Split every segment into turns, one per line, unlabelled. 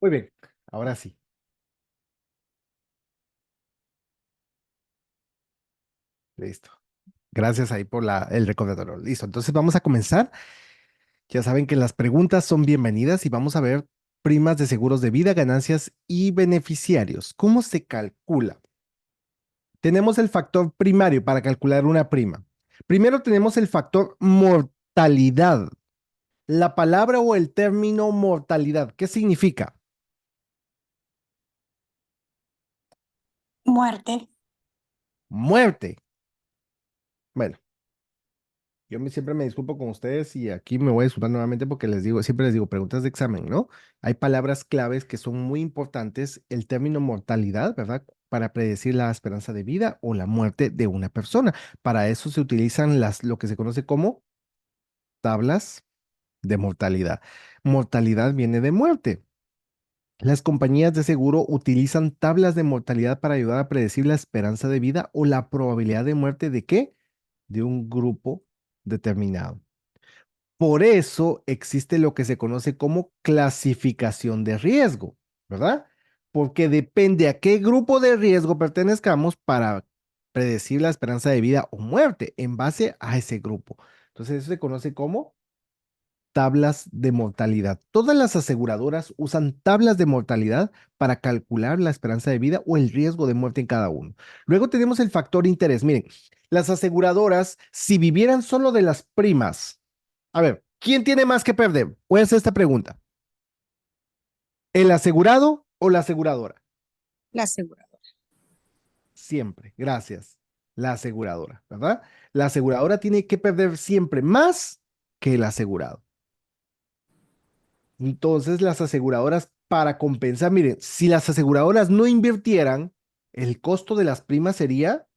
Muy bien, ahora sí. Listo. Gracias ahí por el recordatorio. Listo. Entonces vamos a comenzar. Ya saben que las preguntas son bienvenidas y vamos a ver primas de seguros de vida, ganancias y beneficiarios. ¿Cómo se calcula? Tenemos el factor primario para calcular una prima. Primero tenemos el factor mortalidad. La palabra o el término mortalidad, ¿qué significa?
Muerte.
Muerte. Bueno, siempre me disculpo con ustedes y aquí me voy a disculpar nuevamente porque siempre les digo preguntas de examen, ¿no? Hay palabras claves que son muy importantes. El término mortalidad, ¿verdad? Para predecir la esperanza de vida o la muerte de una persona. Para eso se utilizan lo que se conoce como tablas de mortalidad. Mortalidad viene de muerte. Las compañías de seguro utilizan tablas de mortalidad para ayudar a predecir la esperanza de vida o la probabilidad de muerte de qué? De un grupo determinado. Por eso existe lo que se conoce como clasificación de riesgo, ¿verdad? Porque depende a qué grupo de riesgo pertenezcamos para predecir la esperanza de vida o muerte en base a ese grupo. Entonces eso se conoce como tablas de mortalidad. Todas las aseguradoras usan tablas de mortalidad para calcular la esperanza de vida o el riesgo de muerte en cada uno. Luego tenemos el factor interés. Miren, las aseguradoras, si vivieran solo de las primas, a ver, ¿quién tiene más que perder? Voy a hacer esta pregunta. ¿El asegurado o la aseguradora?
La aseguradora.
Siempre, gracias. La aseguradora, ¿verdad? La aseguradora tiene que perder siempre más que el asegurado. Entonces, las aseguradoras, para compensar, miren, si las aseguradoras no invirtieran, el costo de las primas sería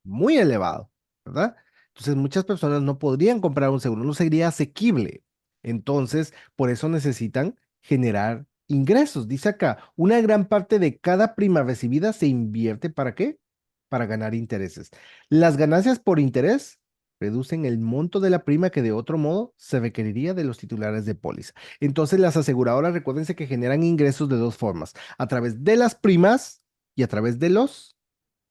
muy elevado, ¿verdad? Entonces, muchas personas no podrían comprar un seguro, no sería asequible. Entonces, por eso necesitan generar ingresos. Dice acá, una gran parte de cada prima recibida se invierte ¿para qué? Para ganar intereses. Las ganancias por interés reducen el monto de la prima que de otro modo se requeriría de los titulares de póliza. Entonces, las aseguradoras, recuérdense que generan ingresos de dos formas, a través de las primas y a través de los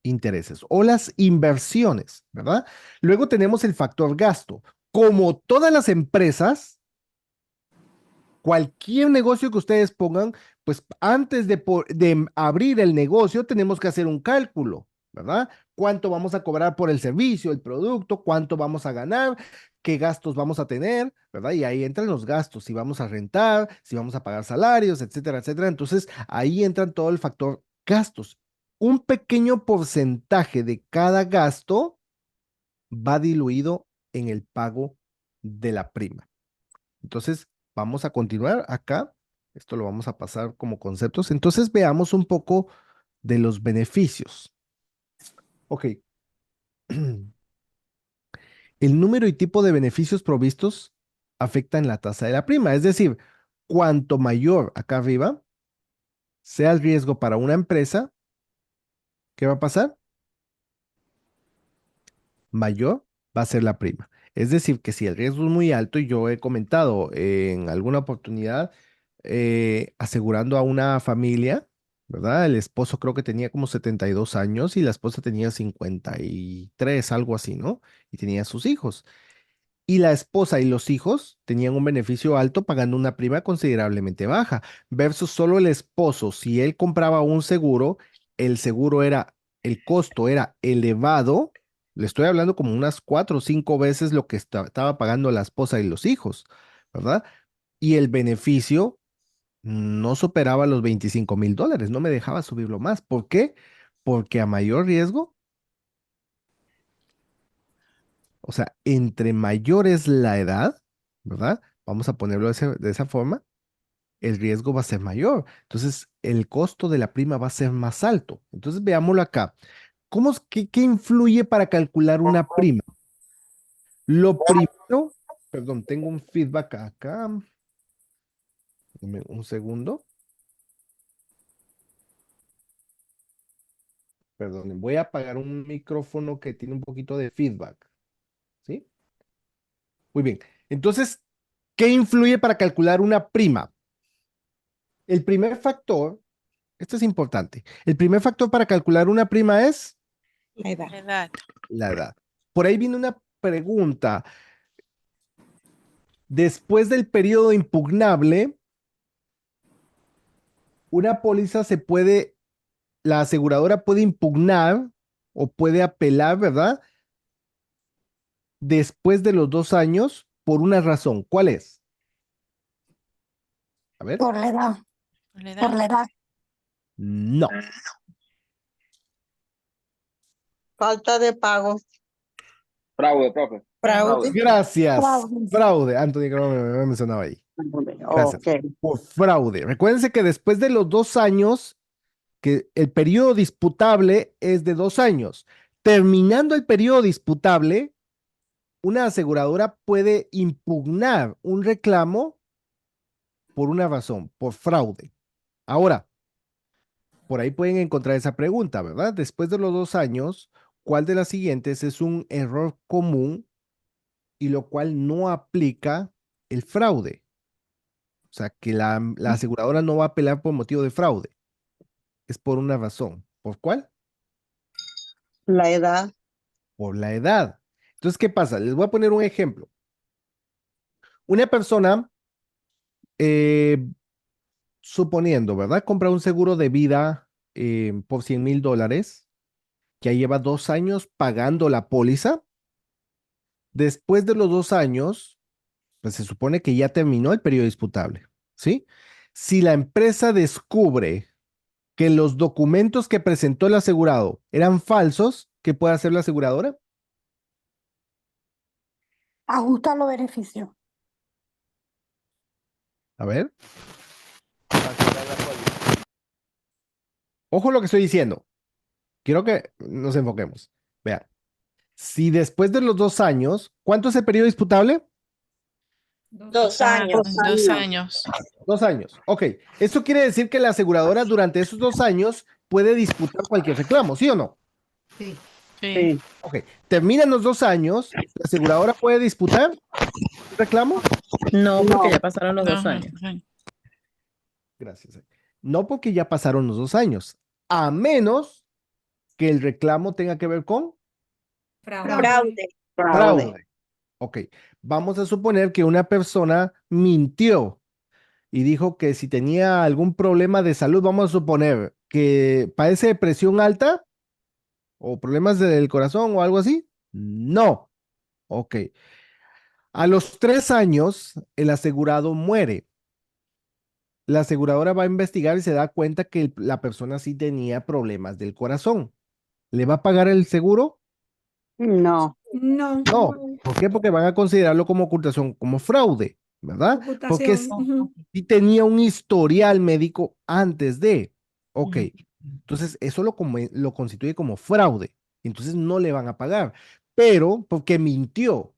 intereses o las inversiones, ¿verdad? Luego tenemos el factor gasto. Como todas las empresas, cualquier negocio que ustedes pongan, pues antes de abrir el negocio tenemos que hacer un cálculo, ¿verdad? ¿Cuánto vamos a cobrar por el servicio, el producto? ¿Cuánto vamos a ganar? ¿Qué gastos vamos a tener? ¿Verdad? Y ahí entran los gastos, si vamos a rentar, si vamos a pagar salarios, etcétera, etcétera. Entonces, ahí entran todo el factor gastos. Un pequeño porcentaje de cada gasto va diluido en el pago de la prima. Entonces, vamos a continuar acá. Esto lo vamos a pasar como conceptos. Entonces, veamos un poco de los beneficios. Ok. El número y tipo de beneficios provistos afectan la tasa de la prima. Es decir, cuanto mayor acá arriba sea el riesgo para una empresa, ¿qué va a pasar? Mayor va a ser la prima. Es decir, que si el riesgo es muy alto, y yo he comentado en alguna oportunidad, asegurando a una familia, ¿verdad? El esposo creo que tenía como 72 años y la esposa tenía 53, algo así, ¿no? Y tenía sus hijos. Y la esposa y los hijos tenían un beneficio alto pagando una prima considerablemente baja, versus solo el esposo. Si él compraba un seguro, el seguro era, el costo era elevado. Le estoy hablando como unas 4 o 5 veces lo que estaba pagando la esposa y los hijos, ¿verdad? Y el beneficio no superaba los $25,000, no me dejaba subirlo más. ¿Por qué? Porque a mayor riesgo, o sea, entre mayor es la edad, ¿verdad? Vamos a ponerlo de esa forma, el riesgo va a ser mayor. Entonces, el costo de la prima va a ser más alto. Entonces, veámoslo acá. ¿Qué influye para calcular una prima? Lo primero, perdón, tengo un feedback acá. Dame un segundo. Perdón, voy a apagar un micrófono que tiene un poquito de feedback. ¿Sí? Muy bien. Entonces, ¿qué influye para calcular una prima? El primer factor, esto es importante, el primer factor para calcular una prima es
La edad.
La edad.
la edad. Por ahí viene una pregunta. Después del periodo impugnable, una póliza la aseguradora puede impugnar o puede apelar, ¿verdad? Después de los 2 años por una razón. ¿Cuál es? A ver.
Por la edad.
La edad.
Por la edad.
No.
Falta de pago.
Fraude, profe.
Fraude.
Gracias.
Fraude.
Fraude. Anthony, que no me mencionaba ahí. Gracias.
Ok.
Por fraude. Recuérdense que después de los 2 años, que el periodo disputable es de 2 años. Terminando el periodo disputable, una aseguradora puede impugnar un reclamo por una razón, por fraude. Ahora, por ahí pueden encontrar esa pregunta, ¿verdad? Después de los 2 años, ¿cuál de las siguientes es un error común y lo cual no aplica el fraude? O sea, que la aseguradora no va a apelar por motivo de fraude. Es por una razón. ¿Por cuál?
La edad.
Por la edad. Entonces, ¿qué pasa? Les voy a poner un ejemplo. Una persona, suponiendo, ¿verdad? Compra un seguro de vida por $100,000, ya lleva 2 años pagando la póliza. Después de los 2 años, pues se supone que ya terminó el periodo disputable, ¿sí? Si la empresa descubre que los documentos que presentó el asegurado eran falsos, ¿qué puede hacer la aseguradora?
Ajustar los beneficios.
A ver. Ojo lo que estoy diciendo. Quiero que nos enfoquemos. Vean. Si después de los 2 años, ¿cuánto es el periodo disputable?
2
Ah,
años.
2 años.
2 años. Ok. Eso quiere decir que la aseguradora durante esos 2 años puede disputar cualquier reclamo, ¿sí o no?
Sí.
Sí.
Ok. Terminan los 2 años, ¿la aseguradora puede disputar un reclamo?
No, porque
No.
ya pasaron los 2 años.
Gracias. No, porque ya pasaron los 2 años, a menos que el reclamo tenga que ver con
Fraude.
fraude. Ok. Vamos a suponer que una persona mintió y dijo que si tenía algún problema de salud, vamos a suponer que padece de presión alta o problemas del corazón o algo así. No. Ok. A los 3 años, el asegurado muere. La aseguradora va a investigar y se da cuenta que la persona sí tenía problemas del corazón. ¿Le va a pagar el seguro?
No.
No.
No. ¿Por qué? Porque van a considerarlo como ocultación, como fraude, ¿verdad? Porque sí tenía un historial médico antes de. Ok. Entonces, eso lo constituye como fraude. Entonces, no le van a pagar. Pero porque mintió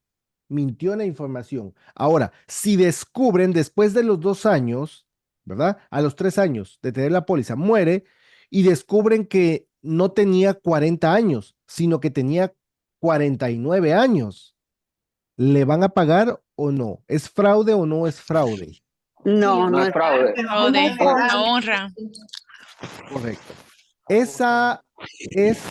en la información. Ahora, si descubren después de los 2 años, ¿verdad? A los 3 años de tener la póliza, muere y descubren que no tenía 40 años, sino que tenía 49 años. ¿Le van a pagar o no? ¿Es fraude o no es fraude?
No,
No
no
es
es
fraude.
Fraude. La honra.
Correcto. Esa es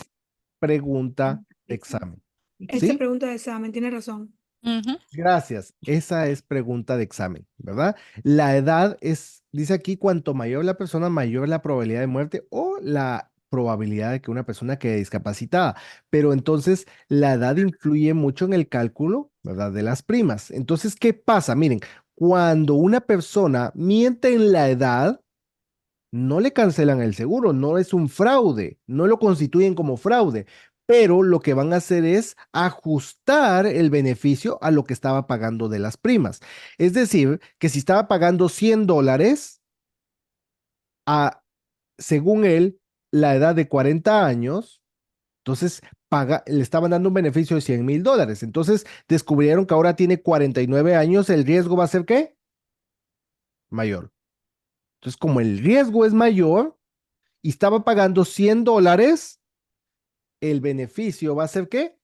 pregunta de examen.
Esta
¿Sí?
pregunta de examen, tiene razón.
Ujú.
Gracias. Esa es pregunta de examen, ¿verdad? La edad es, dice aquí, cuanto mayor la persona, mayor la probabilidad de muerte o la probabilidad de que una persona quede discapacitada. Pero entonces la edad influye mucho en el cálculo, ¿verdad? De las primas. Entonces, ¿qué pasa? Miren, cuando una persona miente en la edad, no le cancelan el seguro, no es un fraude, no lo constituyen como fraude, pero lo que van a hacer es ajustar el beneficio a lo que estaba pagando de las primas. Es decir, que si estaba pagando $100 a, según él, la edad de 40 años, entonces le estaban dando un beneficio de $100,000. Entonces descubrieron que ahora tiene 49 años, el riesgo va a ser ¿qué? Mayor. Entonces, como el riesgo es mayor, y estaba pagando $100, el beneficio va a ser ¿qué?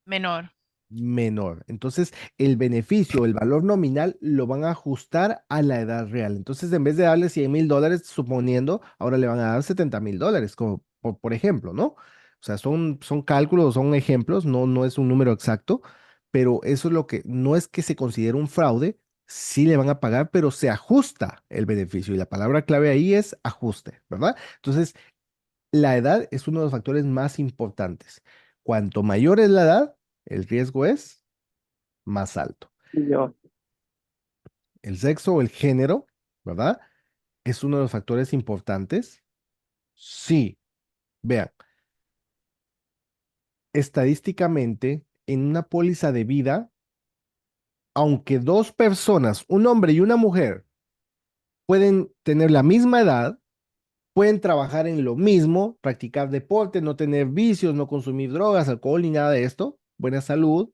Menor.
menor. Entonces, el beneficio, el valor nominal, lo van a ajustar a la edad real. Entonces, en vez de darle $100,000, suponiendo, ahora le van a dar $70,000, como por ejemplo, ¿no? O sea, son cálculos, son ejemplos, no es un número exacto, pero eso es lo que, no es que se considere un fraude, sí le van a pagar, pero se ajusta el beneficio. Y la palabra clave ahí es ajuste, ¿verdad? Entonces, la edad es uno de los factores más importantes. Cuanto mayor es la edad, el riesgo es más alto.
Yo.
El sexo o el género, ¿verdad? Es uno de los factores importantes. Sí, vean, estadísticamente, en una póliza de vida, aunque dos personas, un hombre y una mujer, pueden tener la misma edad, pueden trabajar en lo mismo, practicar deporte, no tener vicios, no consumir drogas, alcohol ni nada de esto, buena salud,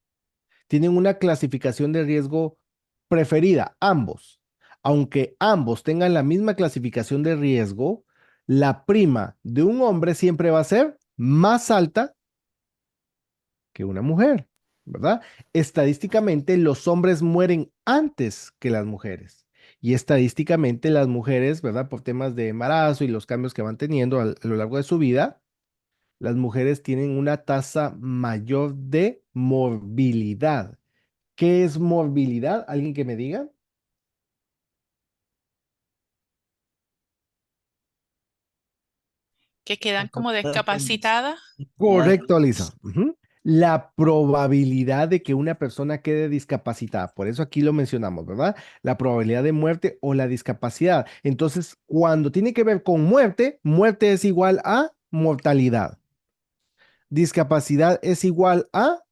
tienen una clasificación de riesgo preferida, ambos. Aunque ambos tengan la misma clasificación de riesgo, la prima de un hombre siempre va a ser más alta que una mujer, ¿verdad? Estadísticamente, los hombres mueren antes que las mujeres. Y estadísticamente las mujeres, ¿verdad? Por temas de embarazo y los cambios que van teniendo a lo largo de su vida, las mujeres tienen una tasa mayor de morbilidad. ¿Qué es morbilidad? ¿Alguien que me diga?
Que quedan como discapacitadas.
Correcto, Lisa. Ujú. La probabilidad de que una persona quede discapacitada, por eso aquí lo mencionamos, ¿verdad? La probabilidad de muerte o la discapacidad. Entonces, cuando tiene que ver con muerte, muerte es igual a mortalidad. Discapacidad es igual a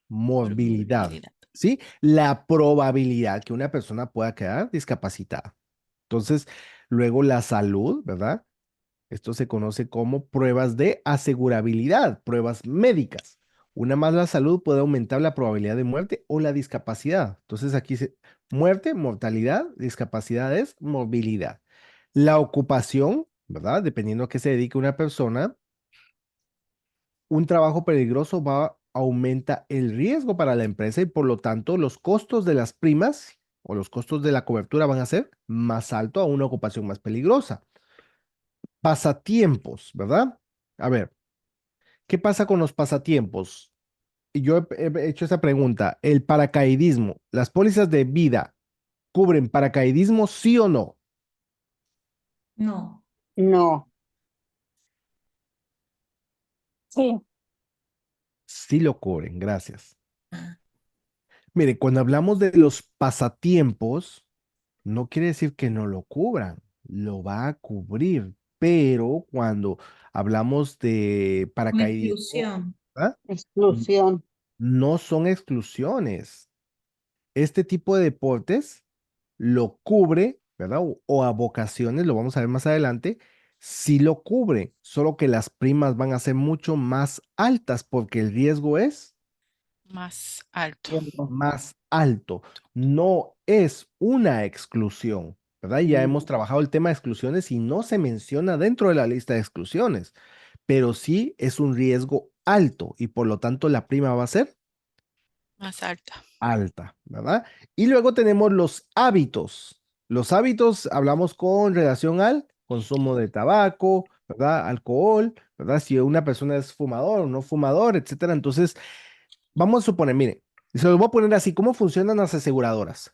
morbilidad,
Morbilidad.
¿sí? La probabilidad que una persona pueda quedar discapacitada. Entonces, luego la salud, ¿verdad? Esto se conoce como pruebas de asegurabilidad, pruebas médicas. Una más la salud puede aumentar la probabilidad de muerte o la discapacidad. Entonces aquí muerte, mortalidad, discapacidad es movilidad. La ocupación, ¿verdad? Dependiendo a qué se dedique una persona, un trabajo peligroso aumenta el riesgo para la empresa y por lo tanto los costos de las primas o los costos de la cobertura van a ser más altos a una ocupación más peligrosa. Pasatiempos, ¿verdad? A ver, ¿qué pasa con los pasatiempos? Y yo he hecho esa pregunta. El paracaidismo, ¿las pólizas de vida cubren paracaidismo, sí o no?
No.
No.
Sí,
Sí lo cubren, gracias.
Ah,
Mire, cuando hablamos de los pasatiempos, no quiere decir que no lo cubran, lo va a cubrir, pero cuando hablamos de
una
paracaidismo,
exclusión.
¿verdad?
Exclusión.
No son exclusiones. Este tipo de deportes lo cubre, ¿verdad? O a vocaciones, lo vamos a ver más adelante, sí lo cubre, solo que las primas van a ser mucho más altas porque el riesgo es
Más alto.
más alto. No es una exclusión, ¿verdad? Ya hemos trabajado el tema de exclusiones y no se menciona dentro de la lista de exclusiones, pero sí es un riesgo alto y por lo tanto la prima va a ser
Más alta.
alta, ¿verdad? Y luego tenemos los hábitos. Los hábitos hablamos con relación al consumo de tabaco, ¿verdad? Alcohol, ¿verdad? Si una persona es fumador o no fumador, etcétera. Entonces, vamos a suponer, miren, y se los voy a poner así, ¿cómo funcionan las aseguradoras?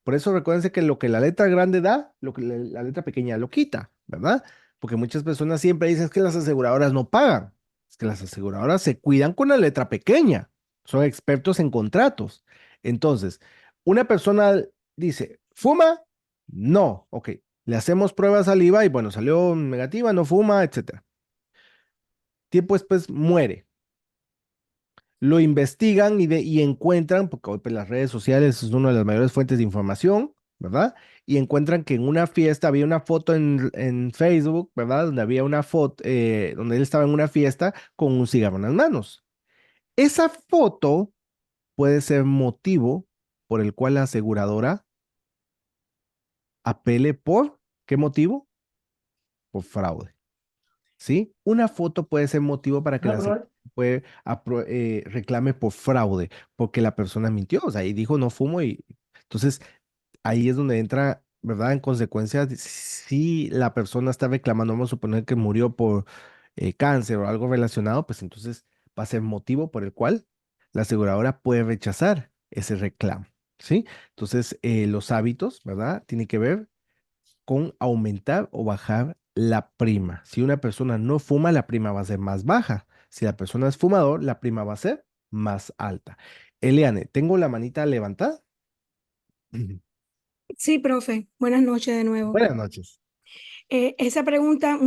Por eso recuérdense que lo que la letra grande da, lo que la letra pequeña lo quita, ¿verdad? Porque muchas personas siempre dicen "Es que las aseguradoras no pagan. Es que las aseguradoras se cuidan con la letra pequeña. Son expertos en contratos. Entonces, una persona dice, ¿fuma? No, ok. Le hacemos pruebas saliva y bueno, salió negativa, no fuma, etcétera. Tiempo después muere. Lo investigan y encuentran, porque hoy pues, las redes sociales es una de las mayores fuentes de información, ¿verdad? Y encuentran que en una fiesta había una foto en Facebook, ¿verdad? Donde había una foto, donde él estaba en una fiesta con un cigarro en las manos. Esa foto puede ser motivo por el cual la aseguradora apele por, ¿qué motivo? Por fraude. ¿sí? Una foto puede ser motivo para que la reclame por fraude, porque la persona mintió, o sea, y dijo no fumo y entonces ahí es donde entra, ¿verdad? En consecuencia, si la persona está reclamando, vamos a suponer que murió por cáncer o algo relacionado, pues entonces va a ser motivo por el cual la aseguradora puede rechazar ese reclamo, ¿sí? Entonces, los hábitos, ¿verdad? Tiene que ver con aumentar o bajar la prima. Si una persona no fuma, la prima va a ser más baja. Si la persona es fumador, la prima va a ser más alta. Eliane, tengo la manita levantada.
Sí, profe. Buenas noches de nuevo.
Buenas noches.
Esa pregunta,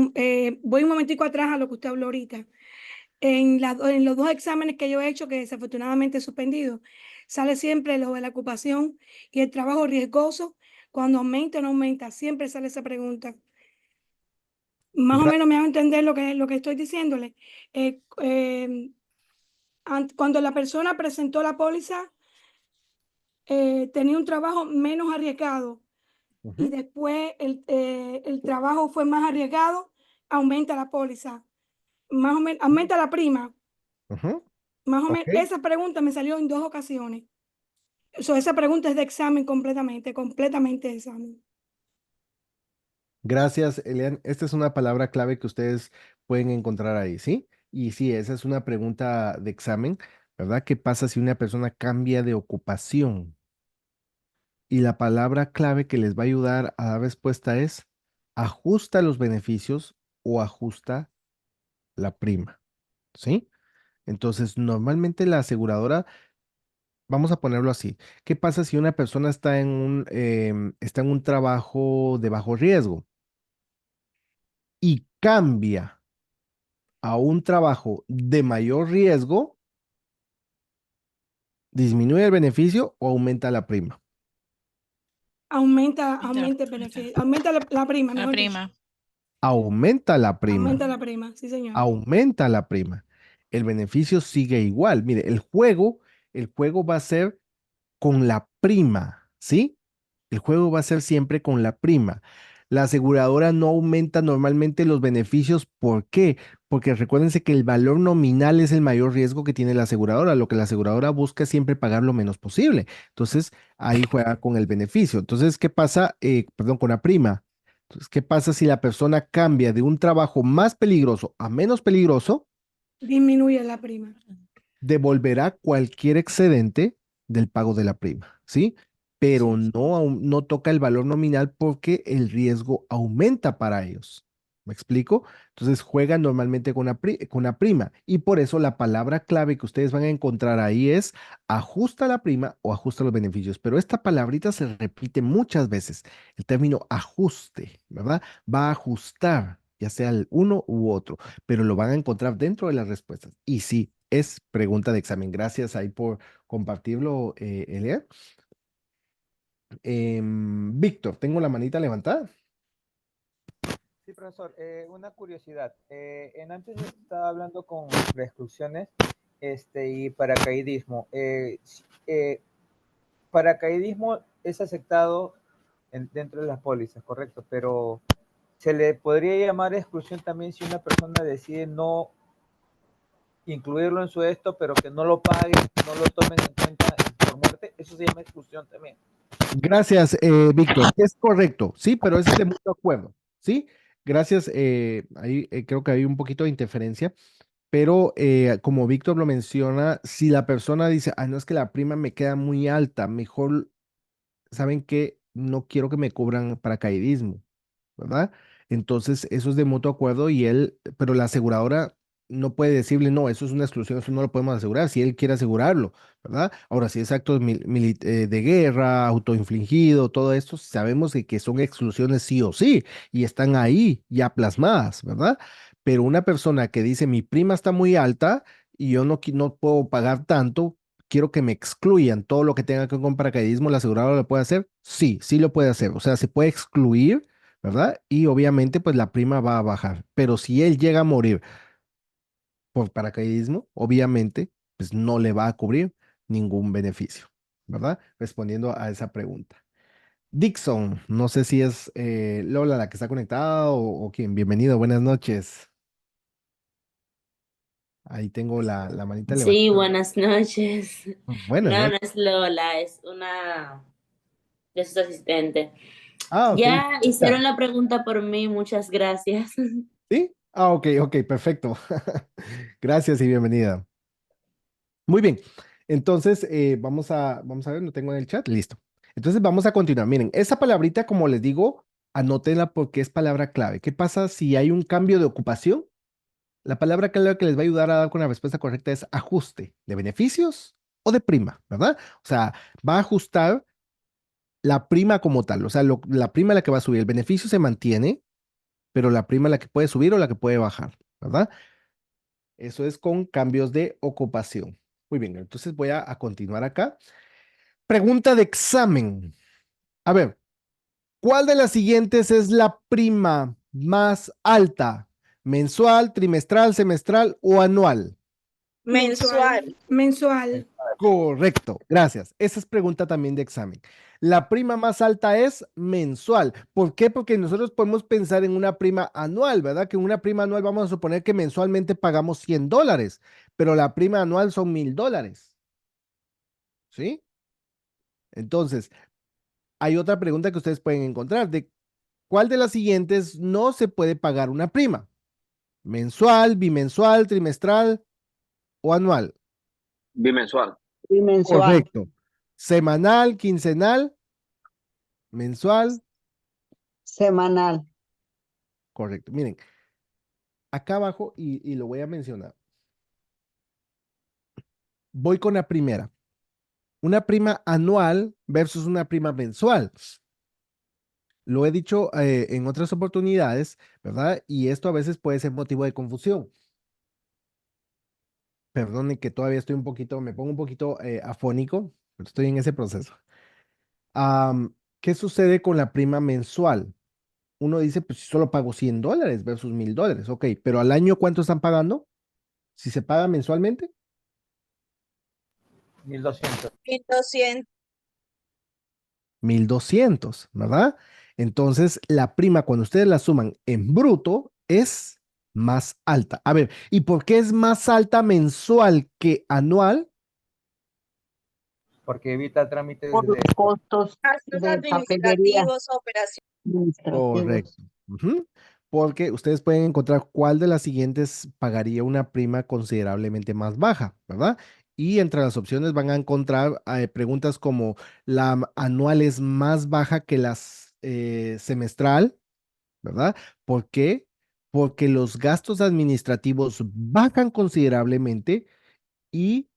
voy un momentico atrás a lo que usted habló ahorita. En los dos exámenes que yo he hecho, que desafortunadamente he suspendido, sale siempre lo de la ocupación y el trabajo riesgoso. Cuando aumenta o no aumenta, siempre sale esa pregunta. Más o menos me hago entender lo que estoy diciéndole. Cuando la persona presentó la póliza, tenía un trabajo menos arriesgado y después el trabajo fue más arriesgado, aumenta la póliza, más o menos, aumenta la prima. Más o menos,
Ok.
esa pregunta me salió en dos ocasiones. Esa pregunta es de examen completamente de examen.
Gracias, Elian. Esta es una palabra clave que ustedes pueden encontrar ahí, ¿sí? Y sí, esa es una pregunta de examen, ¿verdad? ¿Qué pasa si una persona cambia de ocupación? Y la palabra clave que les va a ayudar a dar respuesta es ajusta los beneficios o ajusta la prima, ¿sí? Entonces, normalmente la aseguradora, vamos a ponerlo así, ¿qué pasa si una persona está en un trabajo de bajo riesgo y cambia a un trabajo de mayor riesgo, disminuye el beneficio o aumenta la prima?
Aumenta el beneficio, aumenta la prima,
La
mejor dicho.
prima.
Aumenta la prima,
Aumenta la prima, sí, señor.
aumenta la prima. El beneficio sigue igual. Mire, el juego va a ser con la prima, ¿sí? El juego va a ser siempre con la prima. La aseguradora no aumenta normalmente los beneficios. ¿Por qué? Porque recuérdense que el valor nominal es el mayor riesgo que tiene la aseguradora. Lo que la aseguradora busca es siempre pagar lo menos posible. Entonces, ahí juega con el beneficio. Entonces, ¿qué pasa? Perdón, con la prima. Entonces, ¿qué pasa si la persona cambia de un trabajo más peligroso a menos peligroso?
Disminuye la prima.
Devolverá cualquier excedente del pago de la prima, ¿sí? Pero no toca el valor nominal porque el riesgo aumenta para ellos. ¿Me explico? Entonces juegan normalmente con la prima y por eso la palabra clave que ustedes van a encontrar ahí es ajusta la prima o ajusta los beneficios. Pero esta palabrita se repite muchas veces, el término ajuste, ¿verdad? Va a ajustar, ya sea el uno u otro, pero lo van a encontrar dentro de las respuestas. Y sí, es pregunta de examen. Gracias ahí por compartirlo, Elia. Víctor, tengo la manita levantada.
Sí, profesor, una curiosidad. Antes estaba hablando con reexclusiones y paracaidismo. Paracaidismo es aceptado dentro de las pólizas, correcto, pero se le podría llamar exclusión también si una persona decide no incluirlo en su esto, pero que no lo paguen, no lo tomen en cuenta por muerte. Eso se llama exclusión también.
Gracias, Víctor. Es correcto, sí, pero es de mutuo acuerdo, ¿sí? Gracias. Ahí creo que hay un poquito de interferencia, pero como Víctor lo menciona, si la persona dice, ah, no es que la prima me queda muy alta, mejor, ¿saben qué? No quiero que me cubran paracaidismo, ¿verdad? Entonces, eso es de mutuo acuerdo pero la aseguradora no puede decirle, no, eso es una exclusión, eso no lo podemos asegurar, si él quiere asegurarlo, ¿verdad? Ahora, si es acto de guerra, autoinfligido, todo esto, sabemos que son exclusiones sí o sí, y están ahí ya plasmadas, ¿verdad? Pero una persona que dice, mi prima está muy alta y yo no puedo pagar tanto, quiero que me excluyan todo lo que tenga que ver con paracaidismo, ¿la aseguradora lo puede hacer? Sí, sí lo puede hacer, o sea, se puede excluir, ¿verdad? Y obviamente pues la prima va a bajar. Pero si él llega a morir por paracaidismo, obviamente pues no le va a cubrir ningún beneficio, ¿verdad? Respondiendo a esa pregunta. Dixon, no sé si es Lola la que está conectada o quién. Bienvenido, buenas noches. Ahí tengo la manita
Sí,
levantada.
buenas noches.
Buenas
No, no
noches.
es Lola, es una de sus asistentes.
Ah, ok.
Ya hicieron la pregunta por mí, muchas gracias.
¿Sí? Ah, ok, perfecto. Gracias y bienvenida. Muy bien. Entonces, vamos a ver, no tengo en el chat. Listo. Entonces, vamos a continuar. Miren, esa palabrita, como les digo, anótenla porque es palabra clave. ¿Qué pasa si hay un cambio de ocupación? La palabra clave que les va a ayudar a dar con la respuesta correcta es ajuste de beneficios o de prima, ¿verdad? O sea, va a ajustar la prima como tal. O sea, la prima es la que va a subir. El beneficio se mantiene, pero la prima es la que puede subir o la que puede bajar, ¿verdad? Eso es con cambios de ocupación. Muy bien, entonces voy a continuar acá. Pregunta de examen. A ver, ¿cuál de las siguientes es la prima más alta? ¿Mensual, trimestral, semestral o anual?
Mensual.
Correcto, gracias. Esa es pregunta también de examen. La prima más alta es mensual. ¿Por qué? Porque nosotros podemos pensar en una prima anual, ¿verdad? Que en una prima anual vamos a suponer que mensualmente pagamos $100, pero la prima anual son $1,000. ¿Sí? Entonces, hay otra pregunta que ustedes pueden encontrar. ¿De cuál de las siguientes no se puede pagar una prima? ¿Mensual, bimensual, trimestral o anual?
Bimensual.
Bimensual.
Correcto. ¿Semanal, quincenal, mensual?
Semanal.
Correcto. Miren, acá abajo, y lo voy a mencionar. Voy con la primera. Una prima anual versus una prima mensual. Lo he dicho en otras oportunidades, ¿verdad? Y esto a veces puede ser motivo de confusión. Perdone que todavía estoy un poquito, me pongo un poquito afónico, pero estoy en ese proceso. ¿Qué sucede con la prima mensual? Uno dice, pues si solo pago $100 versus $1,000, ok, pero al año, ¿cuánto están pagando? Si se paga mensualmente,
1200.
1,200, ¿verdad? Entonces, la prima, cuando ustedes la suman en bruto, es más alta. A ver, ¿y por qué es más alta mensual que anual?
Porque evita trámites
Por los
de
costos de papelería administrativos.
Correcto. Ujú. Porque ustedes pueden encontrar cuál de las siguientes pagaría una prima considerablemente más baja, ¿verdad? Y entre las opciones van a encontrar preguntas como anual es más baja que las semestral, ¿verdad? ¿Por qué? Porque los gastos administrativos bajan considerablemente y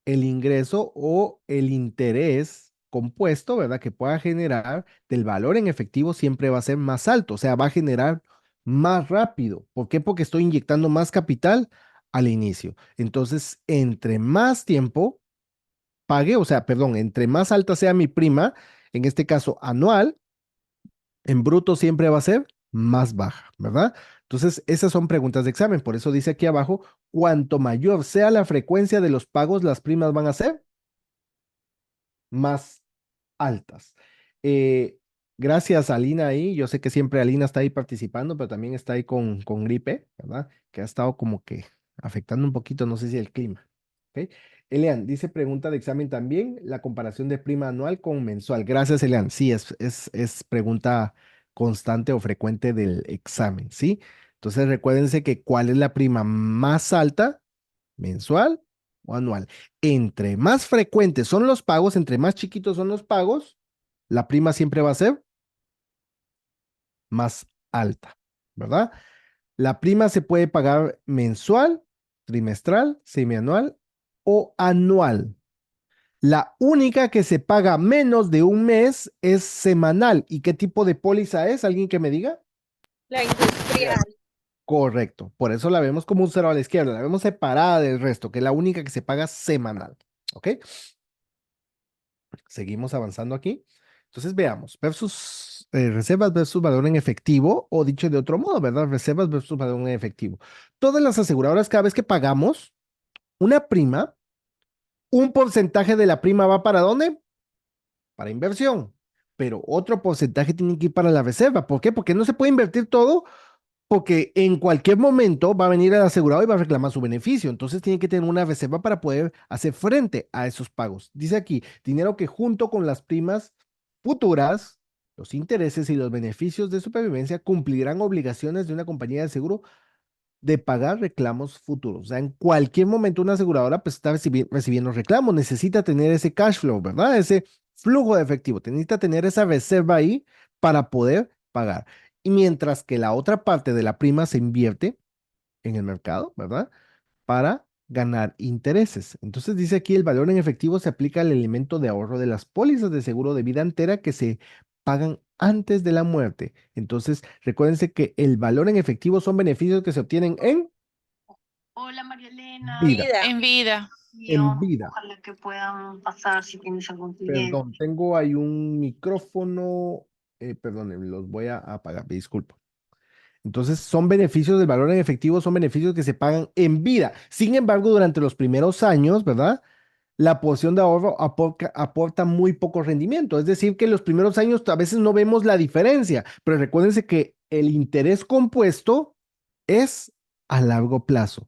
el ingreso o el interés compuesto, ¿verdad? Que pueda generar del valor en efectivo siempre va a ser más alto, o sea, va a generar más rápido. ¿Por qué? Porque estoy inyectando más capital al inicio. Entonces, entre más tiempo pague, o sea, perdón, entre más alta sea mi prima, en este caso anual, en bruto siempre va a ser más baja, ¿verdad? Entonces, esas son preguntas de examen. Por eso dice aquí abajo, cuanto mayor sea la frecuencia de los pagos, las primas van a ser más altas. Eh, Gracias a Alina ahí. Yo sé que siempre Alina está ahí participando, pero también está ahí con gripe, ¿verdad? Que ha estado como que afectando un poquito, no sé si el clima. ¿Ok? Elian, dice pregunta de examen también, la comparación de prima anual con mensual. Gracias, Elian. Sí, es pregunta constante o frecuente del examen, ¿sí? Entonces recuérdense que cuál es la prima más alta, mensual o anual. Entre más frecuentes son los pagos, entre más chiquitos son los pagos, la prima siempre va a ser más alta, ¿verdad? La prima se puede pagar mensual, trimestral, semianual o anual. La única que se paga menos de un mes es semanal. ¿Y qué tipo de póliza es? ¿Alguien que me diga?
La industrial.
Correcto. Por eso la vemos como un cero a la izquierda. La vemos separada del resto, que es la única que se paga semanal. ¿Ok? Seguimos avanzando aquí. Entonces veamos, versus reservas versus valor en efectivo, o dicho de otro modo, ¿verdad? Reservas versus valor en efectivo. Todas las aseguradoras, cada vez que pagamos una prima, un porcentaje de la prima va para ¿dónde? Para inversión. Pero otro porcentaje tiene que ir para la reserva. ¿Por qué? Porque no se puede invertir todo porque en cualquier momento va a venir el asegurado y va a reclamar su beneficio. Entonces tiene que tener una reserva para poder hacer frente a esos pagos. Dice aquí, dinero que junto con las primas futuras, los intereses y los beneficios de supervivencia cumplirán obligaciones de una compañía de seguro de pagar reclamos futuros. O sea, en cualquier momento una aseguradora pues está recibiendo reclamos, necesita tener ese cash flow, ¿verdad? Ese flujo de efectivo, necesita tener esa reserva ahí para poder pagar. Y mientras que la otra parte de la prima se invierte en el mercado, ¿verdad? Para ganar intereses. Entonces dice aquí el valor en efectivo se aplica al elemento de ahorro de las pólizas de seguro de vida entera que se pagan antes de la muerte. Entonces, recuérdense que el valor en efectivo son beneficios que se obtienen en
Hola María Elena.
vida.
En vida.
En vida.
Ojalá que puedan pasar si tienes algún cliente.
Perdón, tengo ahí un micrófono. Perdón, los voy a apagar, me disculpo. Entonces, son beneficios del valor en efectivo, son beneficios que se pagan en vida. Sin embargo, durante los primeros años, ¿verdad? La porción de ahorro aporta muy poco rendimiento. Es decir, que en los primeros años a veces no vemos la diferencia, pero recuérdense que el interés compuesto es a largo plazo.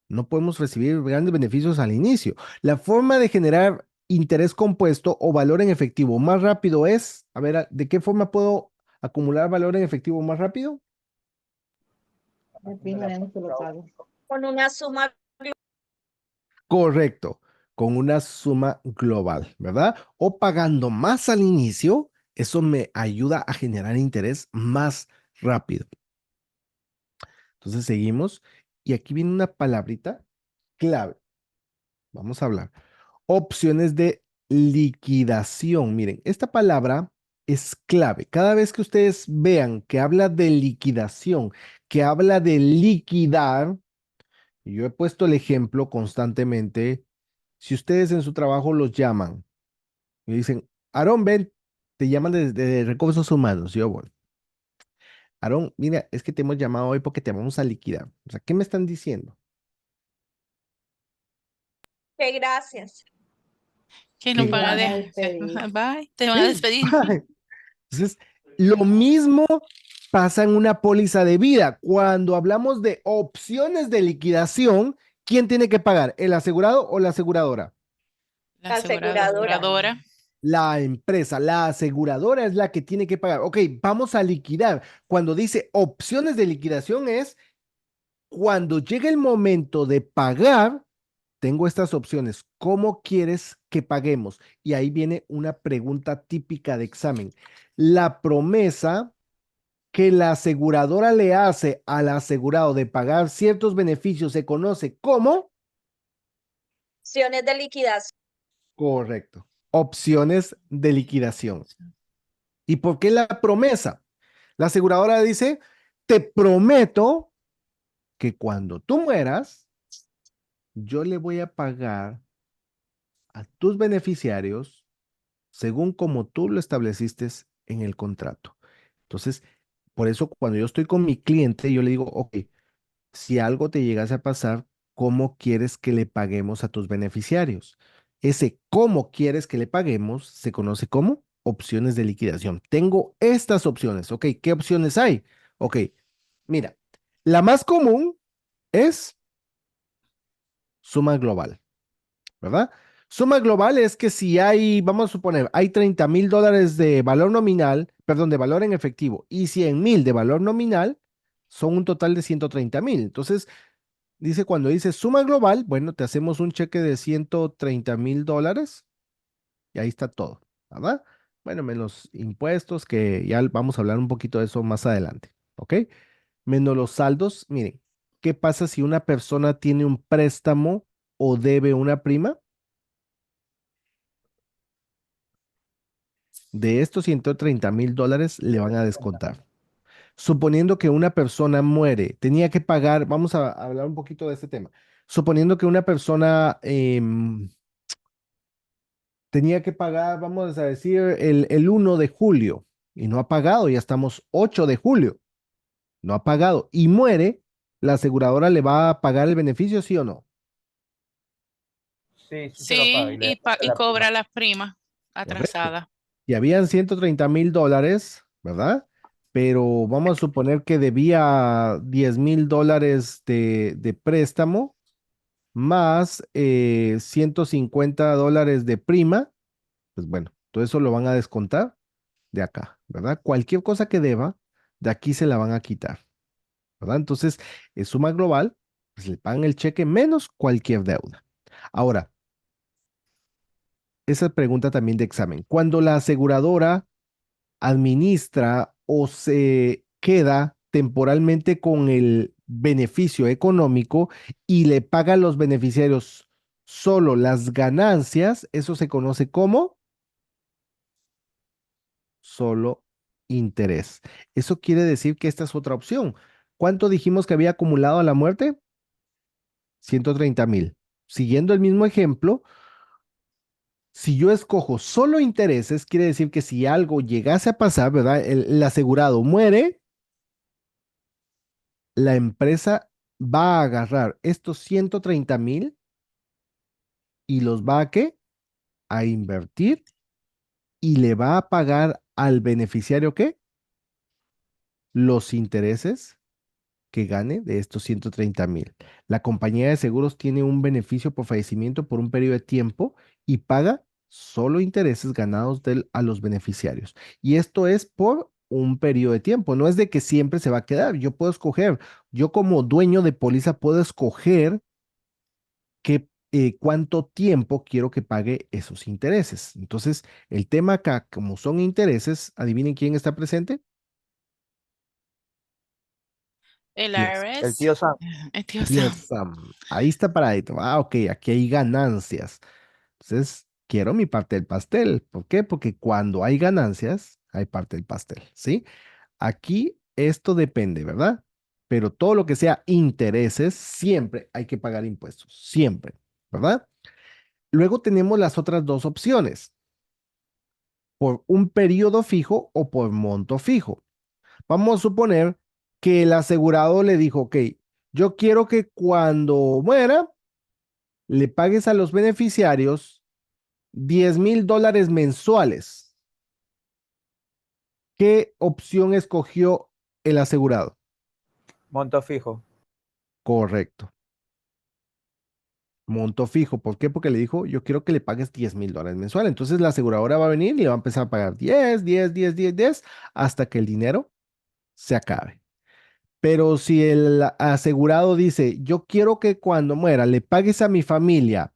No podemos recibir grandes beneficios al inicio. La forma de generar interés compuesto o valor en efectivo más rápido es, a ver, ¿de qué forma puedo acumular valor en efectivo más rápido?
Con una suma
Correcto, con una suma global, ¿verdad? O pagando más al inicio, eso me ayuda a generar interés más rápido. Entonces seguimos y aquí viene una palabrita clave. Vamos a hablar. Opciones de liquidación. Miren, esta palabra es clave. Cada vez que ustedes vean que habla de liquidación, que habla de liquidar, y yo he puesto el ejemplo constantemente. Si ustedes en su trabajo los llaman y dicen, Aarón, ven, te llaman de recursos humanos, yo voy. Aarón, mira, es que te hemos llamado hoy porque te vamos a liquidar. O sea, ¿qué me están diciendo?
que gracias.
Que nos
Que
van a dejar. Bye. Te van a despedir.
Entonces, lo mismo pasa en una póliza de vida. Cuando hablamos de opciones de liquidación, ¿quién tiene que pagar? ¿El asegurado o la aseguradora?
La
Aseguradora.
aseguradora.
La empresa, la aseguradora es la que tiene que pagar. Ok, vamos a liquidar. Cuando dice opciones de liquidación es cuando llegue el momento de pagar, tengo estas opciones. ¿Cómo quieres que paguemos? Y ahí viene una pregunta típica de examen. La promesa que la aseguradora le hace al asegurado de pagar ciertos beneficios se conoce como...
Opciones de liquidación.
Correcto. Opciones de liquidación. ¿Y por qué la promesa? La aseguradora dice, te prometo que cuando tú mueras, yo le voy a pagar a tus beneficiarios según como tú lo estableciste en el contrato. Entonces, por eso cuando yo estoy con mi cliente, yo le digo, ok, si algo te llegase a pasar, ¿cómo quieres que le paguemos a tus beneficiarios? Ese cómo quieres que le paguemos se conoce como opciones de liquidación. Tengo estas opciones, ok, ¿qué opciones hay? Ok, mira, la más común es suma global, ¿verdad? Suma global es que si hay, vamos a suponer, hay $30,000 de valor nominal, perdón, de valor en efectivo y 100,000 de valor nominal, son un total de 130,000. Entonces, dice, cuando dice suma global, bueno, te hacemos un cheque de $130,000 y ahí está todo, ¿verdad? Bueno, menos impuestos, que ya vamos a hablar un poquito de eso más adelante, ¿ok? Menos los saldos, miren, ¿qué pasa si una persona tiene un préstamo o debe una prima? De estos $130,000 le van a descontar. Suponiendo que una persona muere, tenía que pagar, vamos a hablar un poquito de este tema. Suponiendo que una persona tenía que pagar, vamos a decir, el 1 de julio y no ha pagado, ya estamos 8 de julio, no ha pagado y muere, ¿la aseguradora le va a pagar el beneficio, sí o no?
Sí, sí se lo
Sí,
paga le
y
paga la
cobra
prima.
las primas atrasadas.
Y habían $130,000, ¿verdad? pero vamos a suponer que debía $10,000 de préstamo más $150 de prima, pues bueno, todo eso lo van a descontar de acá, ¿verdad? Cualquier cosa que deba, de aquí se la van a quitar, ¿verdad? Entonces, es suma global, pues le pagan el cheque menos cualquier deuda. Ahora, esa pregunta también de examen. Cuando la aseguradora administra o se queda temporalmente con el beneficio económico y le paga a los beneficiarios solo las ganancias, eso se conoce como solo interés. Eso quiere decir que esta es otra opción. ¿Cuánto dijimos que había acumulado a la muerte? 130,000. Siguiendo el mismo ejemplo, si yo escojo solo intereses, quiere decir que si algo llegase a pasar, ¿verdad? El asegurado muere, la empresa va a agarrar estos 130,000 y los va a ¿qué? A invertir y le va a pagar al beneficiario ¿qué? Los intereses que gane de estos 130,000. La compañía de seguros tiene un beneficio por fallecimiento por un periodo de tiempo y paga solo intereses ganados a los beneficiarios. Y esto es por un periodo de tiempo, no es de que siempre se va a quedar. Yo puedo escoger, yo como dueño de póliza puedo escoger cuánto tiempo quiero que pague esos intereses. Entonces, el tema acá, como son intereses, adivinen quién está presente.
El
Yes.
IRS.
El tío Sam.
El tío
Yes,
Sam.
ahí está paradito. Ah, ok, aquí hay ganancias. Entonces, quiero mi parte del pastel. ¿Por qué? Porque cuando hay ganancias, hay parte del pastel, ¿sí? Aquí esto depende, ¿verdad? Pero todo lo que sea intereses, siempre hay que pagar impuestos, siempre, ¿verdad? Luego tenemos las otras dos opciones, por un periodo fijo o por monto fijo. Vamos a suponer que el asegurado le dijo, ok, yo quiero que cuando muera, le pagues a los beneficiarios $10,000 mensuales. ¿Qué opción escogió el asegurado?
Monto fijo.
Correcto. Monto fijo. ¿Por qué? Porque le dijo, yo quiero que le pagues $10,000 mensuales. Entonces la aseguradora va a venir y va a empezar a pagar 10, 10, 10, 10, 10, hasta que el dinero se acabe. Pero si el asegurado dice, yo quiero que cuando muera le pagues a mi familia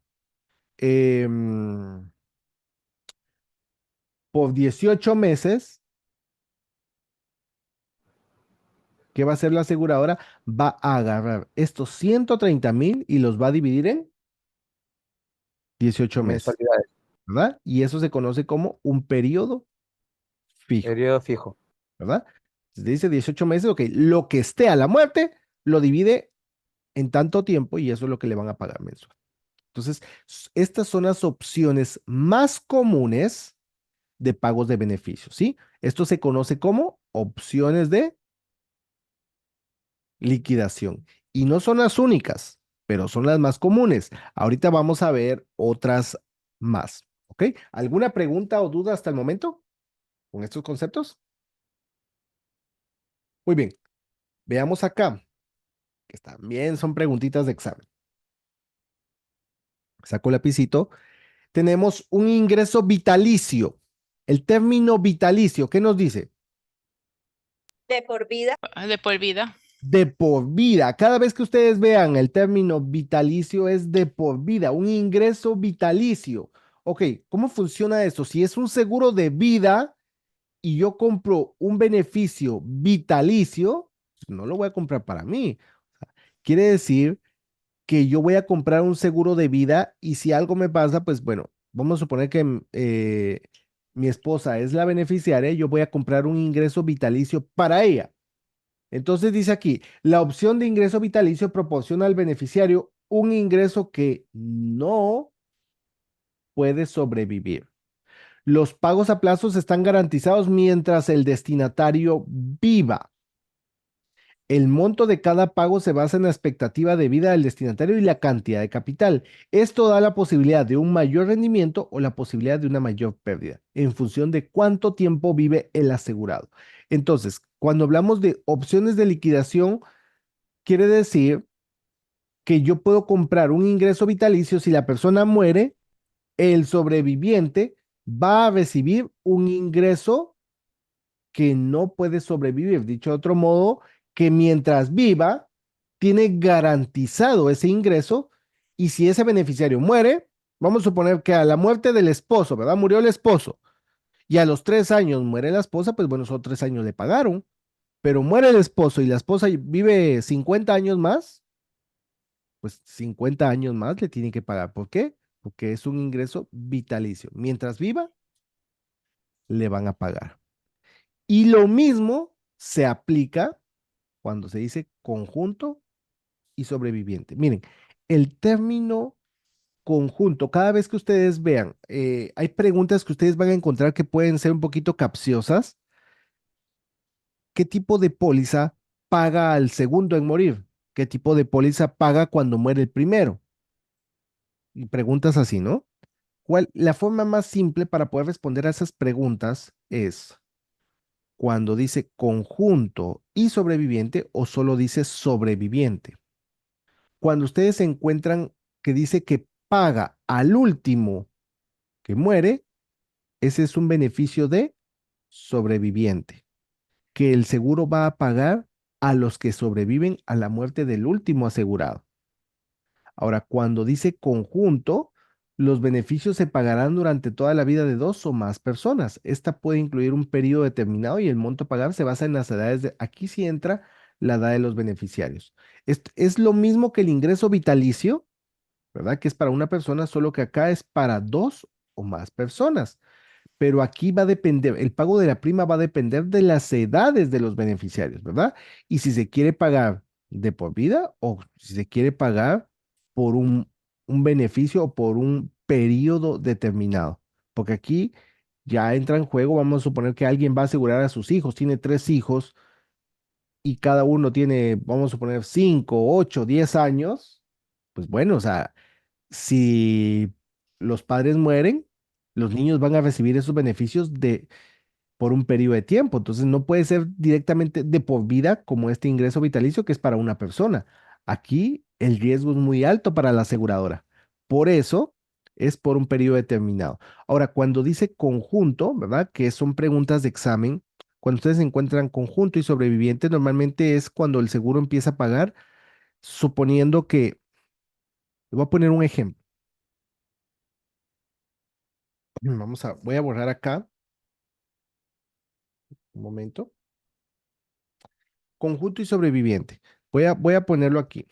por 18 meses, ¿qué va a hacer la aseguradora? Va a agarrar estos 130,000 y los va a dividir en 18 meses,
Mensualidades.
¿verdad? Y eso se conoce como un periodo fijo,
Periodo fijo.
¿verdad? Se dice 18 meses, ok, lo que esté a la muerte lo divide en tanto tiempo y eso es lo que le van a pagar mensual. Entonces, estas son las opciones más comunes de pagos de beneficios, ¿sí? Esto se conoce como opciones de liquidación. Y no son las únicas, pero son las más comunes. Ahorita vamos a ver otras más, ¿ok? ¿Alguna pregunta o duda hasta el momento con estos conceptos? Muy bien. Veamos acá, que también son preguntitas de examen. Saco el lapicito. Tenemos un ingreso vitalicio. El término vitalicio, ¿qué nos dice?
De por vida.
De por vida.
De por vida. Cada vez que ustedes vean el término vitalicio es de por vida, un ingreso vitalicio. Ok, ¿cómo funciona eso? Si es un seguro de vida y yo compro un beneficio vitalicio, no lo voy a comprar para mí. Quiere decir que yo voy a comprar un seguro de vida y si algo me pasa, pues bueno, vamos a suponer que mi esposa es la beneficiaria, yo voy a comprar un ingreso vitalicio para ella. Entonces dice aquí, la opción de ingreso vitalicio proporciona al beneficiario un ingreso que no puede sobrevivir. Los pagos a plazos están garantizados mientras el destinatario viva. El monto de cada pago se basa en la expectativa de vida del destinatario y la cantidad de capital. Esto da la posibilidad de un mayor rendimiento o la posibilidad de una mayor pérdida en función de cuánto tiempo vive el asegurado. Entonces, cuando hablamos de opciones de liquidación, quiere decir que yo puedo comprar un ingreso vitalicio si la persona muere, el sobreviviente va a recibir un ingreso que no puede sobrevivir. Dicho de otro modo, que mientras viva, tiene garantizado ese ingreso y si ese beneficiario muere, vamos a suponer que a la muerte del esposo, ¿verdad? Murió el esposo y a los 3 años muere la esposa, pues bueno, esos 3 años le pagaron, pero muere el esposo y la esposa vive 50 años más, pues 50 años más le tienen que pagar. ¿Por qué? Porque es un ingreso vitalicio. Mientras viva, le van a pagar. Y lo mismo se aplica cuando se dice conjunto y sobreviviente. Miren, el término conjunto, cada vez que ustedes vean, hay preguntas que ustedes van a encontrar que pueden ser un poquito capciosas. ¿Qué tipo de póliza paga al segundo en morir? ¿Qué tipo de póliza paga cuando muere el primero? Y preguntas así, ¿no? La forma más simple para poder responder a esas preguntas es cuando dice conjunto y sobreviviente o solo dice sobreviviente. Cuando ustedes se encuentran que dice que paga al último que muere, ese es un beneficio de sobreviviente, que el seguro va a pagar a los que sobreviven a la muerte del último asegurado. Ahora, cuando dice conjunto, los beneficios se pagarán durante toda la vida de dos o más personas. Esta puede incluir un periodo determinado y el monto a pagar se basa en las edades de... Aquí sí entra la edad de los beneficiarios. Es lo mismo que el ingreso vitalicio, ¿verdad? Que es para una persona, solo que acá es para dos o más personas. Pero aquí va a depender, el pago de la prima va a depender de las edades de los beneficiarios, ¿verdad? Y si se quiere pagar de por vida o si se quiere pagar por un beneficio o por un periodo determinado. Porque aquí ya entra en juego, vamos a suponer que alguien va a asegurar a sus hijos, tiene 3 hijos y cada uno tiene, vamos a suponer, 5, 8, 10 años, pues bueno, o sea, si los padres mueren, los niños van a recibir esos beneficios por un periodo de tiempo. Entonces no puede ser directamente de por vida como este ingreso vitalicio que es para una persona. Aquí el riesgo es muy alto para la aseguradora. Por eso es por un periodo determinado. Ahora, cuando dice conjunto, ¿verdad? Que son preguntas de examen. Cuando ustedes encuentran conjunto y sobreviviente, normalmente es cuando el seguro empieza a pagar, suponiendo que, le voy a poner un ejemplo. Voy a borrar acá, un momento. Conjunto y sobreviviente. Voy a ponerlo aquí.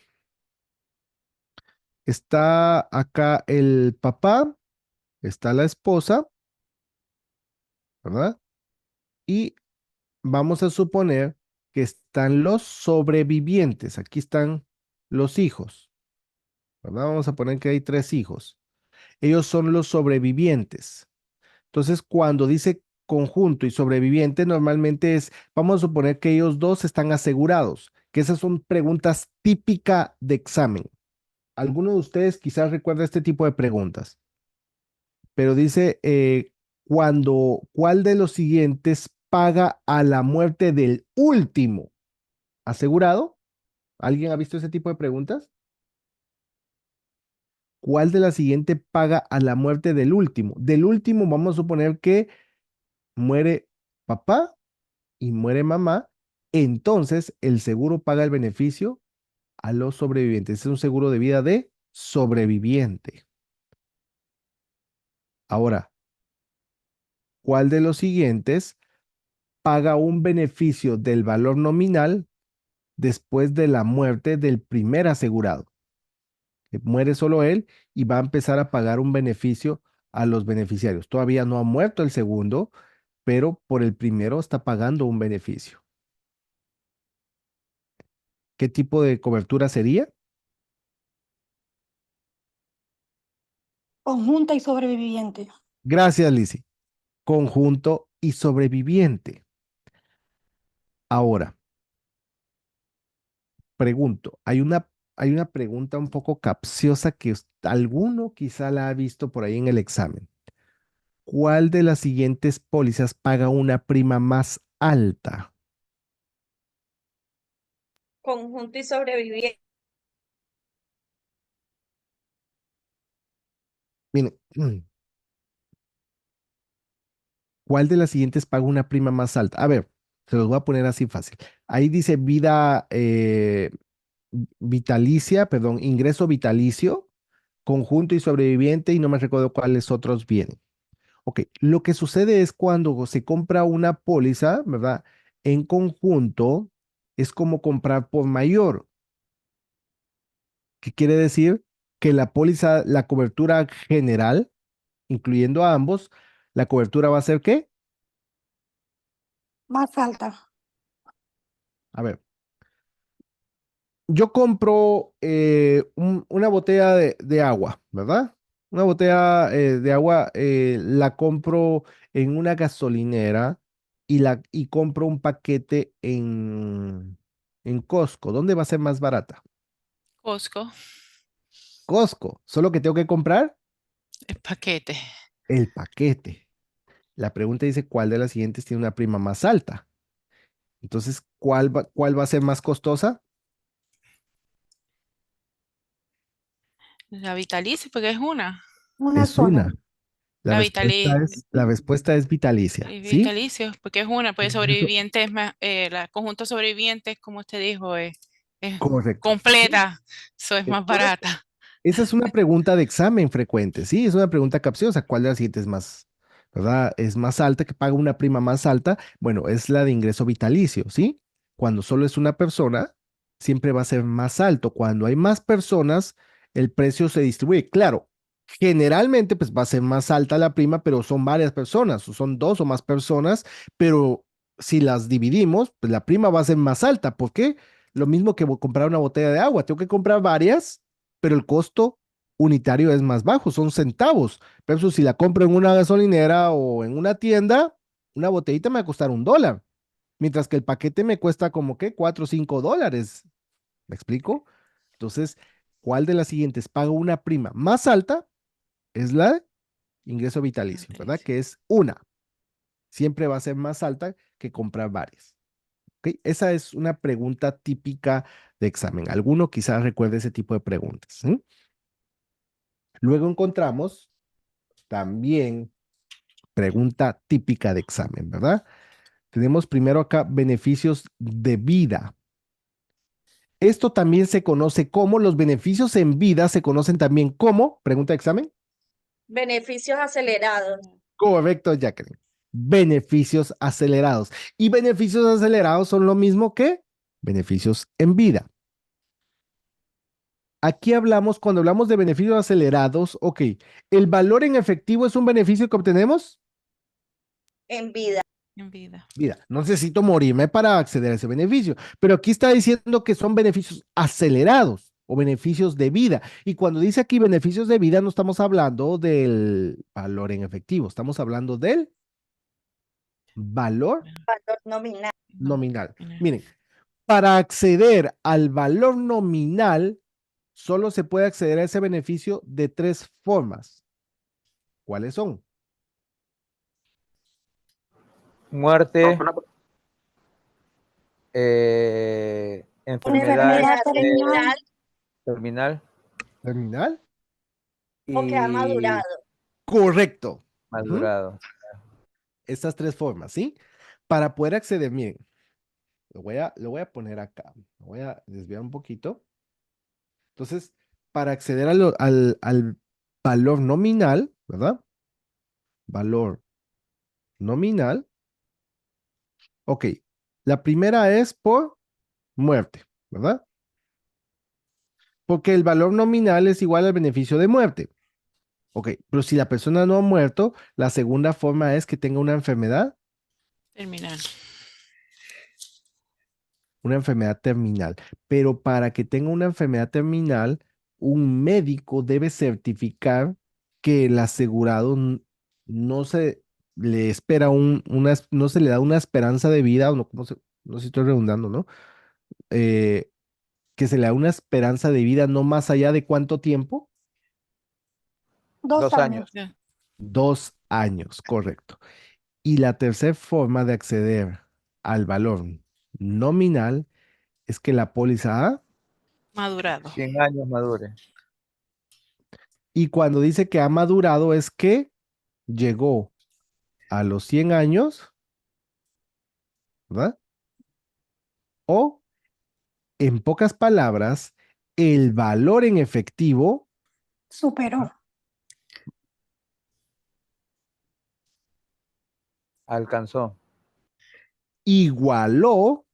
Está acá el papá, está la esposa, ¿verdad? Y vamos a suponer que están los sobrevivientes. Aquí están los hijos, ¿verdad? Vamos a poner que hay 3 hijos. Ellos son los sobrevivientes. Entonces, cuando dice conjunto y sobreviviente, normalmente vamos a suponer que ellos dos están asegurados, que esas son preguntas típicas de examen. Alguno de ustedes quizás recuerda este tipo de preguntas, pero dice, ¿cuál de los siguientes paga a la muerte del último asegurado? ¿Alguien ha visto ese tipo de preguntas? ¿Cuál de la siguiente paga a la muerte del último? Del último vamos a suponer que muere papá y muere mamá, entonces el seguro paga el beneficio a los sobrevivientes. Es un seguro de vida de sobreviviente. Ahora, ¿cuál de los siguientes paga un beneficio del valor nominal después de la muerte del primer asegurado? Que muere solo él y va a empezar a pagar un beneficio a los beneficiarios. Todavía no ha muerto el segundo, pero por el primero está pagando un beneficio. ¿Qué tipo de cobertura sería?
Conjunta y sobreviviente.
Gracias, Lizzy. Conjunto y sobreviviente. Ahora, pregunto, hay una pregunta un poco capciosa que alguno quizá la ha visto por ahí en el examen. ¿Cuál de las siguientes pólizas paga una prima más alta?
Conjunto y sobreviviente.
Miren, ¿cuál de las siguientes paga una prima más alta? A ver, se los voy a poner así fácil. Ahí dice vida vitalicia, perdón, ingreso vitalicio, conjunto y sobreviviente, y no me recuerdo cuáles otros vienen. Ok, lo que sucede es cuando se compra una póliza, ¿verdad? En conjunto, es como comprar por mayor. ¿Qué quiere decir? Que la póliza, la cobertura general, incluyendo a ambos, la cobertura va a ser ¿qué?
Más alta.
A ver, yo compro una botella de agua, ¿verdad? Una botella de agua la compro en una gasolinera y compro un paquete en Costco. ¿Dónde va a ser más barata?
Costco,
Costco. Solo que tengo que comprar
el paquete.
el paquete. La pregunta dice, ¿cuál de las siguientes tiene una prima más alta? Entonces, ¿cuál va a ser más costosa?
La vitalicia, porque es una.
Una
Es
sola.
una.
La
La respuesta es vitalicia, ¿sí?
vitalicio, porque es una, pues
Ingreso-
sobreviviente es más, la conjunto sobreviviente, como usted dijo, es
Correcto.
completa, eso es
Es
más
correcto.
barata.
Esa es una pregunta de examen frecuente, ¿sí? Es una pregunta capciosa. ¿Cuál de las siguientes es más, verdad? Es más alta, que paga una prima más alta. Bueno, es la de ingreso vitalicio, ¿sí? Cuando solo es una persona, siempre va a ser más alto. Cuando hay más personas, el precio se distribuye. Claro, generalmente pues va a ser más alta la prima, pero son varias personas, o son dos o más personas, pero si las dividimos, pues la prima va a ser más alta. ¿Por qué? Lo mismo que comprar una botella de agua. Tengo que comprar varias, pero el costo unitario es más bajo, son centavos. Pero si la compro en una gasolinera o en una tienda, una botellita me va a costar $1, mientras que el paquete me cuesta como que $4 o $5. ¿Me explico? Entonces, ¿cuál de las siguientes paga una prima más alta? Es la de ingreso vitalicio, ¿verdad? Que es una. Siempre va a ser más alta que comprar varias. ¿Ok? Esa es una pregunta típica de examen. Alguno quizás recuerde ese tipo de preguntas. ¿Sí? Luego encontramos también pregunta típica de examen, ¿verdad? Tenemos primero acá beneficios de vida. Esto también se conoce como, los beneficios en vida se conocen también como, pregunta de examen.
Beneficios acelerados.
Correcto, Jacqueline. Beneficios acelerados. Y beneficios acelerados son lo mismo que beneficios en vida. Aquí hablamos, cuando hablamos de beneficios acelerados, ok, ¿el valor en efectivo es un beneficio que obtenemos?
En vida.
En vida.
Mira, no necesito morirme para acceder a ese beneficio, pero aquí está diciendo que son beneficios acelerados o beneficios de vida. Y cuando dice aquí beneficios de vida, no estamos hablando del valor en efectivo, estamos hablando del valor
Valor nominal.
nominal. Miren, para acceder al valor nominal, solo se puede acceder a ese beneficio de tres formas. ¿Cuáles son?
Muerte,
Una-
enfermedad
Enfermedad terminal.
terminal
¿Terminal?
O que ha
y
madurado.
Correcto. Ujú.
madurado.
Estas tres formas, ¿sí? Para poder acceder, miren, lo voy a poner acá. Lo voy a desviar un poquito. Entonces, para acceder al valor nominal, ¿verdad? Valor nominal. Ok. La primera es por muerte, ¿verdad? Porque el valor nominal es igual al beneficio de muerte. Ok, pero si la persona no ha muerto, la segunda forma es que tenga
Terminal.
una enfermedad terminal. Pero para que tenga una enfermedad terminal, un médico debe certificar que el asegurado no se le espera no se le da una esperanza de vida, o no, no sé si estoy redundando, ¿no? Eh, que se le da una esperanza de vida no más allá de ¿cuánto tiempo?
2 años.
Ya.
2 años, correcto. Y la tercera forma de acceder al valor nominal es que la póliza ha,
Madurado.
100 años madure.
y cuando dice que ha madurado es que llegó a los 100 años, ¿verdad? O, en pocas palabras, el valor en efectivo
Superó
Alcanzó.
igualó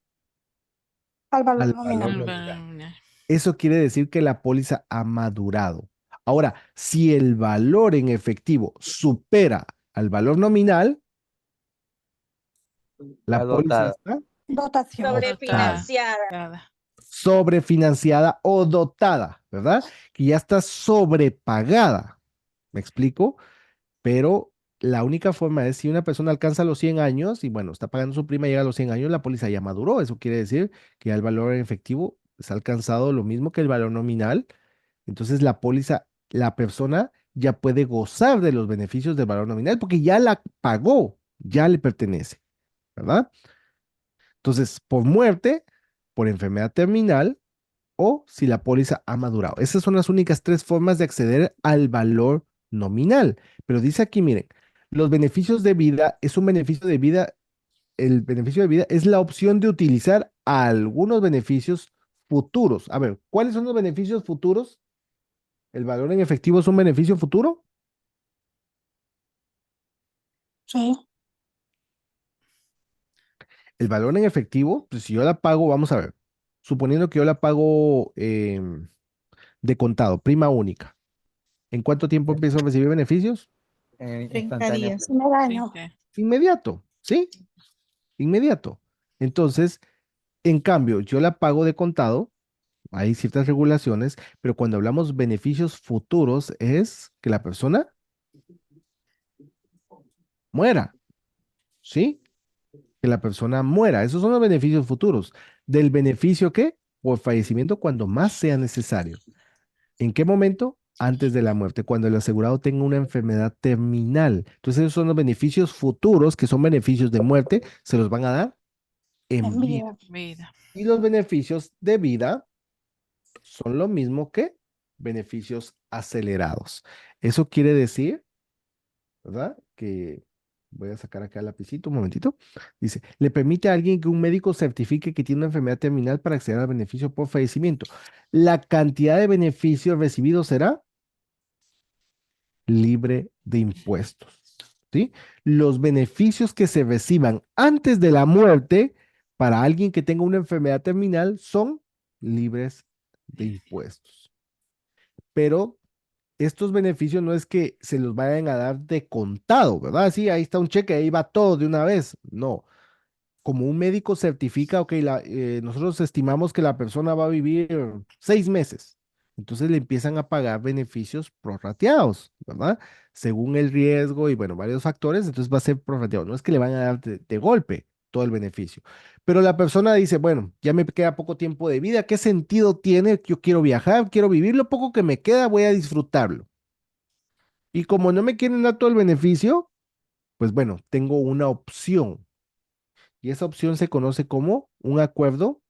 al valor
al
nominal.
valor
El
nominal.
valor nominal.
Eso quiere decir que la póliza ha madurado. Ahora, si el valor en efectivo supera al valor nominal, la
Está
póliza
dotada.
está
Dotación.
Sobrefinanciada.
Nada.
sobrefinanciada o dotada, ¿verdad? Que ya está sobrepagada. ¿Me explico? Pero la única forma es si una persona alcanza los 100 años y bueno, está pagando su prima, llega a los 100 años, la póliza ya maduró. Eso quiere decir que ya el valor en efectivo ha alcanzado lo mismo que el valor nominal. Entonces la póliza, la persona ya puede gozar de los beneficios del valor nominal porque ya la pagó, ya le pertenece, ¿verdad? Entonces, por muerte, por enfermedad terminal o si la póliza ha madurado. Esas son las únicas 3 formas de acceder al valor nominal. Pero dice aquí, miren, los beneficios de vida es un beneficio de vida, el beneficio de vida es la opción de utilizar algunos beneficios futuros. A ver, ¿cuáles son los beneficios futuros? ¿El valor en efectivo es un beneficio futuro?
Sí.
El valor en efectivo, pues si yo la pago, vamos a ver, suponiendo que yo la pago de contado, prima única, ¿en cuánto tiempo empiezo a recibir beneficios?
30
Instantáneo.
días.
Primer año.
Inmediato, ¿sí? Inmediato. Entonces, en cambio, yo la pago de contado, hay ciertas regulaciones, pero cuando hablamos beneficios futuros es que la persona muera, ¿sí? Que la persona muera. Esos son los beneficios futuros. ¿Del beneficio qué? Por fallecimiento cuando más sea necesario. ¿En qué momento? Antes de la muerte, cuando el asegurado tenga una enfermedad terminal. Entonces, esos son los beneficios futuros, que son beneficios de muerte, se los van a dar en
En
vida.
vida.
Vida.
Y los beneficios de vida son lo mismo que beneficios acelerados. Eso quiere decir, ¿verdad? Que voy a sacar acá el lapicito un momentito. Dice, le permite a alguien que un médico certifique que tiene una enfermedad terminal para acceder al beneficio por fallecimiento. La cantidad de beneficios recibidos será libre de impuestos, ¿sí? Los beneficios que se reciban antes de la muerte para alguien que tenga una enfermedad terminal son libres de impuestos. Pero estos beneficios no es que se los vayan a dar de contado, ¿verdad? Sí, ahí está un cheque, ahí va todo de una vez. No. Como un médico certifica, ok, nosotros estimamos que la persona va a vivir 6 meses. Entonces le empiezan a pagar beneficios prorrateados, ¿verdad? Según el riesgo y, bueno, varios factores, entonces va a ser prorrateado. No es que le van a dar de golpe todo el beneficio. Pero la persona dice, bueno, ya me queda poco tiempo de vida, ¿qué sentido tiene? Yo quiero viajar, quiero vivir lo poco que me queda, voy a disfrutarlo. Y como no me quieren dar todo el beneficio, pues bueno, tengo una opción. Y esa opción se conoce como un acuerdo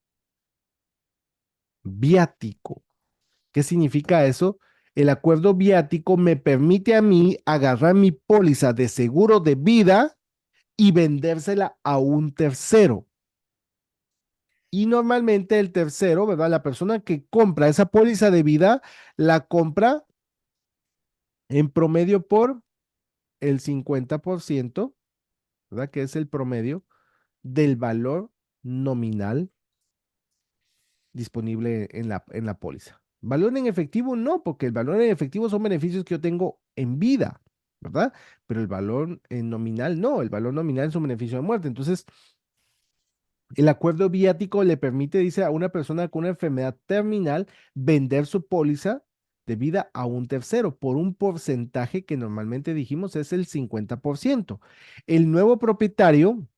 viático. ¿Qué significa eso? El acuerdo viático me permite a mí agarrar mi póliza de seguro de vida y vendérsela a un tercero. Y normalmente el tercero, ¿verdad? La persona que compra esa póliza de vida, la compra en promedio por el 50%, ¿verdad? Que es el promedio del valor nominal disponible en la póliza. Valor en efectivo no, porque el valor en efectivo son beneficios que yo tengo en vida, ¿verdad? Pero el valor nominal no, el valor nominal es un beneficio de muerte. Entonces, el acuerdo viático le permite, dice, a una persona con una enfermedad terminal vender su póliza de vida a un tercero por un porcentaje que normalmente dijimos es el 50%. El nuevo propietario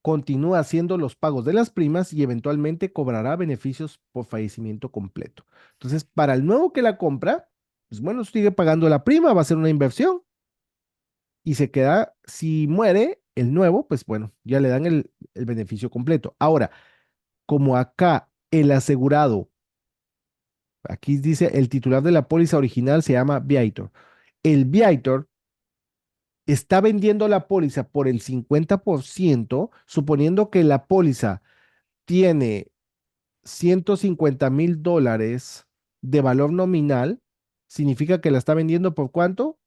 continúa haciendo los pagos de las primas y eventualmente cobrará beneficios por fallecimiento completo. Entonces, para el nuevo que la compra, pues bueno, sigue pagando la prima, va a ser una inversión y se queda, si muere el nuevo, pues bueno, ya le dan el beneficio completo. Ahora, como acá el asegurado, aquí dice el titular de la póliza original se llama Viator. El Viator está vendiendo la póliza por el 50%, suponiendo que la póliza tiene $150,000 de valor nominal, significa que la está vendiendo por ¿cuánto?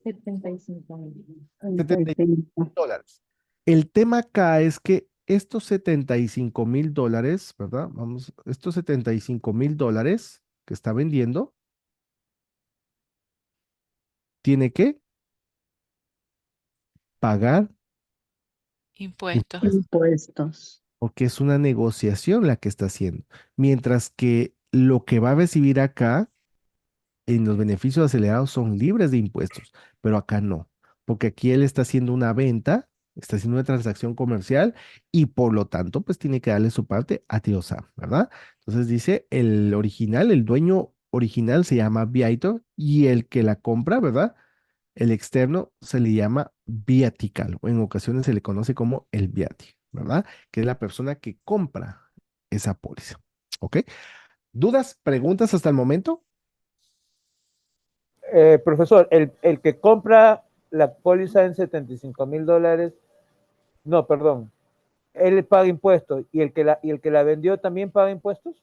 75,000.
$75,000. El tema acá es que estos $75,000, ¿verdad? Vamos, estos $75,000 que está vendiendo, tiene que pagar
Impuestos.
Impuestos.
porque es una negociación la que está haciendo. Mientras que lo que va a recibir acá en los beneficios acelerados son libres de impuestos, pero acá no, porque aquí él está haciendo una venta, está haciendo una transacción comercial y por lo tanto, pues tiene que darle su parte a Tío Sam, ¿verdad? Entonces dice el original, el dueño original se llama Viator y el que la compra, ¿verdad? El externo se le llama viatical o en ocasiones se le conoce como el viati, ¿verdad? Que es la persona que compra esa póliza. ¿Ok? ¿Dudas, preguntas hasta el momento?
Profesor, el que compra la póliza en $75,000, no, perdón, él paga impuestos y el que la vendió también paga impuestos.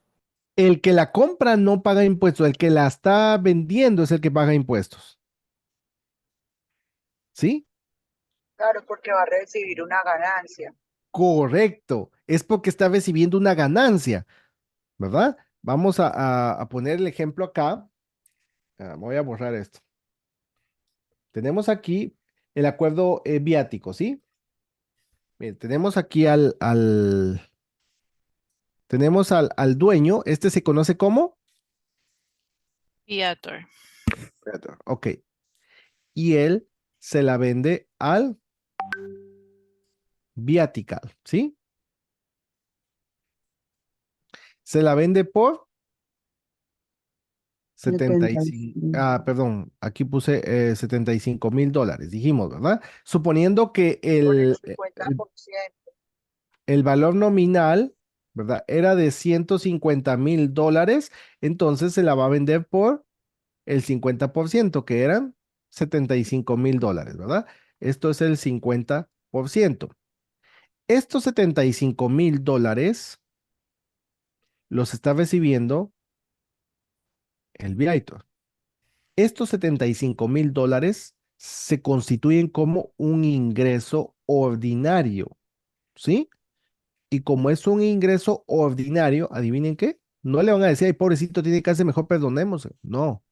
El que la compra no paga impuestos, el que la está vendiendo es el que paga impuestos. ¿Sí?
Claro, porque va a recibir una ganancia.
Correcto. Es porque está recibiendo una ganancia, ¿verdad? Vamos a poner el ejemplo acá. Voy a borrar esto. Tenemos aquí el acuerdo viático, ¿sí? Bien, tenemos aquí tenemos al dueño. Este se conoce como
Viator.
Viator, ok. Y él se la vende al viatical, ¿sí? Se la vende por 75, perdón, aquí puse $75,000, dijimos, ¿verdad? Suponiendo que
Por el
el
50%.
valor nominal, ¿verdad? Era de $150,000, entonces se la va a vender por el 50%, que eran $75,000, ¿verdad? Esto es el 50%. Estos $75,000 los está recibiendo el Viator. Estos $75,000 se constituyen como un ingreso ordinario, ¿sí? Y como es un ingreso ordinario, adivinen qué, no le van a decir, ay, pobrecito, tiene que hacer mejor, perdonemos. No,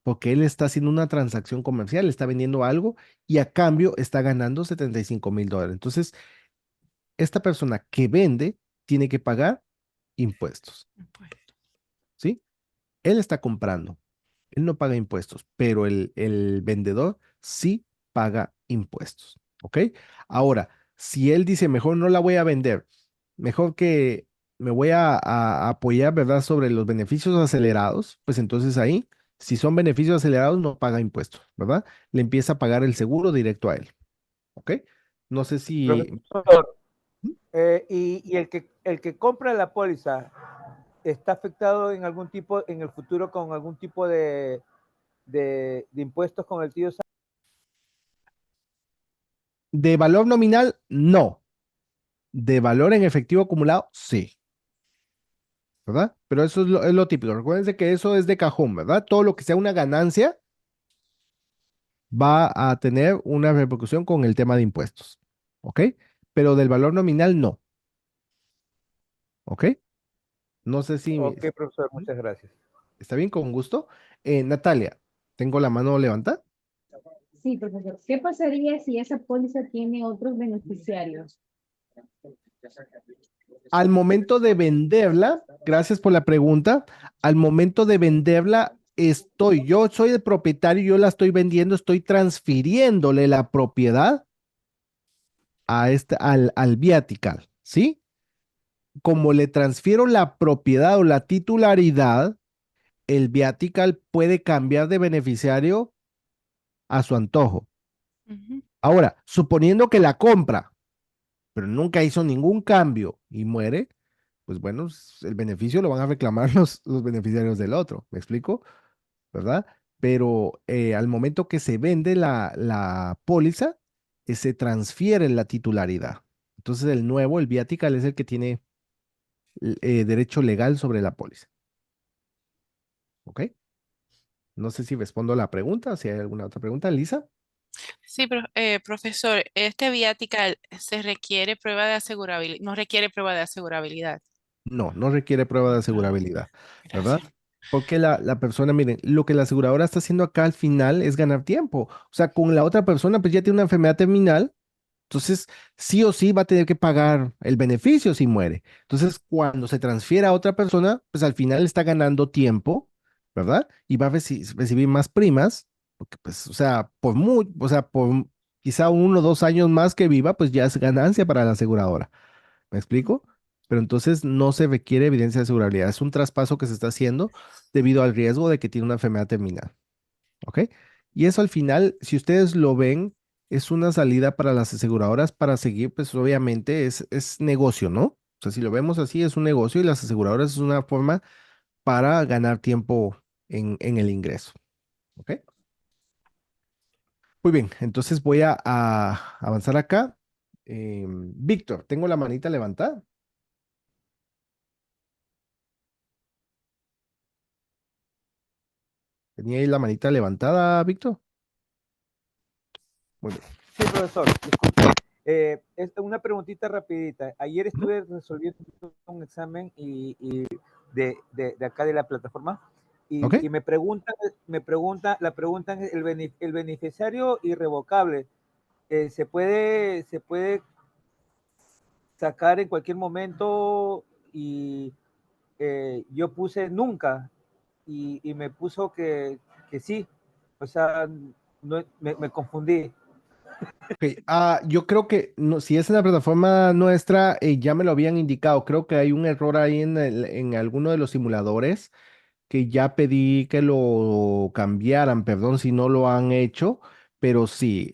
porque él está haciendo una transacción comercial, está vendiendo algo y a cambio está ganando $75,000. Entonces, esta persona que vende tiene que pagar impuestos, ¿sí? Él está comprando, él no paga impuestos, pero el vendedor sí paga impuestos, ¿ok? Ahora, si él dice, mejor no la voy a vender, mejor que me voy a apoyar, ¿verdad? Sobre los beneficios acelerados, pues entonces ahí, si son beneficios acelerados, no paga impuestos, ¿verdad? Le empieza a pagar el seguro directo a él, ¿ok? No sé si...
Profesor, y el que compra la póliza está afectado en algún tipo, en el futuro con algún tipo de impuestos con el tío Sam.
De valor nominal, no. De valor en efectivo acumulado, sí. ¿Verdad? Pero eso es lo típico. Recuérdense que eso es de cajón, ¿verdad? Todo lo que sea una ganancia va a tener una repercusión con el tema de impuestos. ¿Ok? Pero del valor nominal, no. ¿Ok? No sé si...
Ok, profesor, muchas gracias.
¿Está bien? Con gusto. Natalia, ¿tengo la mano levantada?
Sí, profesor. ¿Qué pasaría si esa póliza tiene otros beneficiarios?
Al momento de venderla, gracias por la pregunta, al momento de venderla, yo soy el propietario, yo la estoy vendiendo, estoy transfiriéndole la propiedad al viatical, ¿sí? Como le transfiero la propiedad o la titularidad, el viatical puede cambiar de beneficiario a su antojo.
Ujú.
Ahora, suponiendo que la compra, pero nunca hizo ningún cambio y muere, pues bueno, el beneficio lo van a reclamar los beneficiarios del otro, ¿me explico? ¿Verdad? Pero al momento que se vende la póliza, se transfiere la titularidad. Entonces el nuevo, el viatical, es el que tiene derecho legal sobre la póliza. ¿Ok? No sé si respondo a la pregunta, si hay alguna otra pregunta, Lisa.
Sí, pero, profesor, este viatical se requiere prueba de asegurabilidad, no requiere prueba de asegurabilidad.
No, no requiere prueba de
Ah,
asegurabilidad, ¿verdad?
gracias.
Porque la persona, miren, lo que la aseguradora está haciendo acá al final es ganar tiempo. O sea, con la otra persona, pues ya tiene una enfermedad terminal, entonces sí o sí va a tener que pagar el beneficio si muere. Entonces, cuando se transfiere a otra persona, pues al final está ganando tiempo, ¿verdad? Y va a recibir más primas, porque pues, o sea, o sea, por quizá 1 o 2 años más que viva, pues ya es ganancia para la aseguradora. ¿Me explico? Pero entonces no se requiere evidencia de asegurabilidad. Es un traspaso que se está haciendo debido al riesgo de que tiene una enfermedad terminal. ¿Ok? Y eso al final, si ustedes lo ven, es una salida para las aseguradoras para seguir, pues obviamente es negocio, ¿no? O sea, si lo vemos así, es un negocio y las aseguradoras es una forma para ganar tiempo en el ingreso. ¿Ok? Muy bien, entonces voy a avanzar acá. Víctor, tengo la manita levantada. ¿Tenía ahí la manita levantada, Víctor? Muy bien.
Sí, profesor, disculpe. Es una preguntita rapidita. Ayer estuve resolviendo un examen de acá de la plataforma
¿Ok?
y la pregunta es el beneficiario irrevocable. ¿Se puede sacar en cualquier momento? Y yo puse nunca y me puso que sí. O sea, me confundí.
Ok, yo creo que si es en la plataforma nuestra, ya me lo habían indicado. Creo que hay un error ahí en alguno de los simuladores que ya pedí que lo cambiaran. Perdón si no lo han hecho, pero sí,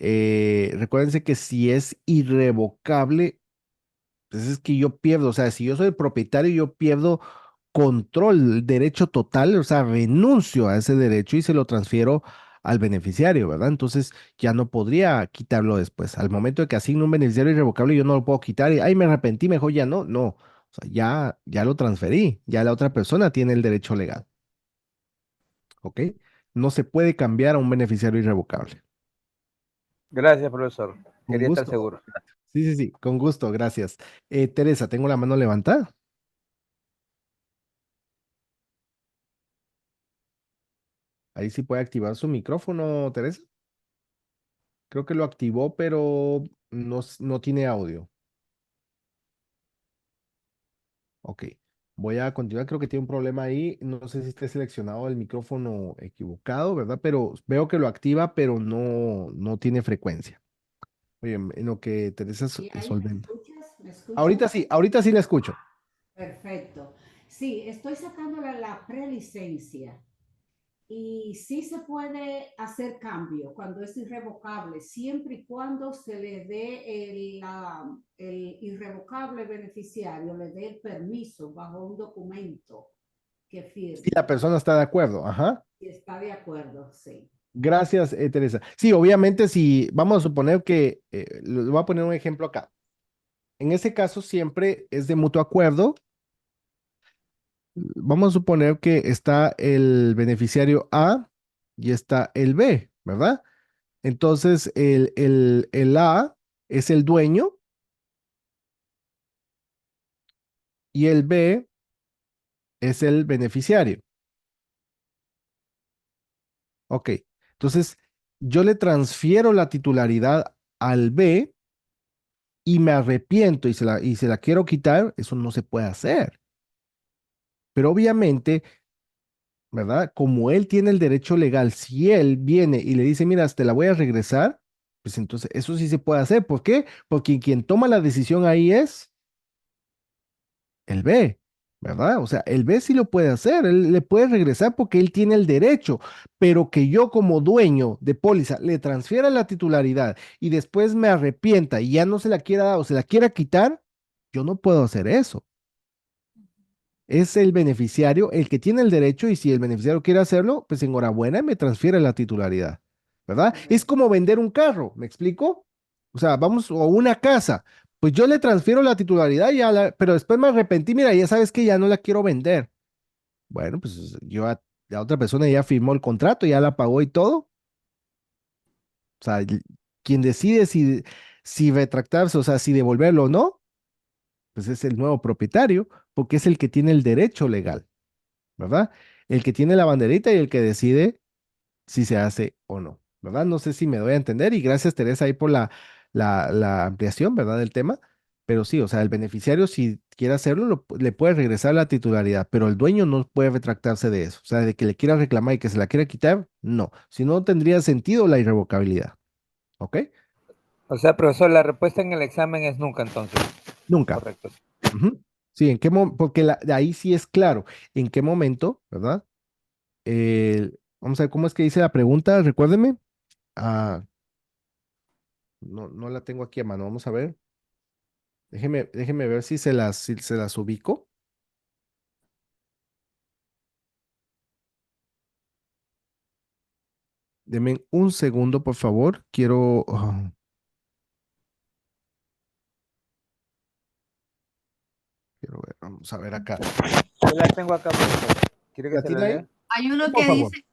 recuérdense que si es irrevocable, pues es que yo pierdo. O sea, si yo soy el propietario, yo pierdo control, derecho total, o sea, renuncio a ese derecho y se lo transfiero al beneficiario, ¿verdad? Entonces ya no podría quitarlo después. Al momento de que asigno un beneficiario irrevocable, yo no lo puedo quitar y, ay, me arrepentí, mejor ya no, no. O sea, ya lo transferí, ya la otra persona tiene el derecho legal, ¿ok? No se puede cambiar a un beneficiario irrevocable.
Gracias, profesor.
Con
Quería estar
gusto.
seguro.
Sí, sí, sí, con gusto, gracias. Teresa, tengo la mano levantada. Ahí sí puede activar su micrófono, Teresa. Creo que lo activó, pero no tiene audio. Ok. Voy a continuar. Creo que tiene un problema ahí. No sé si esté seleccionado el micrófono equivocado, ¿verdad? Pero veo que lo activa, pero no tiene frecuencia. Oye, en lo que Teresa
¿Y ahí me
solventa.
escuchas? ¿Me escuchas?
Ahorita sí la escucho.
Perfecto. Sí, estoy sacando la prelicencia y sí se puede hacer cambio cuando es irrevocable, siempre y cuando se le dé el irrevocable beneficiario, le dé el permiso bajo un documento que
Si la
firme.
persona está de acuerdo, ajá.
Si está de acuerdo, sí.
Gracias, Teresa. Sí, obviamente, si vamos a suponer que, le voy a poner un ejemplo acá. En ese caso, siempre es de mutuo acuerdo. Vamos a suponer que está el beneficiario A y está el B, ¿verdad? Entonces, el A es el dueño y el B es el beneficiario. Ok, entonces yo le transfiero la titularidad al B y me arrepiento y se la quiero quitar, eso no se puede hacer. Pero obviamente, ¿verdad? Como él tiene el derecho legal, si él viene y le dice, mira, te la voy a regresar, Pues entonces eso sí se puede hacer. ¿Por qué? Porque quien toma la decisión ahí es el B, ¿verdad? O sea, el B sí lo puede hacer, él le puede regresar porque él tiene el derecho, pero que yo como dueño de póliza le transfiera la titularidad y después me arrepienta y ya no se la quiera dar o se la quiera quitar, yo no puedo hacer eso. Es el beneficiario el que tiene el derecho y si el beneficiario quiere hacerlo, pues enhorabuena y me transfiere la titularidad, ¿verdad? Es como vender un carro, ¿me explico? O sea, vamos, o una casa, pues yo le transfiero la titularidad, pero después me arrepentí, mira, ya sabes que ya no la quiero vender. Bueno, pues la otra persona ya firmó el contrato, ya la pagó y todo. O sea, quien decide si retractarse, o sea, si devolverlo o no, pues es el nuevo propietario, porque es el que tiene el derecho legal. ¿Verdad? El que tiene la banderita y el que decide si se hace o no, ¿verdad? No sé si me doy a entender y gracias Teresa ahí por la ampliación, ¿verdad? Del tema, pero sí, o sea, el beneficiario si quiere hacerlo le puede regresar la titularidad, pero el dueño no puede retractarse de eso, o sea, de que le quiera reclamar y que se la quiera quitar, no, si no tendría sentido la irrevocabilidad, ¿ok?
O sea, profesor, la respuesta en el examen es nunca entonces.
Nunca.
Correcto.
Ujú. Sí, ¿en qué momento? Porque de ahí sí es claro, ¿en qué momento, verdad? Vamos a ver cómo es que dice la pregunta, recuérdeme. Ah, no la tengo aquí a mano, vamos a ver. Déjeme ver si se las ubico. Deme un segundo, por favor. Quiero ver, vamos a ver acá.
Yo la tengo acá, profesor. ¿Quiere que
¿La
se la
tiene ahí?
lea?
Hay uno
Por
que
favor.
dice,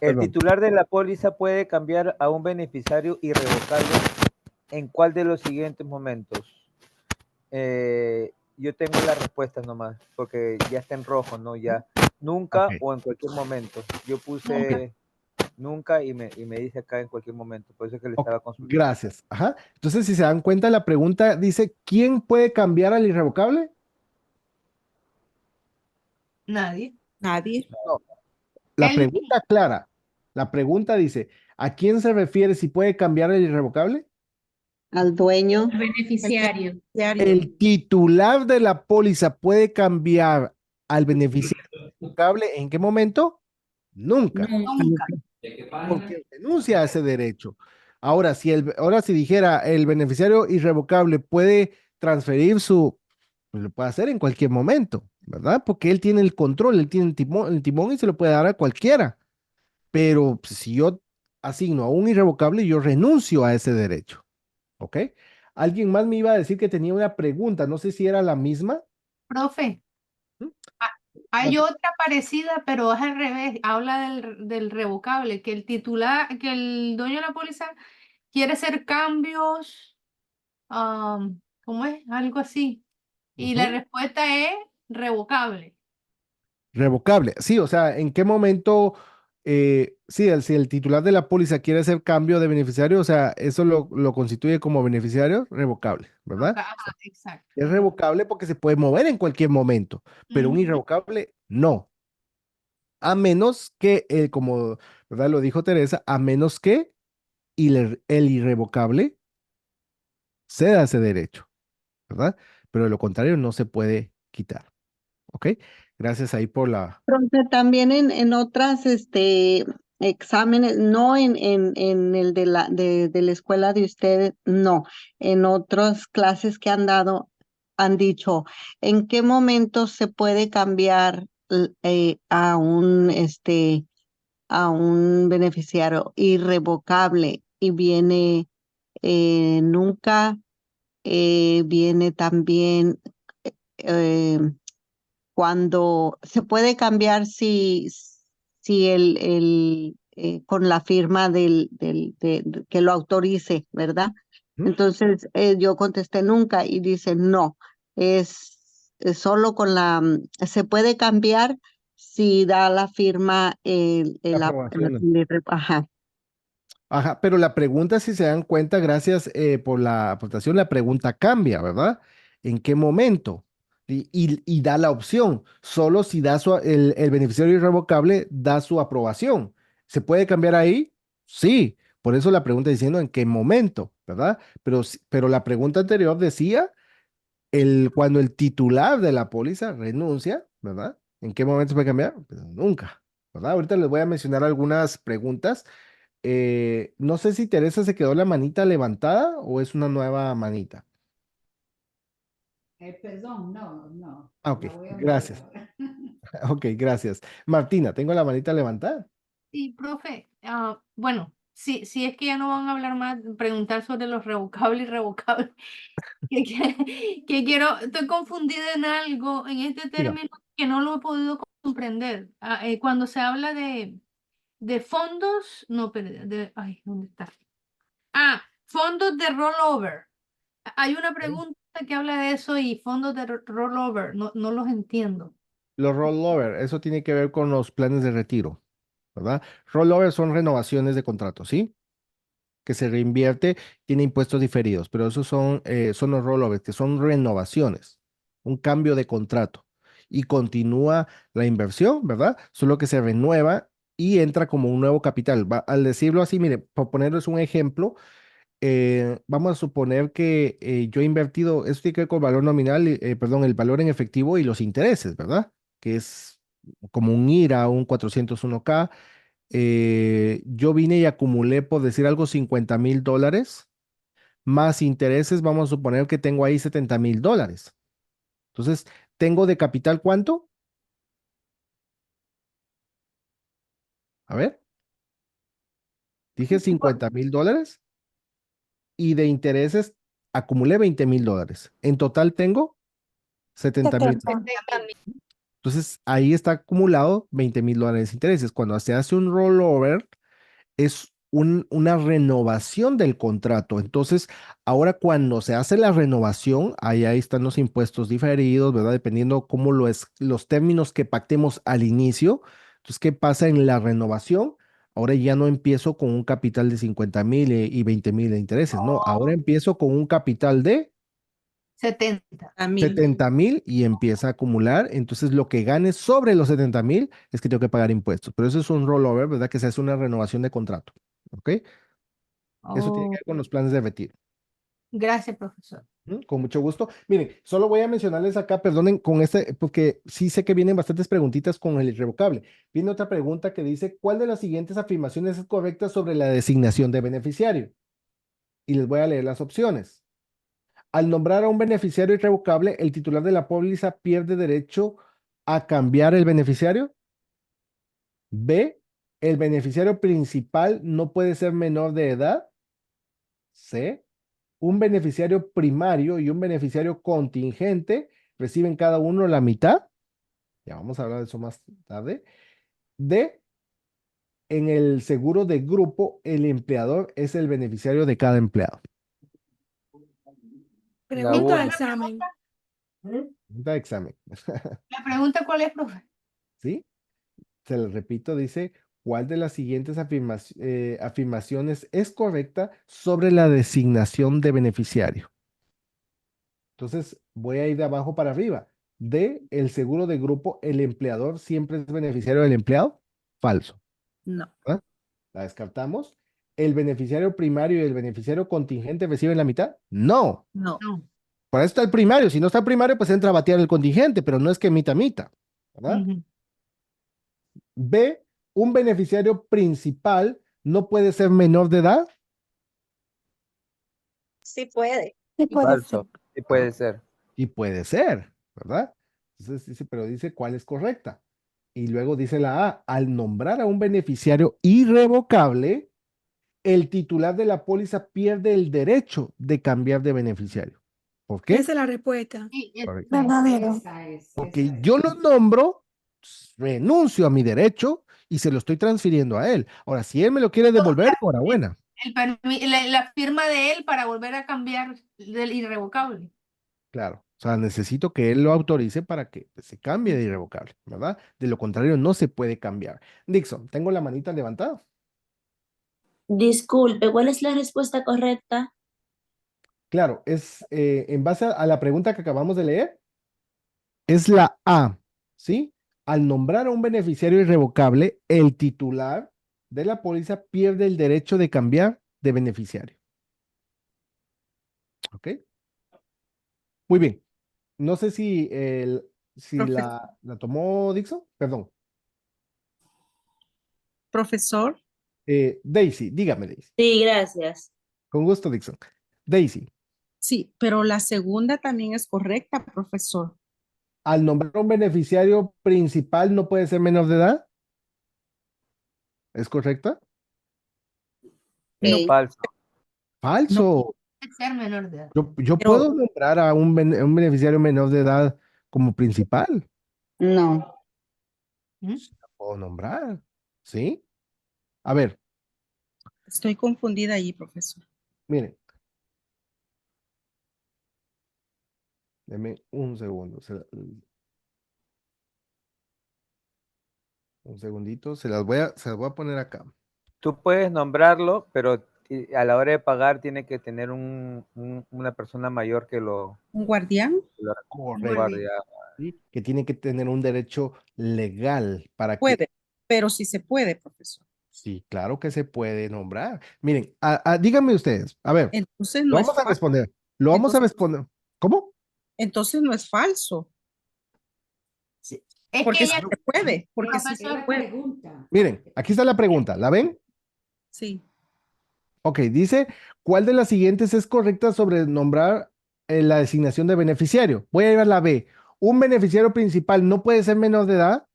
El
Perdón.
titular de la póliza puede cambiar a un beneficiario irrevocable en cuál de los siguientes momentos. Yo tengo las respuestas nomás, porque ya está en rojo, ¿no? Ya nunca
Ok.
o en cualquier momento. Yo puse nunca y me dice acá en cualquier momento, por eso es que le
Ok,
estaba consultando.
gracias. Ajá. Entonces, si se dan cuenta, la pregunta dice, ¿quién puede cambiar al irrevocable?
nadie.
Nadie.
No. La
Él
pregunta clara. La pregunta dice, ¿a quién se refiere si puede cambiar el irrevocable?
Al dueño.
beneficiario.
El titular de la póliza puede cambiar al beneficiario irrevocable ¿en qué momento? Nunca,
Nunca.
porque él renuncia a ese derecho. Ahora si dijera el beneficiario irrevocable puede transferir pues lo puede hacer en cualquier momento, ¿verdad? Porque él tiene el control, él tiene el timón y se lo puede dar a cualquiera. Pero pues, si yo asigno a un irrevocable, yo renuncio a ese derecho, ¿ok? Alguien más me iba a decir que tenía una pregunta, no sé si era la misma.
Profe,
¿Mm?
hay otra parecida, pero es al revés. Habla del revocable, que el titular, que el dueño de la póliza quiere hacer cambios, ¿cómo es? Algo así. Y la
Ujú.
respuesta es revocable.
Revocable, sí, o sea, ¿en qué momento, sí, si el titular de la póliza quiere hacer cambio de beneficiario, o sea, eso lo constituye como beneficiario revocable, ¿verdad?
Ajá, exacto.
Es revocable porque se puede mover en cualquier momento, pero un
Ujú.
irrevocable no, a menos que, como, ¿verdad? Lo dijo Teresa, a menos que el irrevocable ceda ese derecho, ¿verdad? Pero de lo contrario no se puede quitar, ¿ok? Gracias ahí por la...
Profe, también en otras exámenes, no en el de la escuela de ustedes, no, en otras clases que han dado, han dicho, ¿en qué momento se puede cambiar a un beneficiario irrevocable y viene nunca, viene también eh, cuando se puede cambiar si con la firma que lo autorice, ¿verdad?
¿Mm?
Entonces yo contesté nunca y dice no, es solo se puede cambiar si da la firma
Aprobación.
ajá.
Ajá, pero la pregunta, si se dan cuenta, gracias por la aportación, la pregunta cambia, ¿verdad? ¿En qué momento? Y da la opción, solo si el beneficiario irrevocable da su aprobación. ¿Se puede cambiar ahí? Sí, por eso la pregunta diciendo en qué momento, ¿verdad? Pero la pregunta anterior decía cuando el titular de la póliza renuncia, ¿verdad? ¿En qué momento se puede cambiar? Pues nunca, ¿verdad? Ahorita les voy a mencionar algunas preguntas. No sé si Teresa se quedó la manita levantada o es una nueva manita.
Perdón, no,
Ah, ok,
la voy a mover
gracias.
ahora.
Ok, gracias. Martina, tengo la manita levantada.
Sí, profe, bueno, si es que ya no van a hablar más, preguntar sobre los revocables y irrevocables, que quiero, estoy confundida en algo, en este
Diga.
término que no lo he podido comprender. Cuando se habla de fondos, no, pero ay, ¿dónde está? Fondos de rollover. Hay una pregunta que habla de eso y fondos de rollover, no los entiendo.
Los rollover, eso tiene que ver con los planes de retiro, ¿verdad? Rollover son renovaciones de contrato, ¿sí? Que se reinvierte, tiene impuestos diferidos, pero esos son los rollovers, que son renovaciones, un cambio de contrato. Y continúa la inversión, ¿verdad? Solo que se renueva y entra como un nuevo capital. Al decirlo así, mire, por ponerles un ejemplo, vamos a suponer que yo he invertido, esto tiene que ver con el valor nominal, perdón, el valor en efectivo y los intereses, ¿verdad? Que es como un IRA, un 401k. Yo vine y acumulé, por decir algo, $50,000, más intereses, vamos a suponer que tengo ahí $70,000. Entonces, ¿tengo de capital cuánto? A ver, dije $50,000 y de intereses acumulé $20,000. En total tengo 70,000.
70.
Entonces, ahí está acumulado $20,000 de intereses. Cuando se hace un rollover, es una renovación del contrato. Entonces, ahora cuando se hace la renovación, ahí están los impuestos diferidos, ¿verdad? Dependiendo cómo los términos que pactemos al inicio. Entonces, ¿qué pasa en la renovación? Ahora ya no empiezo con un capital de 50,000 y 20,000 de intereses, no, ahora empiezo con un capital de 70,000 y empieza a acumular. Entonces, lo que gane sobre los 70,000 es que tengo que pagar impuestos. Pero eso es un rollover, ¿verdad? Que se hace una renovación de contrato. ¿Ok? Eso tiene que ver con los planes de retiro.
Gracias, profesor.
Con mucho gusto. Miren, solo voy a mencionarles acá, perdonen con porque sí sé que vienen bastantes preguntitas con el irrevocable. Viene otra pregunta que dice, ¿cuál de las siguientes afirmaciones es correcta sobre la designación de beneficiario? Y les voy a leer las opciones. Al nombrar a un beneficiario irrevocable, el titular de la póliza pierde derecho a cambiar el beneficiario. B, el beneficiario principal no puede ser menor de edad. C, un beneficiario primario y un beneficiario contingente reciben cada uno la mitad. Ya vamos a hablar de eso más tarde. D, en el seguro de grupo, el empleador es el beneficiario de cada empleado.
Pregunta de examen.
Pregunta de examen.
La pregunta, ¿cuál es, profe?
¿Sí? Se les repito, dice, ¿cuál de las siguientes afirmaciones es correcta sobre la designación de beneficiario? Entonces, voy a ir de abajo para arriba. D, el seguro de grupo, el empleador siempre es beneficiario del empleado. Falso.
No.
¿Ah? La descartamos. ¿El beneficiario primario y el beneficiario contingente reciben la mitad? No.
No.
Para eso está el primario. Si no está el primario, pues entra a batear el contingente, pero no es que mitad, ¿verdad? B, un beneficiario principal no puede ser menor de edad.
Sí puede.
Sí puede
Falso.
ser.
Sí puede ser.
Y puede ser, ¿verdad? Entonces dice, pero dice cuál es correcta. Y luego dice la A, al nombrar a un beneficiario irrevocable, el titular de la póliza pierde el derecho de cambiar de beneficiario. ¿Por qué?
Esa es la respuesta.
Correcto.
Verdadero.
Porque yo lo nombro, renuncio a mi derecho y se lo estoy transfiriendo a él. Ahora, si él me lo quiere devolver, enhorabuena.
La firma de él para volver a cambiar del irrevocable.
Claro. O sea, necesito que él lo autorice para que se cambie de irrevocable, ¿verdad? De lo contrario, no se puede cambiar. Dixon, tengo la manita levantada.
Disculpe, ¿cuál es la respuesta correcta?
Claro, es en base a la pregunta que acabamos de leer, es la A, ¿sí? Al nombrar a un beneficiario irrevocable, el titular de la póliza pierde el derecho de cambiar de beneficiario. ¿Ok? Muy bien. No sé si la tomó Dixon. Perdón.
Profesor,
Daisy, dígame, Daisy.
Sí, gracias.
Con gusto, Dixon. Daisy,
sí, pero la segunda también es correcta, profesor.
al nombrar un beneficiario principal no puede ser menor de edad. ¿Es correcta?
No,
Falso.
Falso.
Puede ser menor de edad.
Yo
Pero-
puedo nombrar a un un beneficiario menor de edad como principal.
No.
¿Mm?
La puedo nombrar. ¿Sí? A ver,
estoy confundida ahí, profesor.
miren. Deme un segundo. Un segundito. Se las voy a poner acá.
Tú puedes nombrarlo, pero a la hora de pagar tiene que tener una persona mayor que lo
¿Un guardián?
guardia.
¿Sí? Que tiene que tener un derecho legal para que...
Puede, pero sí se puede, profesor.
Sí, claro que se puede nombrar. Miren, díganme ustedes. A ver,
Entonces
lo
no es
vamos a
falso.
responder. Lo vamos a
Entonces-
responder. ¿Cómo?
Entonces no es falso.
Es
Porque
que
sí
ella,
se puede, porque sí se
profesor,
puede.
Pregunta.
Miren, aquí está la pregunta. ¿La ven?
Sí.
Ok, dice, ¿cuál de las siguientes es correcta sobre nombrar la designación de beneficiario? Voy a ir a la B. ¿Un beneficiario principal no puede ser menor de edad?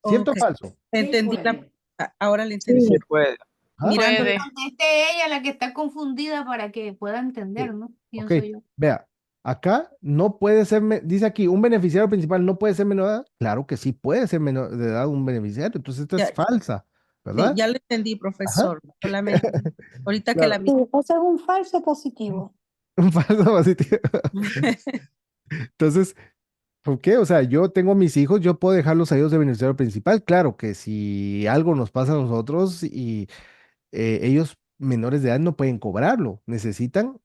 ¿Cierto
Ok.
o falso?
Entendí
puede.
ahora le entendí.
Sí se puede.
Ah,
Mirando
Puede.
conteste ella la que está confundida para que pueda entender, ¿no?
Ok,
Pienso yo.
vea, acá no puede ser, dice aquí, un beneficiario principal no puede ser menor de edad. Claro que sí puede ser menor de edad un beneficiario, entonces esta es
Ya-
falsa,
sí,
¿verdad?
ya le entendí, profesor. Solamente ahorita que
Claro.
la
Sí, eso es un falso positivo.
Un falso positivo. Entonces, ¿por qué? O sea, yo tengo mis hijos, yo puedo dejarlos a ellos de beneficiario principal. Claro que si algo nos pasa a nosotros y ellos menores de edad no pueden cobrarlo, necesitan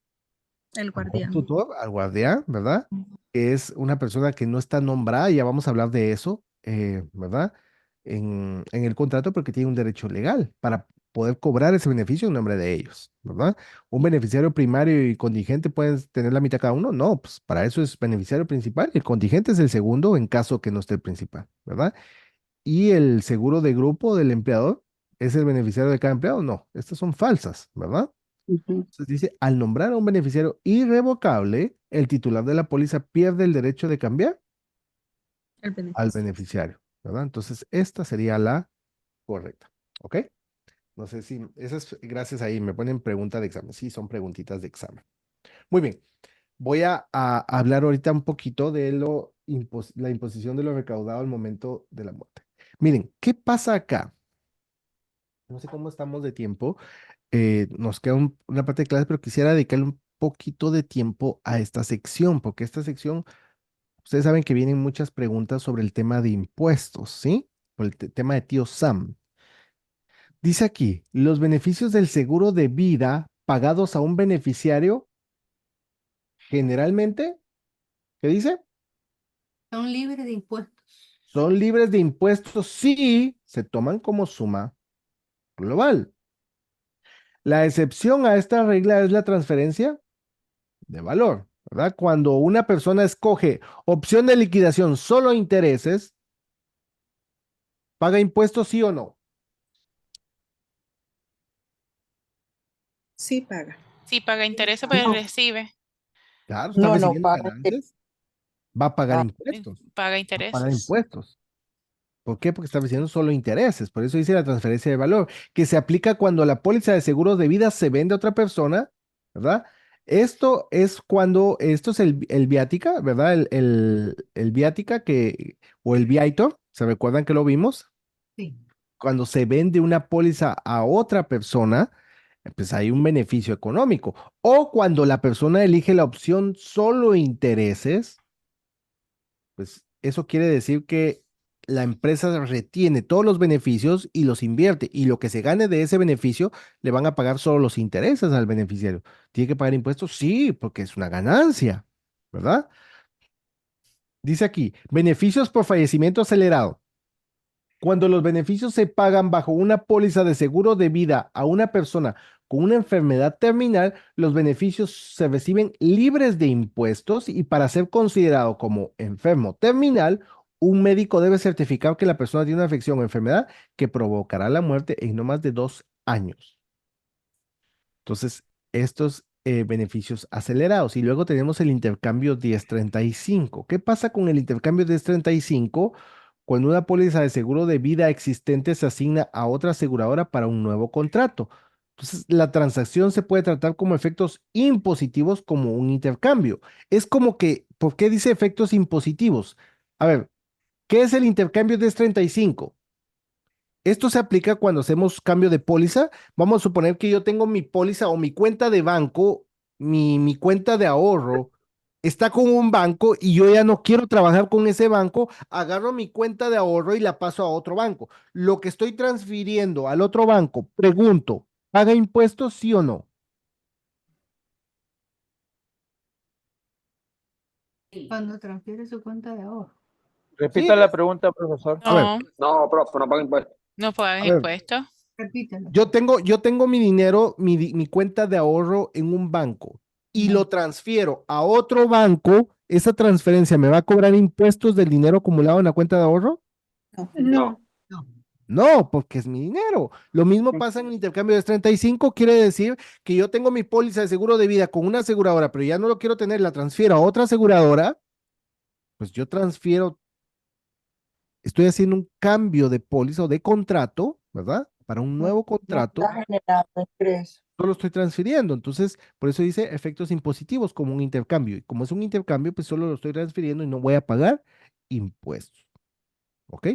el
al
guardián.
tutor, al guardián, ¿verdad? Que es una persona que no está nombrada, y ya vamos a hablar de eso, ¿verdad? En el contrato, porque tiene un derecho legal para poder cobrar ese beneficio en nombre de ellos, ¿verdad? Un beneficiario primario y contingente pueden tener la mitad cada uno. No, pues para eso es beneficiario principal. El contingente es el segundo en caso que no esté el principal, ¿verdad? Y el seguro de grupo del empleador es el beneficiario de cada empleado. No, estas son falsas, ¿verdad?
Ujú.
Entonces dice, al nombrar a un beneficiario irrevocable, el titular de la póliza pierde el derecho de cambiar
El
al
beneficio.
beneficiario, ¿verdad? Entonces esta sería la correcta, ¿ok? No sé si, esas, gracias ahí, me ponen pregunta de examen. Sí, son preguntitas de examen. Muy bien, voy a hablar ahorita un poquito de la imposición de lo recaudado al momento de la muerte. Miren, ¿qué pasa acá? No sé cómo estamos de tiempo. Nos queda una parte de clase, pero quisiera dedicarle un poquito de tiempo a esta sección, porque esta sección, ustedes saben que vienen muchas preguntas sobre el tema de impuestos, ¿sí? O el tema de tío Sam. Dice aquí, los beneficios del seguro de vida pagados a un beneficiario, generalmente, ¿qué dice?
Son libres de impuestos.
Son libres de impuestos si se toman como suma global. La excepción a esta regla es la transferencia de valor, ¿verdad? Cuando una persona escoge opción de liquidación solo intereses, ¿paga impuestos sí o no?
Sí paga.
Sí, paga intereses, pero recibe.
Claro, está
No,
recibiendo
paga.
ganancias, va a pagar
Ah,
impuestos,
Paga
va a pagar
intereses.
impuestos. ¿Por qué? Porque está recibiendo solo intereses. Por eso dice la transferencia de valor, que se aplica cuando la póliza de seguro de vida se vende a otra persona, ¿verdad? Esto es el viática, ¿verdad? El viática o el viator, ¿se recuerdan que lo vimos?
Sí.
Cuando se vende una póliza a otra persona, pues hay un beneficio económico. O cuando la persona elige la opción solo intereses, pues eso quiere decir que la empresa retiene todos los beneficios y los invierte, y lo que se gane de ese beneficio le van a pagar solo los intereses al beneficiario. ¿Tiene que pagar impuestos? Sí, porque es una ganancia, ¿verdad? Dice aquí, beneficios por fallecimiento acelerado. Cuando los beneficios se pagan bajo una póliza de seguro de vida a una persona con una enfermedad terminal, los beneficios se reciben libres de impuestos y para ser considerado como enfermo terminal, un médico debe certificar que la persona tiene una afección o enfermedad que provocará la muerte en no más de 2 años. Entonces, estos beneficios acelerados. Y luego tenemos el intercambio 1035. ¿Qué pasa con el intercambio 1035? Cuando una póliza de seguro de vida existente se asigna a otra aseguradora para un nuevo contrato. Entonces, la transacción se puede tratar como efectos impositivos como un intercambio. Es como que, ¿por qué dice efectos impositivos? A ver, ¿qué es el intercambio 1035? Esto se aplica cuando hacemos cambio de póliza. Vamos a suponer que yo tengo mi póliza o mi cuenta de banco, mi cuenta de ahorro está con un banco y yo ya no quiero trabajar con ese banco, agarro mi cuenta de ahorro y la paso a otro banco. Lo que estoy transfiriendo al otro banco, pregunto, ¿paga impuestos, sí o no?
Cuando transfiere su cuenta de ahorro.
Repita la pregunta, profesor.
A ver,
No,
No, profe, no paga impuestos.
no pagan
a ver,
impuestos.
Repítelo.
yo tengo mi dinero, mi cuenta de ahorro en un banco y lo transfiero a otro banco. ¿Esa transferencia me va a cobrar impuestos del dinero acumulado en la cuenta de ahorro?
No.
No, porque es mi dinero. Lo mismo pasa en el intercambio de 35, quiere decir que yo tengo mi póliza de seguro de vida con una aseguradora, pero ya no lo quiero tener, la transfiero a otra aseguradora, pues yo transfiero, estoy haciendo un cambio de póliza o de contrato, ¿verdad? Para un nuevo
No
contrato,
está generando ingreso.
solo estoy transfiriendo. Entonces, por eso dice efectos impositivos como un intercambio. Y como es un intercambio, pues solo lo estoy transfiriendo y no voy a pagar impuestos. ¿Ok?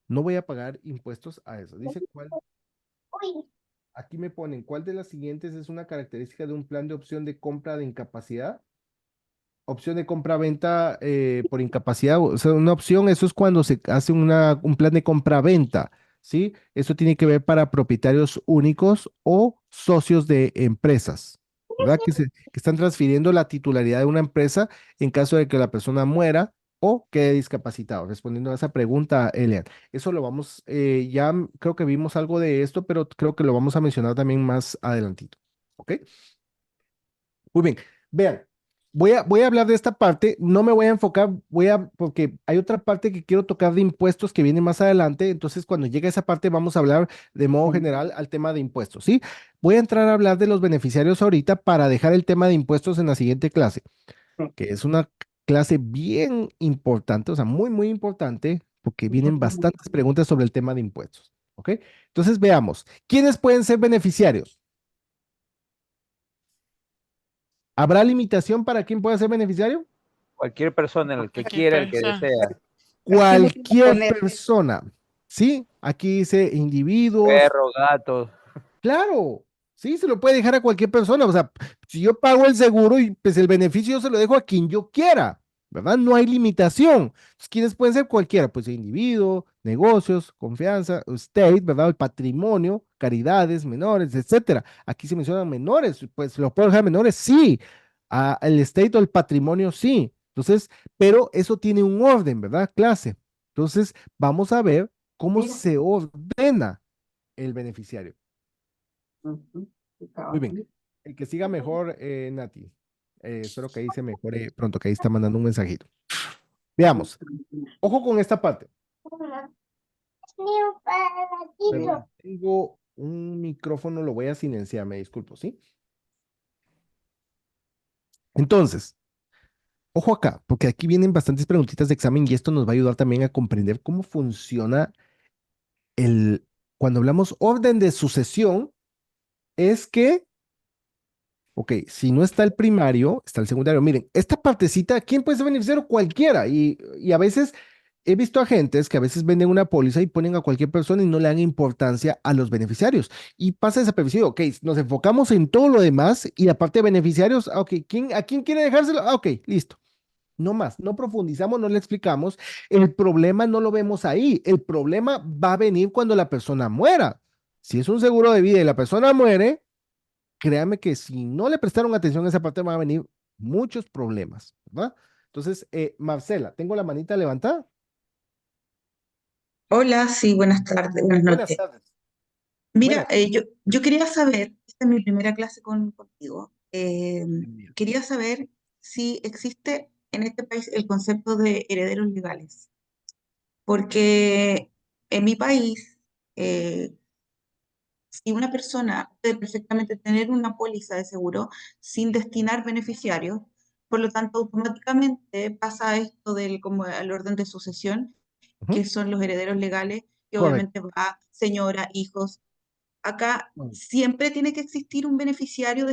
No voy a pagar impuestos a eso. Dice cuál. Aquí me ponen, ¿cuál de las siguientes es una característica de un plan de opción de compra de incapacidad? Opción de compra-venta por incapacidad, o sea, una opción, eso es cuando se hace un plan de compra-venta, ¿sí? Eso tiene que ver para propietarios únicos o socios de empresas, ¿verdad? Que están transfiriendo la titularidad de una empresa en caso de que la persona muera o quede discapacitado. Respondiendo a esa pregunta, Elian, eso lo vamos, creo que vimos algo de esto, pero creo que lo vamos a mencionar también más adelantito, ¿ok? Muy bien, vean. Voy a hablar de esta parte, no me voy a enfocar, porque hay otra parte que quiero tocar de impuestos que viene más adelante, entonces cuando llegue a esa parte vamos a hablar de modo general al tema de impuestos, ¿sí? Voy a entrar a hablar de los beneficiarios ahorita para dejar el tema de impuestos en la siguiente clase, que es una clase bien importante, o sea, muy, muy importante, porque vienen bastantes preguntas sobre el tema de impuestos, ¿ok? Entonces veamos, ¿quiénes pueden ser beneficiarios? ¿Habrá limitación para quién pueda ser beneficiario?
Cualquier persona, el que
Cualquier
quiera, el que
persona.
desea.
Cualquier persona, ¿sí? Aquí dice individuos.
Perro, gato.
Claro, sí, se lo puede dejar a cualquier persona. O sea, si yo pago el seguro y pues el beneficio yo se lo dejo a quien yo quiera, ¿verdad? No hay limitación. Entonces, ¿quiénes pueden ser? Cualquiera, pues individuo, negocios, confianza, state, ¿verdad? El patrimonio, caridades, menores, etcétera. Aquí se mencionan menores, pues los puedo dejar menores, sí. El state o el patrimonio, sí. Entonces, pero eso tiene un orden, ¿verdad? Clase. Entonces, vamos a ver cómo se ordena el beneficiario. Muy bien. El que siga mejor, Nati. Espero que ahí se mejore pronto, que ahí está mandando un mensajito. Veamos. Ojo con esta parte. Perdón, tengo un micrófono, lo voy a silenciar, me disculpo, ¿sí? Entonces, ojo acá, porque aquí vienen bastantes preguntitas de examen y esto nos va a ayudar también a comprender cómo funciona cuando hablamos orden de sucesión, es que ok, si no está el primario, está el secundario. Miren, esta partecita, ¿quién puede ser beneficiario? Cualquiera. Y a veces he visto agentes que a veces venden una póliza y ponen a cualquier persona y no le dan importancia a los beneficiarios. Y pasa desapercibido. Ok, nos enfocamos en todo lo demás y la parte de beneficiarios, ok, ¿a quién quiere dejárselo? Ok, listo. No más, no profundizamos, no le explicamos. El problema no lo vemos ahí. El problema va a venir cuando la persona muera. Si es un seguro de vida y la persona muere, créame que si no le prestaron atención a esa parte van a venir muchos problemas, ¿verdad? Entonces, Marcela, ¿tengo la manita levantada?
Hola, sí, buenas tardes, buenas
Buenas
noches.
tardes.
Mira,
Buenas.
yo quería saber, esta es mi primera clase contigo,
Bienvenida.
quería saber si existe en este país el concepto de herederos legales, porque en mi país, eh, si una persona puede perfectamente tener una póliza de seguro sin destinar beneficiarios, por lo tanto, automáticamente pasa esto del como al orden de sucesión,
Ujú.
que son los herederos legales, que
Correcto.
obviamente va señora, hijos. Acá
Mm.
siempre tiene que existir un beneficiario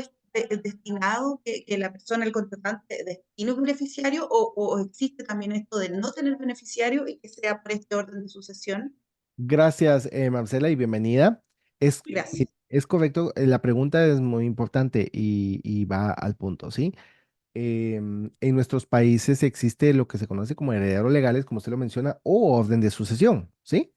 destinado, que la persona, el contratante, destine un beneficiario, o existe también esto de no tener beneficiario y que sea por este orden de sucesión.
Gracias, Marcela, y bienvenida.
Gracias.
Es correcto, la pregunta es muy importante y va al punto, ¿sí? En nuestros países existe lo que se conoce como herederos legales, como usted lo menciona, o orden de sucesión, ¿sí?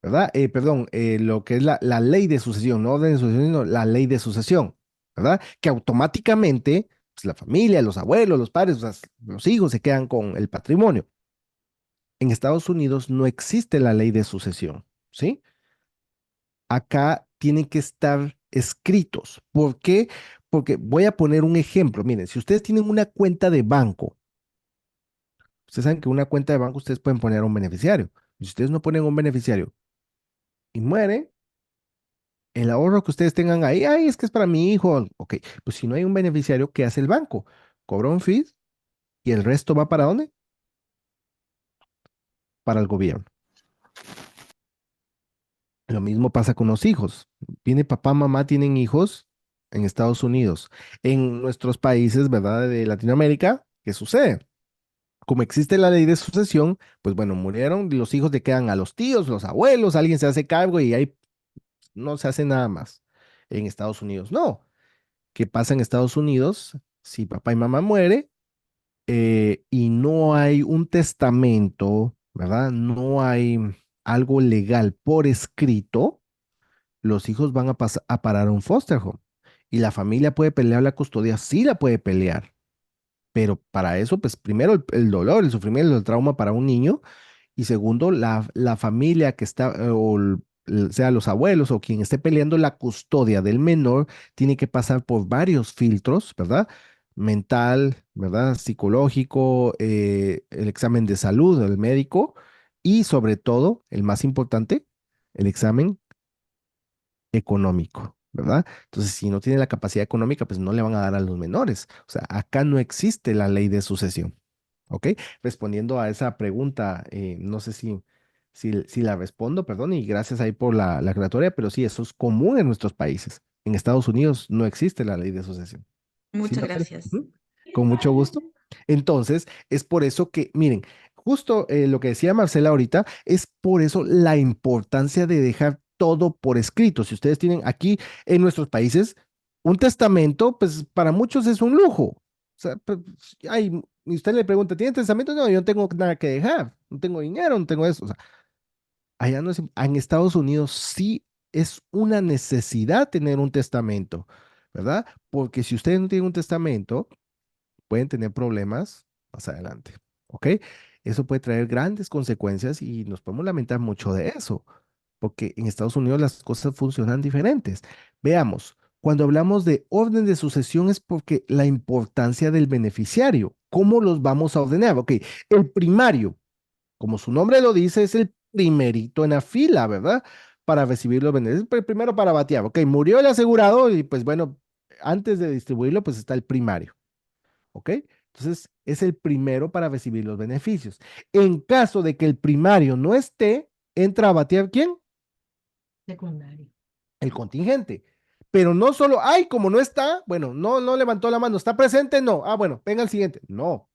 ¿Verdad? Perdón, lo que es la ley de sucesión, no orden de sucesión, sino la ley de sucesión, ¿verdad? Que automáticamente, pues, la familia, los abuelos, los padres, o sea, los hijos se quedan con el patrimonio. En Estados Unidos no existe la ley de sucesión, ¿sí? Acá tienen que estar escritos. ¿Por qué? Porque voy a poner un ejemplo. Miren, si ustedes tienen una cuenta de banco, ustedes saben que una cuenta de banco ustedes pueden poner a un beneficiario. Y si ustedes no ponen un beneficiario y muere, el ahorro que ustedes tengan ahí, ay, es que es para mi hijo. Ok, pues si no hay un beneficiario, ¿qué hace el banco? Cobra un fee y el resto va ¿para dónde? Para el gobierno. Lo mismo pasa con los hijos. Viene papá, mamá, tienen hijos en Estados Unidos. En nuestros países, ¿verdad? De Latinoamérica, ¿qué sucede? Como existe la ley de sucesión, pues bueno, murieron, y los hijos le quedan a los tíos, los abuelos, alguien se hace cargo y ahí no se hace nada más. En Estados Unidos, no. ¿Qué pasa en Estados Unidos? Si papá y mamá muere y no hay un testamento, ¿verdad? No hay algo legal por escrito, los hijos van a parar a un foster home. Y la familia puede pelear la custodia, sí la puede pelear, pero para eso, pues primero el dolor, el sufrimiento, el trauma para un niño, y segundo, la familia que está, sea los abuelos o quien esté peleando la custodia del menor, tiene que pasar por varios filtros, ¿verdad? Mental, ¿verdad? Psicológico, el examen de salud del médico y sobre todo, el más importante, el examen económico, ¿verdad? Entonces, si no tiene la capacidad económica, pues no le van a dar a los menores. O sea, acá no existe la ley de sucesión, ¿ok? Respondiendo a esa pregunta, no sé si la respondo, perdón, y gracias ahí por la aclaratoria, pero sí, eso es común en nuestros países. En Estados Unidos no existe la ley de sucesión. ¿Sí,
Muchas
Marcela?
gracias.
Ujú. Con mucho gusto. Entonces, es por eso que, miren, justo lo que decía Marcela ahorita, es por eso la importancia de dejar todo por escrito. Si ustedes tienen aquí en nuestros países un testamento, pues para muchos es un lujo. O sea, pues, y usted le pregunta, ¿tiene testamento? No, yo no tengo nada que dejar, no tengo dinero, no tengo eso. O sea, allá no es, en Estados Unidos sí es una necesidad tener un testamento, ¿verdad? Porque si ustedes no tienen un testamento, pueden tener problemas más adelante, ¿ok? Eso puede traer grandes consecuencias y nos podemos lamentar mucho de eso, porque en Estados Unidos las cosas funcionan diferentes. Veamos, cuando hablamos de orden de sucesión es porque la importancia del beneficiario, ¿cómo los vamos a ordenar? Ok, el primario, como su nombre lo dice, es el primerito en la fila, ¿verdad? Para recibir los beneficios, primero para batear, ok, murió el asegurado y pues bueno, antes de distribuirlo, pues está el primario. ¿Ok? Entonces, es el primero para recibir los beneficios. En caso de que el primario no esté, entra a batear ¿quién?
Secundario.
El contingente. Pero no solo, ay, como no está, bueno, no levantó la mano, ¿está presente? No. Ah, bueno, venga el siguiente. No.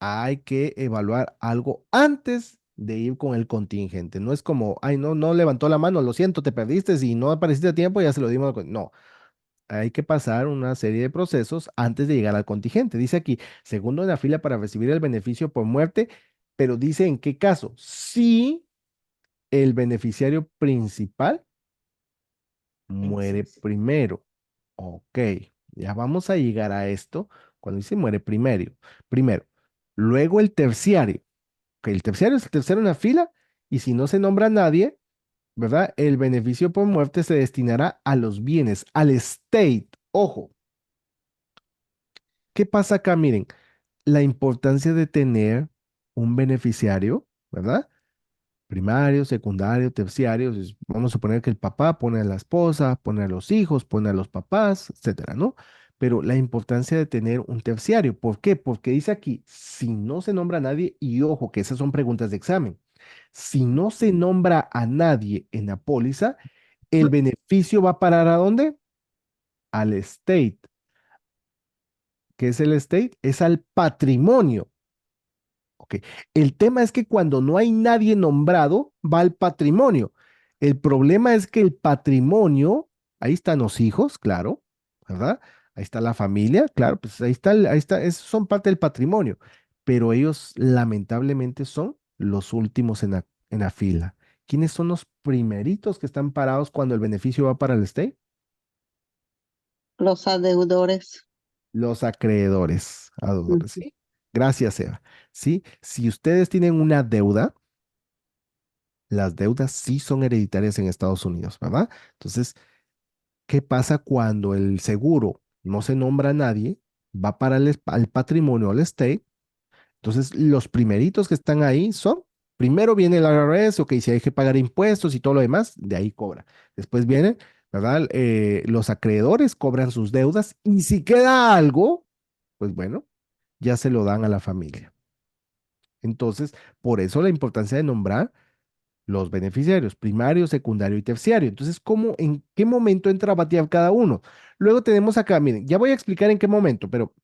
Hay que evaluar algo antes de ir con el contingente. No es como, ay, no levantó la mano, lo siento, te perdiste y no apareciste a tiempo, ya se lo dimos. No, hay que pasar una serie de procesos antes de llegar al contingente. Dice aquí, segundo en la fila para recibir el beneficio por muerte, pero dice en qué caso. Si el beneficiario principal muere primero. Ok, ya vamos a llegar a esto cuando dice muere primero. Primero, luego el terciario. Ok, el terciario es el tercero en la fila y si no se nombra a nadie, ¿verdad? El beneficio por muerte se destinará a los bienes, al estate. Ojo, ¿qué pasa acá? Miren, la importancia de tener un beneficiario, ¿verdad? Primario, secundario, terciario. Vamos a suponer que el papá pone a la esposa, pone a los hijos, pone a los papás, etcétera, ¿no? Pero la importancia de tener un terciario. ¿Por qué? Porque dice aquí, si no se nombra a nadie, y ojo, que esas son preguntas de examen. Si no se nombra a nadie en la póliza, el beneficio va a parar ¿a dónde? Al estate. ¿Qué es el estate? Es al patrimonio. Ok. El tema es que cuando no hay nadie nombrado, va al patrimonio. El problema es que el patrimonio, ahí están los hijos, claro, ¿verdad? Ahí está la familia, claro, pues ahí está, ahí está, esos son parte del patrimonio, pero ellos lamentablemente son los últimos en la fila. ¿Quiénes son los primeritos que están parados cuando el beneficio va para el estate?
Los adeudores.
Los acreedores, deudores, ¿sí? Gracias, Eva. ¿Sí? Si ustedes tienen una deuda, las deudas sí son hereditarias en Estados Unidos, ¿verdad? Entonces, ¿qué pasa cuando el seguro no se nombra a nadie? Va para al patrimonio, al estate. Entonces, los primeritos que están ahí son, primero viene el IRS, ok, si hay que pagar impuestos y todo lo demás, de ahí cobra. Después vienen, ¿verdad? Los acreedores cobran sus deudas y si queda algo, pues bueno, ya se lo dan a la familia. Entonces, por eso la importancia de nombrar los beneficiarios, primario, secundario y terciario. Entonces, en qué momento entra a batear cada uno? Luego tenemos acá, miren, ya voy a explicar en qué momento, pero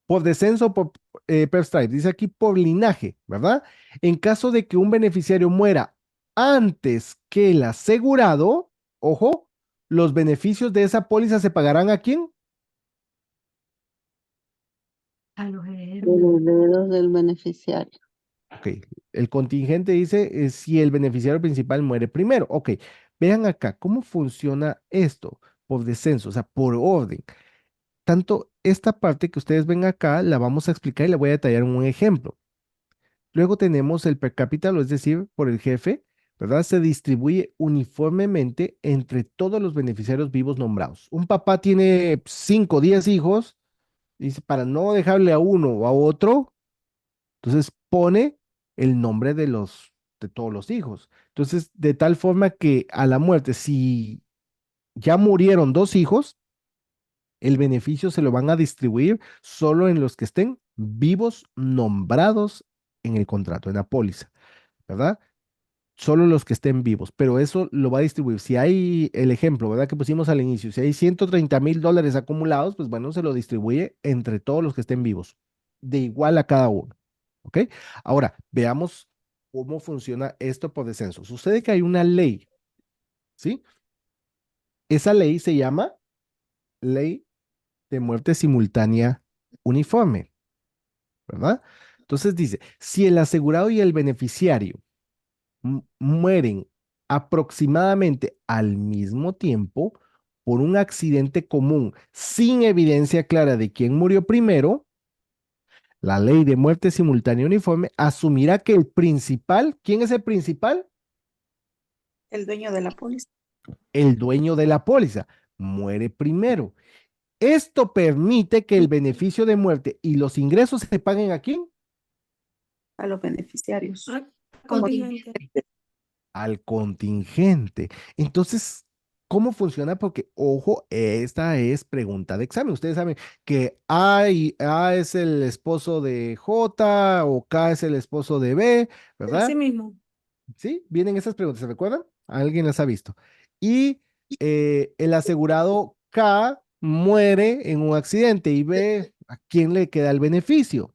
por descenso, per strike, dice aquí por linaje, ¿verdad? En caso de que un beneficiario muera antes que el asegurado, ojo, los beneficios de esa póliza se pagarán ¿a quién?
A los herederos.
Herederos del beneficiario.
Ok, el contingente dice si el beneficiario principal muere primero. Ok, vean acá, ¿cómo funciona esto? Por descenso, o sea, por orden. Tanto esta parte que ustedes ven acá la vamos a explicar y la voy a detallar en un ejemplo. Luego tenemos el per cápita, es decir, por el jefe, ¿verdad? Se distribuye uniformemente entre todos los beneficiarios vivos nombrados. Un papá tiene 5 o 10 hijos, dice, para no dejarle a uno o a otro, entonces pone el nombre de todos los hijos. Entonces, de tal forma que a la muerte, si ya murieron 2 hijos, el beneficio se lo van a distribuir solo en los que estén vivos nombrados en el contrato, en la póliza, ¿verdad? Solo los que estén vivos, pero eso lo va a distribuir. Si hay el ejemplo, ¿verdad? Que pusimos al inicio, si hay $130,000 acumulados, pues bueno, se lo distribuye entre todos los que estén vivos, de igual a cada uno, ¿ok? Ahora, veamos cómo funciona esto por descenso. Sucede que hay una ley, ¿sí? Esa ley se llama Ley de Muerte Simultánea Uniforme, ¿verdad? Entonces dice, si el asegurado y el beneficiario mueren aproximadamente al mismo tiempo por un accidente común sin evidencia clara de quién murió primero, la ley de muerte simultánea uniforme asumirá que el principal, ¿quién es el principal?
El dueño de la póliza.
El dueño de la póliza muere primero. Esto permite que el beneficio de muerte y los ingresos se paguen ¿a quién?
A los beneficiarios.
Contingente.
Al contingente. Entonces, ¿cómo funciona? Porque, ojo, esta es pregunta de examen. Ustedes saben que A es el esposo de J o K es el esposo de B, ¿verdad?
Así mismo.
Sí, vienen esas preguntas, ¿se recuerdan? ¿Alguien las ha visto? Y el asegurado K muere en un accidente y B, ¿a quién le queda el beneficio?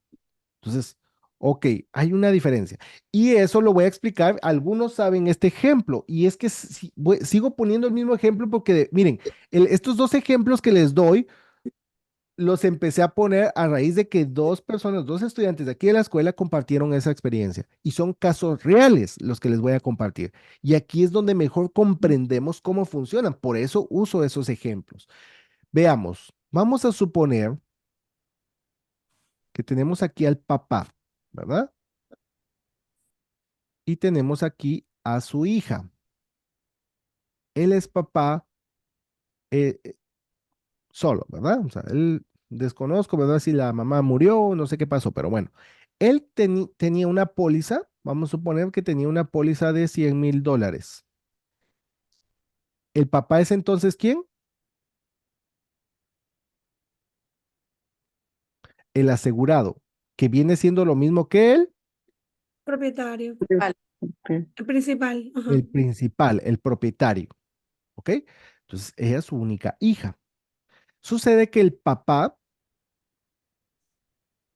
Entonces, ok, hay una diferencia. Y eso lo voy a explicar. Algunos saben este ejemplo. Y es que sigo poniendo el mismo ejemplo porque, miren, estos 2 ejemplos que les doy, los empecé a poner a raíz de que 2 personas, 2 estudiantes de aquí de la escuela compartieron esa experiencia. Y son casos reales los que les voy a compartir. Y aquí es donde mejor comprendemos cómo funcionan. Por eso uso esos ejemplos. Veamos, vamos a suponer que tenemos aquí al papá, ¿verdad? y tenemos aquí a su hija. Él es papá solo, ¿verdad? O sea, él desconozco, ¿verdad? Si la mamá murió, no sé qué pasó, pero bueno, él tenía una póliza, vamos a suponer que tenía una póliza de $100,000. ¿El papá es entonces quién? El asegurado, que viene siendo lo mismo que él,
Propietario.
Ok.
El principal. Ajá.
el principal, el propietario, ¿ok? Entonces, ella es su única hija. Sucede que el papá,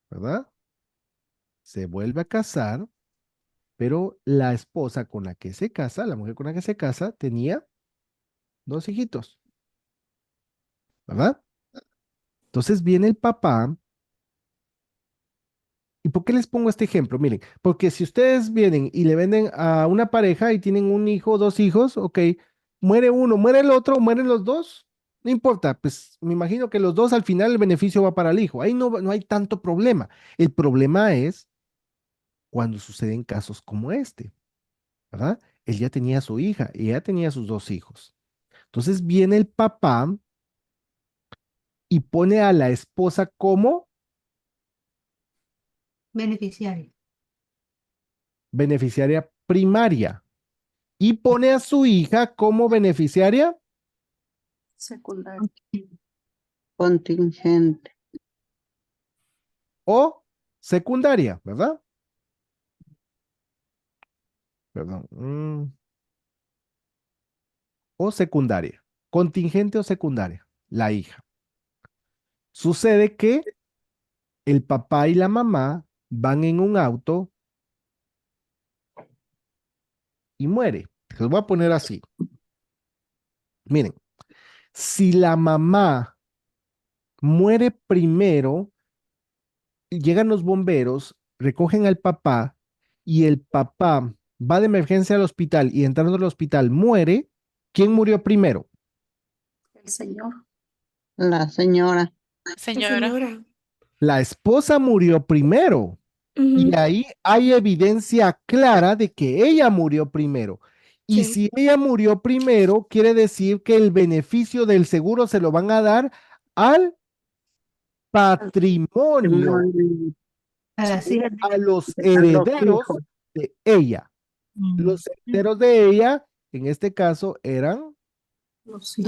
¿verdad? Se vuelve a casar, pero la esposa con la que se casa, la mujer con la que se casa, tenía 2 hijitos, ¿verdad? Entonces viene el papá. ¿Y por qué les pongo este ejemplo? Miren, porque si ustedes vienen y le venden a una pareja y tienen un hijo, 2 hijos, ok, muere uno, muere el otro, mueren los dos, no importa, pues me imagino que los dos al final el beneficio va para el hijo. Ahí no hay tanto problema. El problema es cuando suceden casos como este, ¿verdad? Él ya tenía a su hija y ella tenía a sus 2 hijos. Entonces viene el papá y pone a la esposa como
Beneficiario.
beneficiaria primaria y pone a su hija como beneficiaria
Secundario. Contingente.
o secundaria, ¿verdad? Perdón. O secundaria. Contingente o secundaria, la hija. Sucede que el papá y la mamá van en un auto y muere. Les voy a poner así. Miren, si la mamá muere primero, llegan los bomberos, recogen al papá y el papá va de emergencia al hospital y entrando al hospital muere, ¿quién murió primero?
El señor.
La señora.
La
Señora,
señora.
La esposa murió primero y
Ujú.
ahí hay evidencia clara de que ella murió primero. Y
Sí.
si ella murió primero, quiere decir que el beneficio del seguro se lo van a dar al patrimonio,
A las hijas de...
a los
A los
herederos
hijos.
de ella.
Mm.
Los herederos de ella, en este caso, eran
Los
Dos.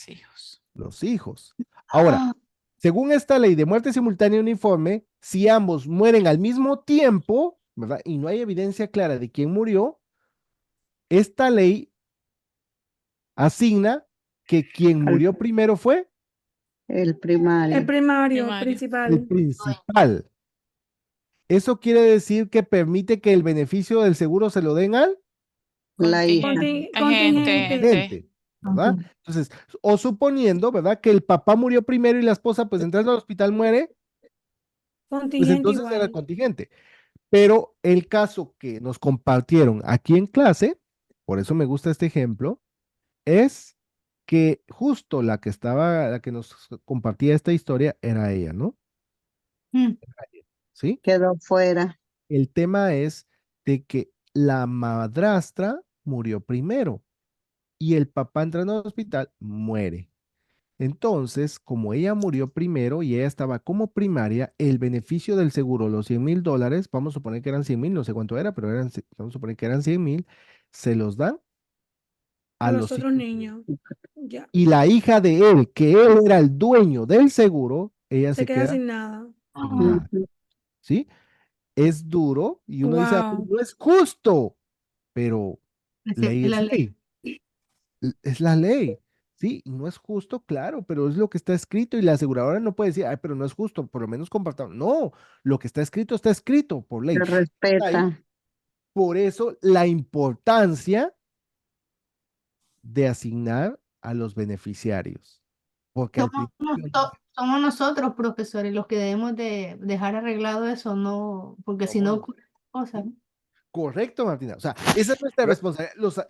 hijos.
los hijos. Ahora,
Ah,
según esta ley de muerte simultánea uniforme, si ambos mueren al mismo tiempo, ¿verdad? Y no hay evidencia clara de quién murió, esta ley asigna que quien
Al-
murió primero fue
El
El
primario.
primario, el
Primario.
el
principal.
principal. Eso quiere decir que permite que el beneficio del seguro se lo den al
La hija.
Contingente.
gente, ¿verdad?
ujú.
Entonces, o suponiendo, ¿verdad? Que el papá murió primero y la esposa, pues entrando al hospital muere, pues
Contingente
entonces era el
igual.
contingente. Pero el caso que nos compartieron aquí en clase, por eso me gusta este ejemplo, es que justo la que nos compartía esta historia era ella, ¿no?
Mm.
¿Sí?
Quedó fuera.
El tema es de que la madrastra murió primero y el papá entrando al hospital muere. Entonces, como ella murió primero y ella estaba como primaria, el beneficio del seguro, los $100,000, vamos a suponer que eran 100,000, no sé cuánto era, pero vamos a suponer que eran 100,000, se los dan
A
a
los
los
otros
hijos de él.
niños. Ya.
Y la hija de él, que él era el dueño del seguro, ella
Se
se
queda
queda
sin nada.
sin nada, ¿sí? Es duro y uno dice, "Ah, pero
Wow.
no es justo, pero
Esa
ley
es la
es
ley.
ley, es la ley. Sí, y no es justo, claro, pero es lo que está escrito y la aseguradora no puede decir, ay, pero no es justo, por lo menos compartamos. No, lo que está escrito por ley.
Se
Ahí,
respeta.
por eso la importancia de asignar a los beneficiarios, porque al principio,
Somos nosotros, profesores, los que debemos de dejar arreglado eso, no, porque si no
no,
ocurren cosas, ¿no?
correcto, Martina. O sea, esa es nuestra responsabilidad.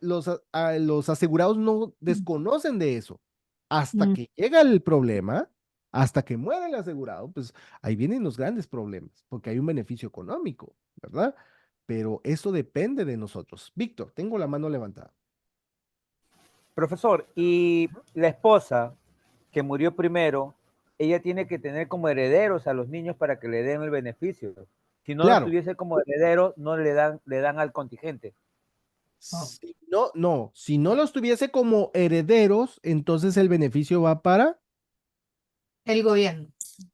Los asegurados no desconocen de eso. Hasta
Mm.
que llega el problema, hasta que muere el asegurado, pues ahí vienen los grandes problemas, porque hay un beneficio económico, ¿verdad? pero eso depende de nosotros. Víctor, tengo la mano levantada.
Profesor, y la esposa que murió primero, ella tiene que tener como herederos a los niños para que le den el beneficio. Si no los
Claro.
tuviese como herederos, no le dan al contingente.
Si no los tuviese como herederos, entonces el beneficio va para
El gobierno.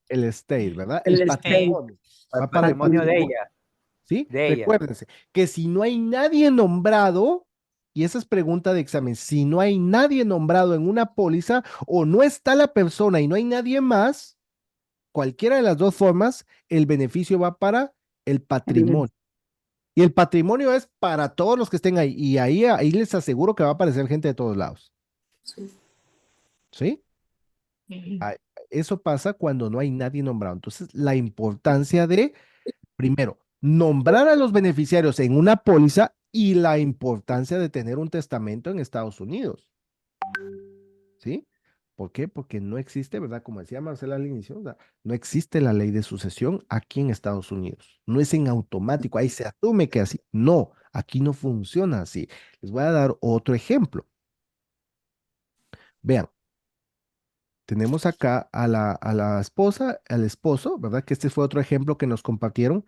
el estate, ¿verdad?
El
El
estate.
patrimonio.
Al
Va para el
patrimonio de
patrimonio.
ella.
¿Sí?
De ella.
Recuérdense que si no hay nadie nombrado, y esa es pregunta de examen, si no hay nadie nombrado en una póliza o no está la persona y no hay nadie más, cualquiera de las dos formas, el beneficio va para el patrimonio. Y el patrimonio es para todos los que estén ahí. Y ahí les aseguro que va a aparecer gente de todos lados. ¿Sí? Eso pasa cuando no hay nadie nombrado. Entonces, la importancia de, primero, nombrar a los beneficiarios en una póliza y la importancia de tener un testamento en Estados Unidos. ¿Sí? ¿Por qué? Porque no existe, ¿verdad? Como decía Marcela al inicio, ¿verdad? No existe la ley de sucesión aquí en Estados Unidos. No es en automático, ahí se asume que así. No, aquí no funciona así. Les voy a dar otro ejemplo. Vean, tenemos acá a la esposa, al esposo, ¿verdad? Que este fue otro ejemplo que nos compartieron.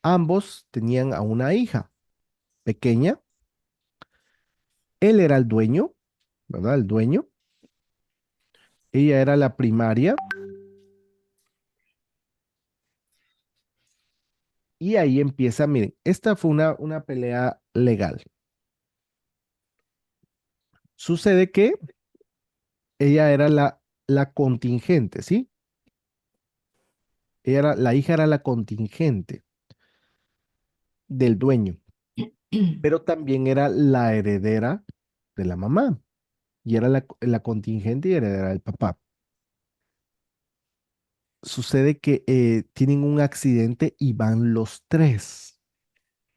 Ambos tenían a una hija pequeña. Él era el dueño, ¿verdad? El dueño. Ella era la primaria. Y ahí empieza, miren, esta fue una pelea legal. Sucede que ella era la contingente, ¿sí? La hija era la contingente del dueño, pero también era la heredera de la mamá. Y era la contingente y heredera del papá. Sucede que tienen un accidente y van los tres,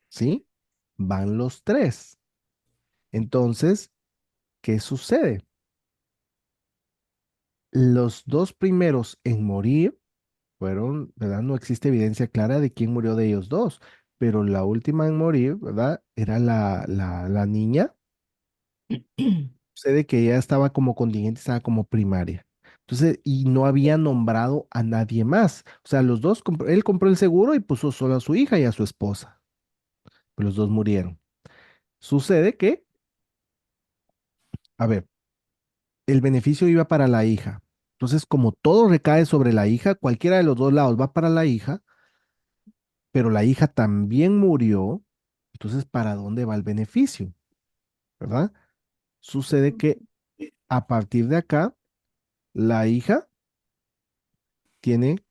¿sí? Van los tres. Entonces, ¿qué sucede? Los dos primeros en morir fueron, ¿verdad? No existe evidencia clara de quién murió de ellos dos, pero la última en morir, ¿verdad? Era la niña. Sucede que ella estaba como contingente, estaba como primaria. Entonces, y no había nombrado a nadie más. O sea, los dos, él compró el seguro y puso solo a su hija y a su esposa. Pero los dos murieron. Sucede que, a ver, el beneficio iba para la hija. Entonces, como todo recae sobre la hija, cualquiera de los dos lados va para la hija, pero la hija también murió. Entonces, ¿para dónde va el beneficio? ¿Verdad? Sucede que a partir de acá, la hija tiene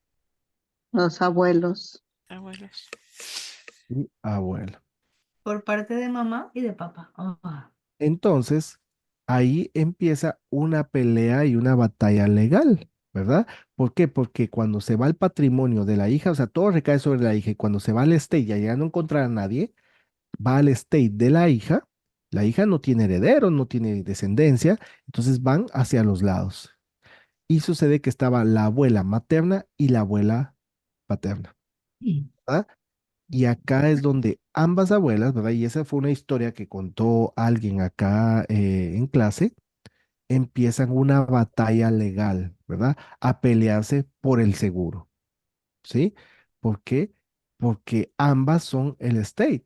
Los abuelos.
Abuelos.
un abuelo.
Por parte de mamá y de papá.
Entonces, ahí empieza una pelea y una batalla legal, ¿verdad? ¿Por qué? Porque cuando se va el patrimonio de la hija, o sea, todo recae sobre la hija, y cuando se va al estate, ya no encontrar a nadie, va al estate de la hija no tiene herederos, no tiene descendencia, entonces van hacia los lados. Y sucede que estaba la abuela materna y la abuela paterna, ¿verdad? Y acá es donde ambas abuelas, ¿verdad? Y esa fue una historia que contó alguien acá en clase, empiezan una batalla legal, ¿verdad? A pelearse por el seguro, ¿sí? ¿Por qué? Porque ambas son el estate,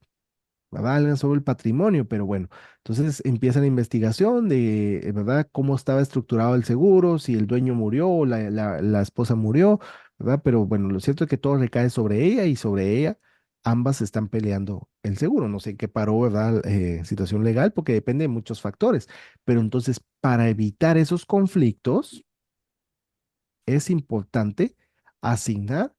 ¿verdad? Hablan sobre el patrimonio, pero bueno, entonces empieza la investigación de, ¿verdad? Cómo estaba estructurado el seguro, si el dueño murió o la esposa murió, ¿verdad? Pero bueno, lo cierto es que todo recae sobre ella y sobre ella ambas están peleando el seguro. No sé en qué paró, ¿verdad? Situación legal, porque depende de muchos factores. Pero entonces, para evitar esos conflictos, es importante asignar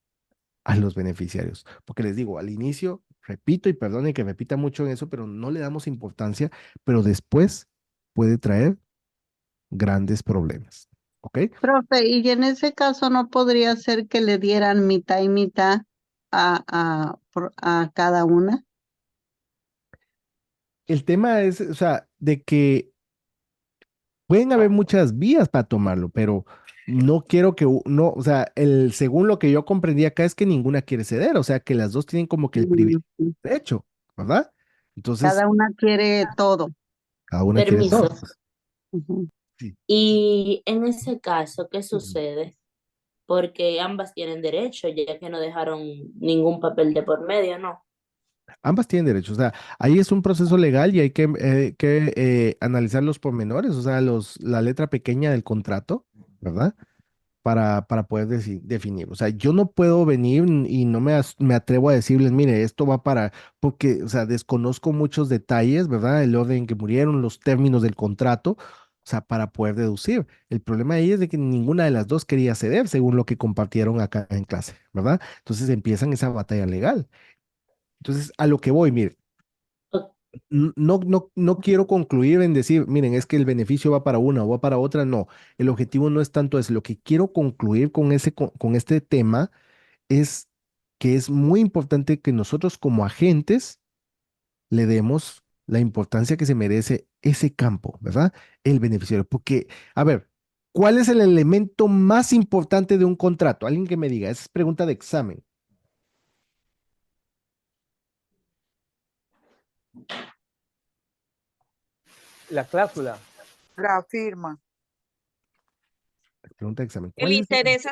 a los beneficiarios. Porque les digo, al inicio, repito y perdone que repita mucho en eso, pero no le damos importancia, pero después puede traer grandes problemas. ¿Ok?
Profe, y en ese caso no podría ser que le dieran mitad y mitad a cada una.
El tema es, o sea, de que pueden haber muchas vías para tomarlo, pero no quiero que, no, o sea, según lo que yo comprendí acá es que ninguna quiere ceder, o sea, que las dos tienen como que el privilegio
Ujú.
derecho, ¿verdad? Entonces,
Cada una quiere todo.
cada una quiere
Permiso.
todo.
Ujú.
Sí.
Y en ese caso, ¿qué
Ujú.
sucede? Porque ambas tienen derecho, ya que no dejaron ningún papel de por medio, ¿no?
Ambas tienen derecho, o sea, ahí es un proceso legal y hay que analizar los pormenores, o sea, la letra pequeña del contrato, ¿verdad? Para poder definir. O sea, yo no puedo venir y no me atrevo a decirles, mire, esto va para, porque, o sea, desconozco muchos detalles, ¿verdad? El orden en que murieron, los términos del contrato, o sea, para poder deducir. El problema ahí es de que ninguna de las dos quería ceder, según lo que compartieron acá en clase, ¿verdad? Entonces empiezan esa batalla legal. Entonces, a lo que voy, mire. No quiero concluir en decir, miren, es que el beneficio va para una o va para otra. No, el objetivo no es tanto eso. Lo que quiero concluir con este tema es que es muy importante que nosotros como agentes le demos la importancia que se merece ese campo, ¿verdad? El beneficiario. Porque, a ver, ¿cuál es el elemento más importante de un contrato? Alguien que me diga, esa es pregunta de examen.
La cláusula.
La firma.
Pregunta de examen.
El
¿Cuál es el
interés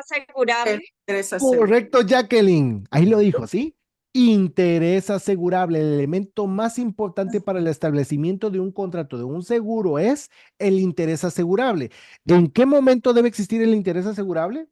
asegurable.
Correcto, Jacqueline. Ahí lo dijo, ¿sí? Interés asegurable. El elemento más importante para el establecimiento de un contrato, de un seguro, es el interés asegurable. ¿En qué momento debe existir el interés asegurable?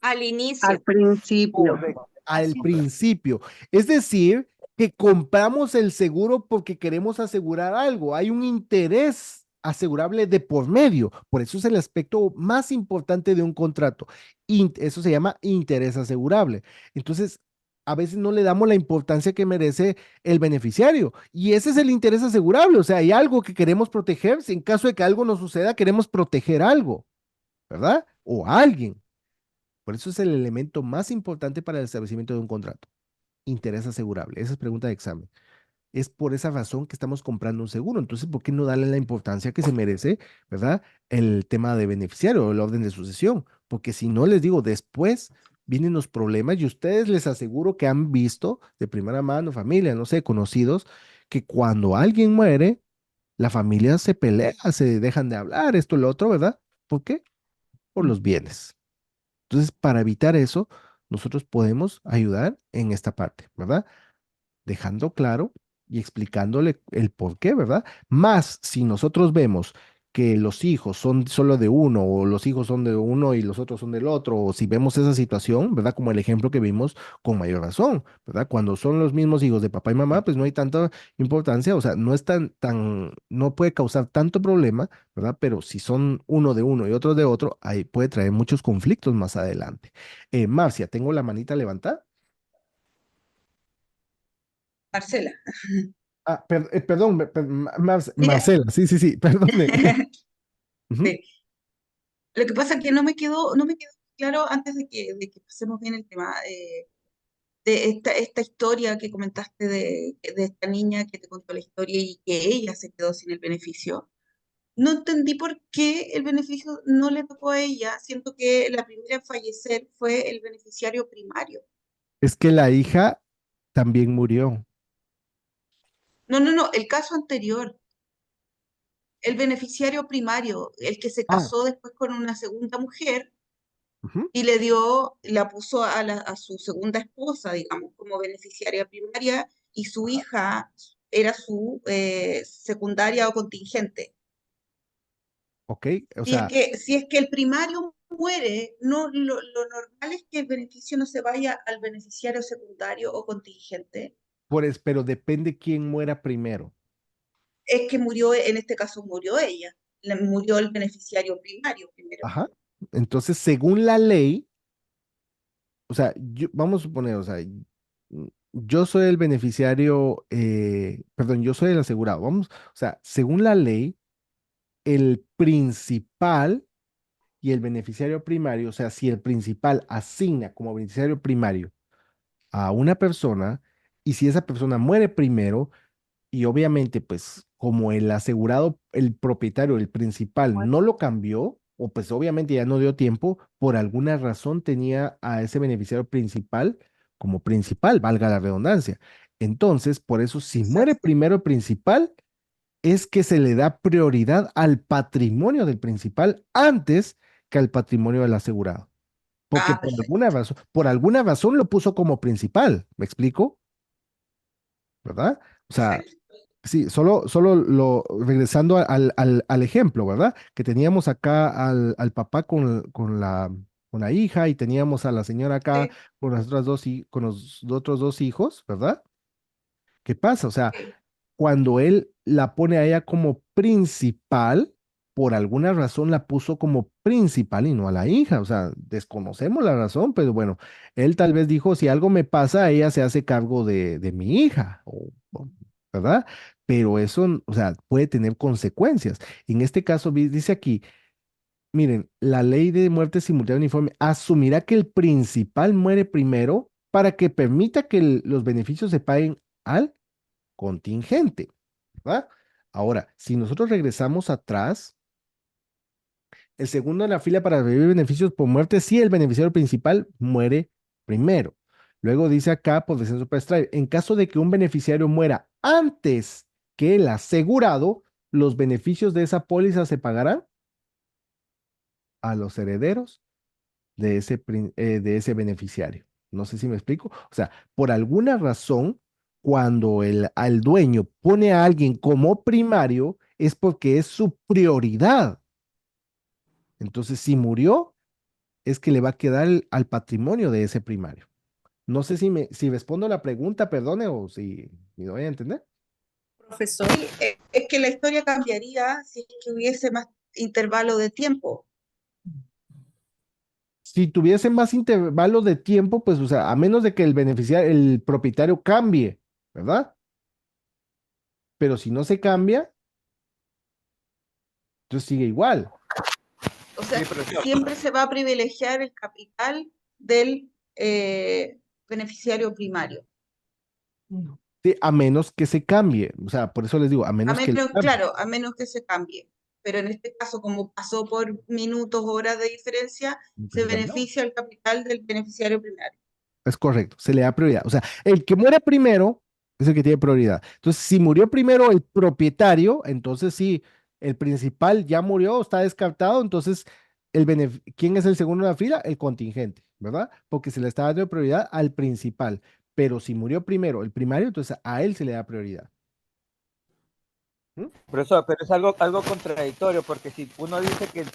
Al
Al
inicio.
principio.
Correcto. Al principio. Es decir, que compramos el seguro porque queremos asegurar algo. Hay un interés asegurable de por medio. Por eso es el aspecto más importante de un contrato. Eso se llama interés asegurable. Entonces, a veces no le damos la importancia que merece el beneficiario. Y ese es el interés asegurable. O sea, hay algo que queremos proteger. Si en caso de que algo nos suceda, queremos proteger algo, ¿verdad? O a alguien. Por eso es el elemento más importante para el establecimiento de un contrato. Interés asegurable. Esa es pregunta de examen. Es por esa razón que estamos comprando un seguro. Entonces, ¿por qué no darle la importancia que se merece, ¿verdad? El tema de beneficiario o el orden de sucesión. Porque si no, les digo, después vienen los problemas y ustedes les aseguro que han visto de primera mano, familia, no sé, conocidos, que cuando alguien muere, la familia se pelea, se dejan de hablar, esto, lo otro, ¿verdad? ¿Por qué? Por los bienes. Entonces, para evitar eso, nosotros podemos ayudar en esta parte, ¿verdad? Dejando claro y explicándole el por qué, ¿verdad? Más si nosotros vemos que los hijos son solo de uno o los hijos son de uno y los otros son del otro, o si vemos esa situación, ¿verdad? Como el ejemplo que vimos con mayor razón, ¿verdad? Cuando son los mismos hijos de papá y mamá, pues no hay tanta importancia, o sea, no es no puede causar tanto problema, ¿verdad? Pero si son uno de uno y otro de otro, ahí puede traer muchos conflictos más adelante. Marcia, tengo la manita levantada.
Marcela.
Perdón,
Mira,
Marcela, sí, sí, sí, perdone. Ujú.
sí. Lo que pasa es que no me quedó claro antes de que pasemos bien el tema de esta historia que comentaste de esta niña que te contó la historia y que ella se quedó sin el beneficio. No entendí por qué el beneficio no le tocó a ella. Siento que la primera en fallecer fue el beneficiario primario.
Es que la hija también murió.
No, no, no, el caso anterior, el beneficiario primario, el que se
Ah,
casó después con una segunda mujer
ujú.
y la puso a su segunda esposa, digamos, como beneficiaria primaria y su hija era su secundaria o contingente.
Ok, o
Si es
sea,
que, si es que el primario muere, no, lo normal es que el beneficio no se vaya al beneficiario secundario o contingente.
pero depende quién muera primero.
Es que murió, en este caso murió ella, murió el beneficiario primario primero.
Ajá. Entonces, según la ley, o sea, vamos a suponer, o sea, yo soy el beneficiario, perdón, yo soy el asegurado. Vamos, o sea, según la ley, el principal y el beneficiario primario, o sea, si el principal asigna como beneficiario primario a una persona y si esa persona muere primero y obviamente pues como el asegurado, el propietario, el principal no lo cambió, o pues obviamente ya no dio tiempo, por alguna razón tenía a ese beneficiario principal como principal, valga la redundancia. Entonces, por eso, si muere primero el principal, es que se le da prioridad al patrimonio del principal antes que al patrimonio del asegurado. Porque por alguna razón lo puso como principal, ¿me explico? ¿Verdad? O sea, sí, regresando al ejemplo, ¿verdad? Que teníamos acá al papá con la hija y teníamos a la señora acá con las otras con los otros dos hijos, ¿verdad? ¿Qué pasa? O sea, cuando él la pone a ella como principal, por alguna razón la puso como principal y no a la hija. O sea, desconocemos la razón, pero bueno, él tal vez dijo, si algo me pasa, ella se hace cargo de mi hija, ¿verdad? Pero eso, o sea, puede tener consecuencias. En este caso, dice aquí, miren, la ley de muerte simultánea uniforme asumirá que el principal muere primero para que permita que los beneficios se paguen al contingente, ¿verdad? Ahora, si nosotros regresamos atrás, el segundo en la fila para recibir beneficios por muerte, si el beneficiario principal muere primero. Luego dice acá, por descenso para extraer, en caso de que un beneficiario muera antes que el asegurado, los beneficios de esa póliza se pagarán a los herederos de ese beneficiario. No sé si me explico. O sea, por alguna razón, cuando al dueño pone a alguien como primario, es porque es su prioridad. Entonces, si murió, es que le va a quedar al patrimonio de ese primario. No sé si respondo la pregunta, perdone, o si me doy a entender.
Profesor, es que la historia cambiaría si es que hubiese más intervalo de tiempo.
Si tuviese más intervalo de tiempo, pues, o sea, a menos de que el propietario cambie, ¿verdad? Pero si no se cambia, entonces sigue igual.
O sea, siempre se va a privilegiar el capital del beneficiario primario.
Sí, a menos que se cambie. O sea, por eso les digo, a menos que le cambie.
Claro, a menos que se cambie. Pero en este caso, como pasó por minutos, horas de diferencia, se beneficia el capital del beneficiario primario.
Es correcto, se le da prioridad. O sea, el que muere primero es el que tiene prioridad. Entonces, si murió primero el propietario, entonces sí, el principal ya murió, está descartado, entonces ¿quién es el segundo en la fila? El contingente, ¿verdad? Porque se le está dando prioridad al principal. Pero si murió primero el primario, entonces a él se le da prioridad.
Profesor, pero es algo contradictorio, porque si uno dice que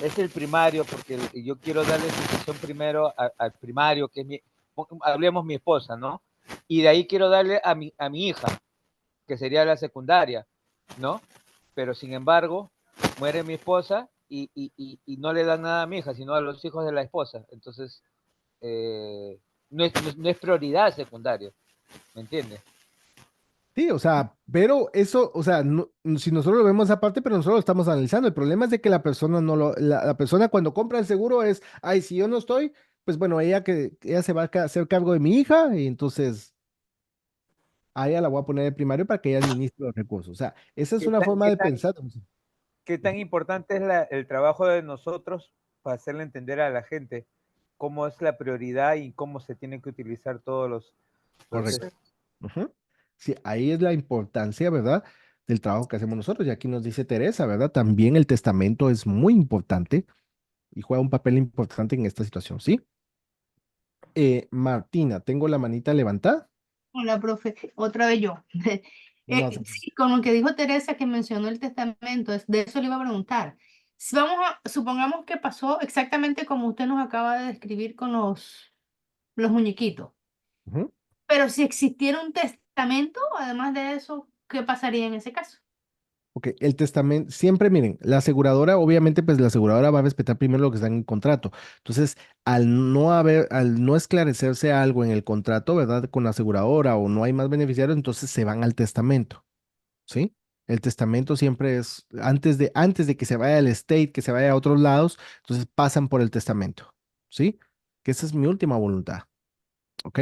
es el primario, porque yo quiero darle sucesión primero al primario, que es hablemos mi esposa, ¿no? Y de ahí quiero darle a mi hija, que sería la secundaria, ¿no? Pero sin embargo, muere mi esposa y no le dan nada a mi hija, sino a los hijos de la esposa. Entonces, no es prioridad secundario, ¿me entiendes?
Sí, o sea, pero eso, o sea, si nosotros lo vemos aparte, pero nosotros lo estamos analizando. El problema es de que la persona la persona cuando compra el seguro es, ay, si yo no estoy, pues bueno, ella se va a hacer cargo de mi hija y entonces a ella la voy a poner de primario para que ella administre los recursos. O sea, esa es una forma de pensar.
¿Qué tan importante es el trabajo de nosotros para hacerle entender a la gente cómo es la prioridad y cómo se tienen que utilizar todos los...
Correcto. Sí, ahí es la importancia, ¿verdad? Del trabajo que hacemos nosotros. Y aquí nos dice Teresa, ¿verdad? También el testamento es muy importante y juega un papel importante en esta situación, ¿sí? Martina, tengo la manita levantada.
Hola, profe. Otra vez yo.
No,
Sí, con lo que dijo Teresa que mencionó el testamento, de eso le iba a preguntar. Si supongamos que pasó exactamente como usted nos acaba de describir con los muñequitos. Pero si existiera un testamento, además de eso, ¿qué pasaría en ese caso?
Ok, el testamento, siempre miren, la aseguradora, obviamente, pues la aseguradora va a respetar primero lo que está en el contrato. Entonces, al no esclarecerse algo en el contrato, ¿verdad? Con la aseguradora o no hay más beneficiarios, entonces se van al testamento, ¿sí? El testamento siempre es, antes de que se vaya al estate, que se vaya a otros lados, entonces pasan por el testamento, ¿sí? Que esa es mi última voluntad, ¿ok?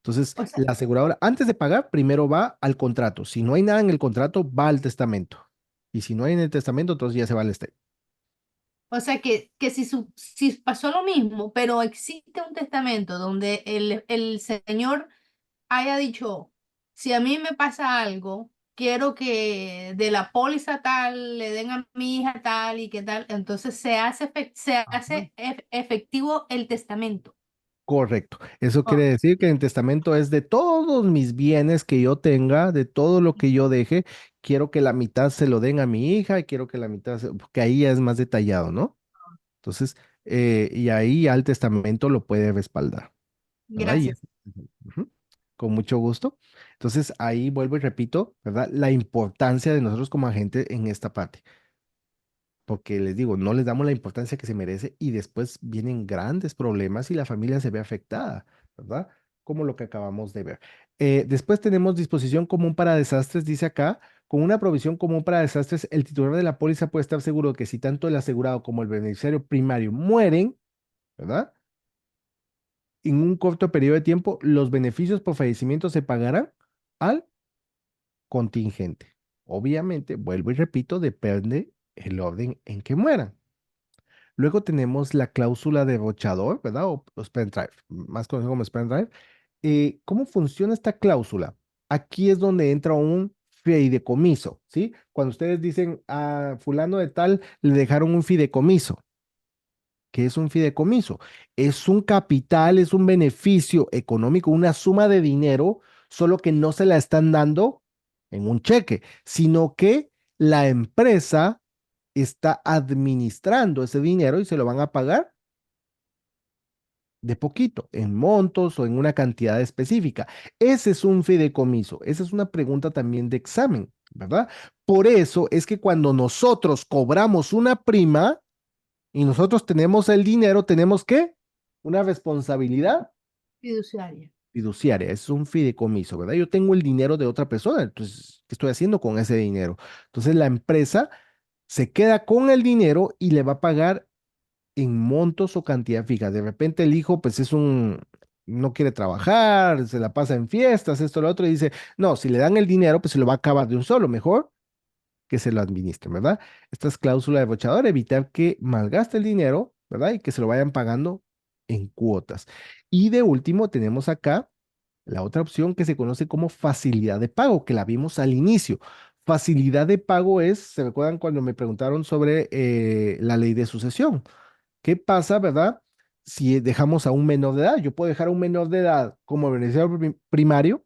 Entonces, la aseguradora, antes de pagar, primero va al contrato. Si no hay nada en el contrato, va al testamento. Y si no hay en el testamento, entonces ya se va al estate.
O sea que si pasó lo mismo, pero existe un testamento donde el señor haya dicho, si a mí me pasa algo, quiero que de la póliza tal le den a mi hija tal y qué tal, entonces se hace efectivo el testamento.
Correcto. Eso
Oh,
quiere decir que el testamento es de todos mis bienes que yo tenga, de todo lo que yo deje, quiero que la mitad se lo den a mi hija y quiero que la mitad, porque ahí ya es más detallado, ¿no? Entonces, y ahí ya el testamento lo puede respaldar, ¿verdad?
gracias.
Ujú, con mucho gusto. Entonces, ahí vuelvo y repito, ¿verdad? La importancia de nosotros como agente en esta parte, porque les digo, no les damos la importancia que se merece y después vienen grandes problemas y la familia se ve afectada, ¿verdad? Como lo que acabamos de ver. Después tenemos disposición común para desastres, dice acá. Con una provisión común para desastres, el titular de la póliza puede estar seguro de que si tanto el asegurado como el beneficiario primario mueren, ¿verdad? En un corto periodo de tiempo, los beneficios por fallecimiento se pagarán al contingente. Obviamente, vuelvo y repito, depende el orden en que mueran. Luego tenemos la cláusula derrochador, ¿verdad? O spend drive, más conocido como spend drive. ¿Cómo funciona esta cláusula? Aquí es donde entra un fideicomiso, ¿sí? Cuando ustedes dicen a fulano de tal le dejaron un fideicomiso. ¿Qué es un fideicomiso? Es un capital, es un beneficio económico, una suma de dinero, solo que no se la están dando en un cheque, sino que la empresa está administrando ese dinero y se lo van a pagar de poquito, en montos o en una cantidad específica. Ese es un fideicomiso. Esa es una pregunta también de examen, ¿verdad? Por eso es que cuando nosotros cobramos una prima y nosotros tenemos el dinero, tenemos que una responsabilidad
Fiduciaria.
fiduciaria, es un fideicomiso, ¿verdad? Yo tengo el dinero de otra persona, entonces, ¿qué estoy haciendo con ese dinero? Entonces, la empresa se queda con el dinero y le va a pagar en montos o cantidad fija. De repente el hijo, pues no quiere trabajar, se la pasa en fiestas, esto, lo otro, y dice, no, si le dan el dinero, pues se lo va a acabar de un solo, mejor que se lo administren, ¿verdad? Esta es cláusula de derrochador, evitar que malgaste el dinero, ¿verdad? Y que se lo vayan pagando en cuotas. Y de último, tenemos acá la otra opción que se conoce como facilidad de pago, que la vimos al inicio. Facilidad de pago es, ¿se recuerdan cuando me preguntaron sobre la ley de sucesión? ¿Qué pasa, verdad? Si dejamos a un menor de edad, yo puedo dejar a un menor de edad como beneficiario primario,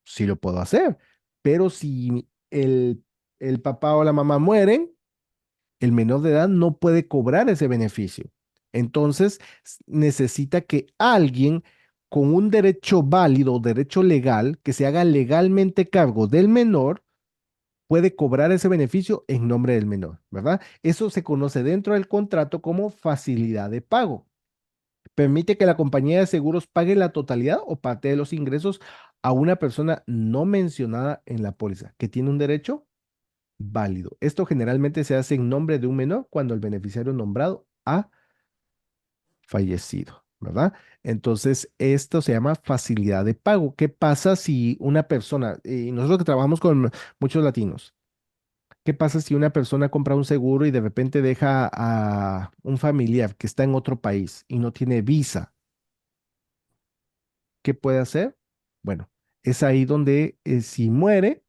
sí lo puedo hacer, pero si el papá o la mamá mueren, el menor de edad no puede cobrar ese beneficio. Entonces, necesita que alguien con un derecho válido, derecho legal, que se haga legalmente cargo del menor, puede cobrar ese beneficio en nombre del menor, ¿verdad? Eso se conoce dentro del contrato como facilidad de pago. Permite que la compañía de seguros pague la totalidad o parte de los ingresos a una persona no mencionada en la póliza, que tiene un derecho válido. Esto generalmente se hace en nombre de un menor cuando el beneficiario nombrado ha fallecido, ¿verdad? Entonces, esto se llama facilidad de pago. ¿Qué pasa si una persona, y nosotros que trabajamos con muchos latinos, qué pasa si una persona compra un seguro y de repente deja a un familiar que está en otro país y no tiene visa? ¿Qué puede hacer? Bueno, es ahí donde si muere,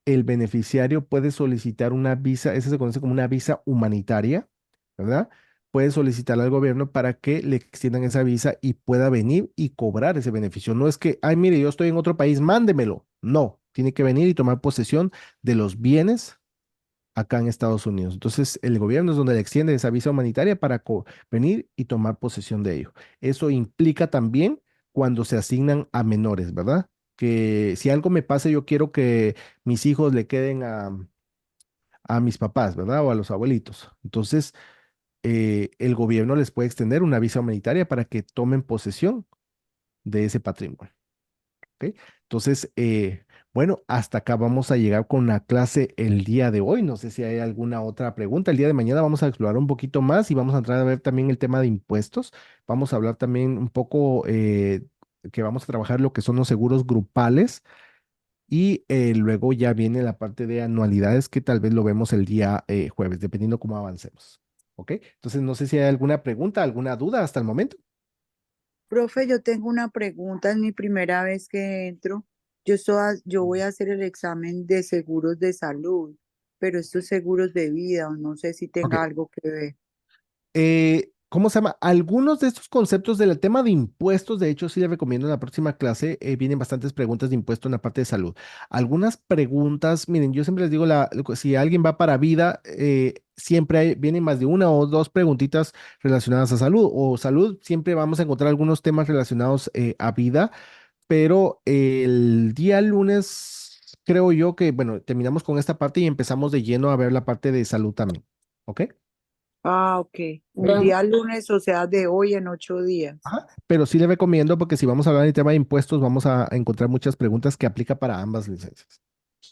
el beneficiario puede solicitar una visa, esa se conoce como una visa humanitaria, ¿verdad? Puede solicitar al gobierno para que le extiendan esa visa y pueda venir y cobrar ese beneficio. No es que, ay, mire, yo estoy en otro país, mándemelo. No, tiene que venir y tomar posesión de los bienes acá en Estados Unidos. Entonces, el gobierno es donde le extiende esa visa humanitaria para venir y tomar posesión de ello. Eso implica también cuando se asignan a menores, ¿verdad? Que si algo me pasa, yo quiero que mis hijos le queden a mis papás, ¿verdad? O a los abuelitos. Entonces, el gobierno les puede extender una visa humanitaria para que tomen posesión de ese patrimonio. ¿Ok? Entonces, bueno, hasta acá vamos a llegar con la clase el día de hoy. No sé si hay alguna otra pregunta. El día de mañana vamos a explorar un poquito más y vamos a entrar a ver también el tema de impuestos. Vamos a hablar también un poco que vamos a trabajar lo que son los seguros grupales y luego ya viene la parte de anualidades que tal vez lo vemos el día jueves, dependiendo cómo avancemos. ¿Ok? Entonces, no sé si hay alguna pregunta, alguna duda hasta el momento.
Profe, yo tengo una pregunta, es mi primera vez que entro. Yo voy a hacer el examen de seguros de salud, pero estos seguros de vida, o no sé si
Ok.
tenga algo que ver.
¿Cómo se llama? Algunos de estos conceptos del tema de impuestos, de hecho, sí les recomiendo en la próxima clase, vienen bastantes preguntas de impuestos en la parte de salud. Algunas preguntas, miren, yo siempre les digo, si alguien va para vida, siempre vienen más de una o dos preguntitas relacionadas a salud, o salud, siempre vamos a encontrar algunos temas relacionados a vida, pero el día lunes, creo yo que, bueno, terminamos con esta parte y empezamos de lleno a ver la parte de salud también, ¿ok?
Ah, ok. El
Don-
día lunes, o sea, de hoy en 8 días.
Ajá, pero sí le recomiendo porque si vamos a hablar del tema de impuestos, vamos a encontrar muchas preguntas que aplica para ambas licencias.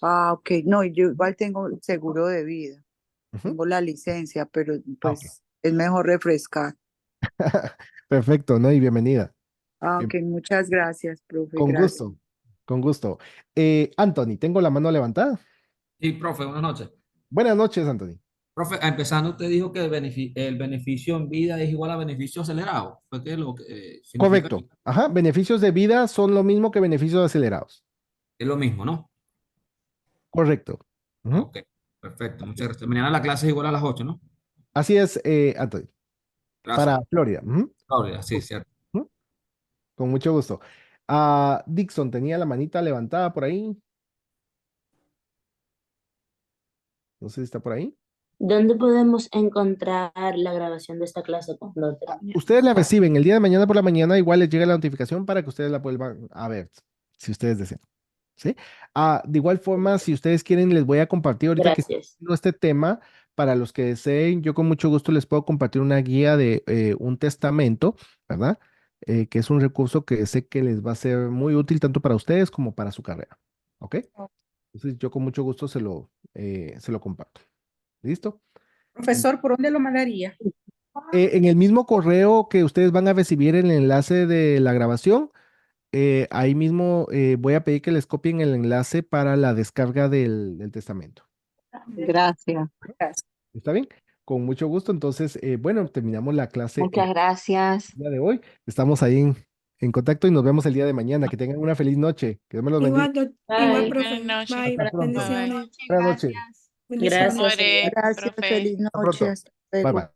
Ah, ok. No, yo igual tengo seguro de vida.
Ujú.
Tengo la licencia, pero
Ah, ok.
pues es mejor refrescar.
Perfecto, ¿no? Y bienvenida.
Ah,
Bien,
ok. Muchas gracias, profe.
con
Gracias.
gusto, con gusto. Anthony, tengo la mano levantada.
Sí, profe, buenas noches.
Buenas noches, Anthony.
Profe, empezando, usted dijo que el beneficio en vida es igual a beneficio acelerado. ¿Fue que lo que significa?
Correcto. Ajá, beneficios de vida son lo mismo que beneficios acelerados.
Es lo mismo, ¿no?
Correcto. Ujú.
Ok, perfecto. Muchas gracias. Mañana la clase es igual a las 8, ¿no?
Así es, Anthony,
Gracias.
para Florida. Ujú.
Claudia, sí, cierto.
Ujú. Con mucho gusto. Dixon, tenía la manita levantada por ahí. No sé si está por ahí.
¿Dónde podemos encontrar la grabación de esta clase cuando termine?
Ustedes la reciben el día de mañana por la mañana, igual les llega la notificación para que ustedes la vuelvan a ver, si ustedes desean. ¿Sí? De igual forma, si ustedes quieren, les voy a compartir ahorita que
Gracias.
no este tema, para los que deseen, yo con mucho gusto les puedo compartir una guía de un testamento, ¿verdad? Que es un recurso que sé que les va a ser muy útil tanto para ustedes como para su carrera. ¿Ok? Entonces, yo con mucho gusto se lo comparto. ¿Listo?
Profesor, ¿por dónde lo mandaría?
En el mismo correo que ustedes van a recibir el enlace de la grabación, ahí mismo voy a pedir que les copien el enlace para la descarga del testamento.
Gracias.
¿Está bien? Con mucho gusto. Entonces, bueno, terminamos la clase
Muchas gracias.
el día de hoy. Estamos ahí en contacto y nos vemos el día de mañana. Que tengan una feliz noche. Que Dios me los bendiga.
Igual,
Bye.
profe.
Buenas noches.
Bye.
Hasta pronto.
Bye.
Bendiciones.
Buenas noches.
Bendiciones.
Gracias.
More,
Gracias.
profe.
Feliz
Hasta
noche.
pronto.
Hasta
Bye
luego.
bye.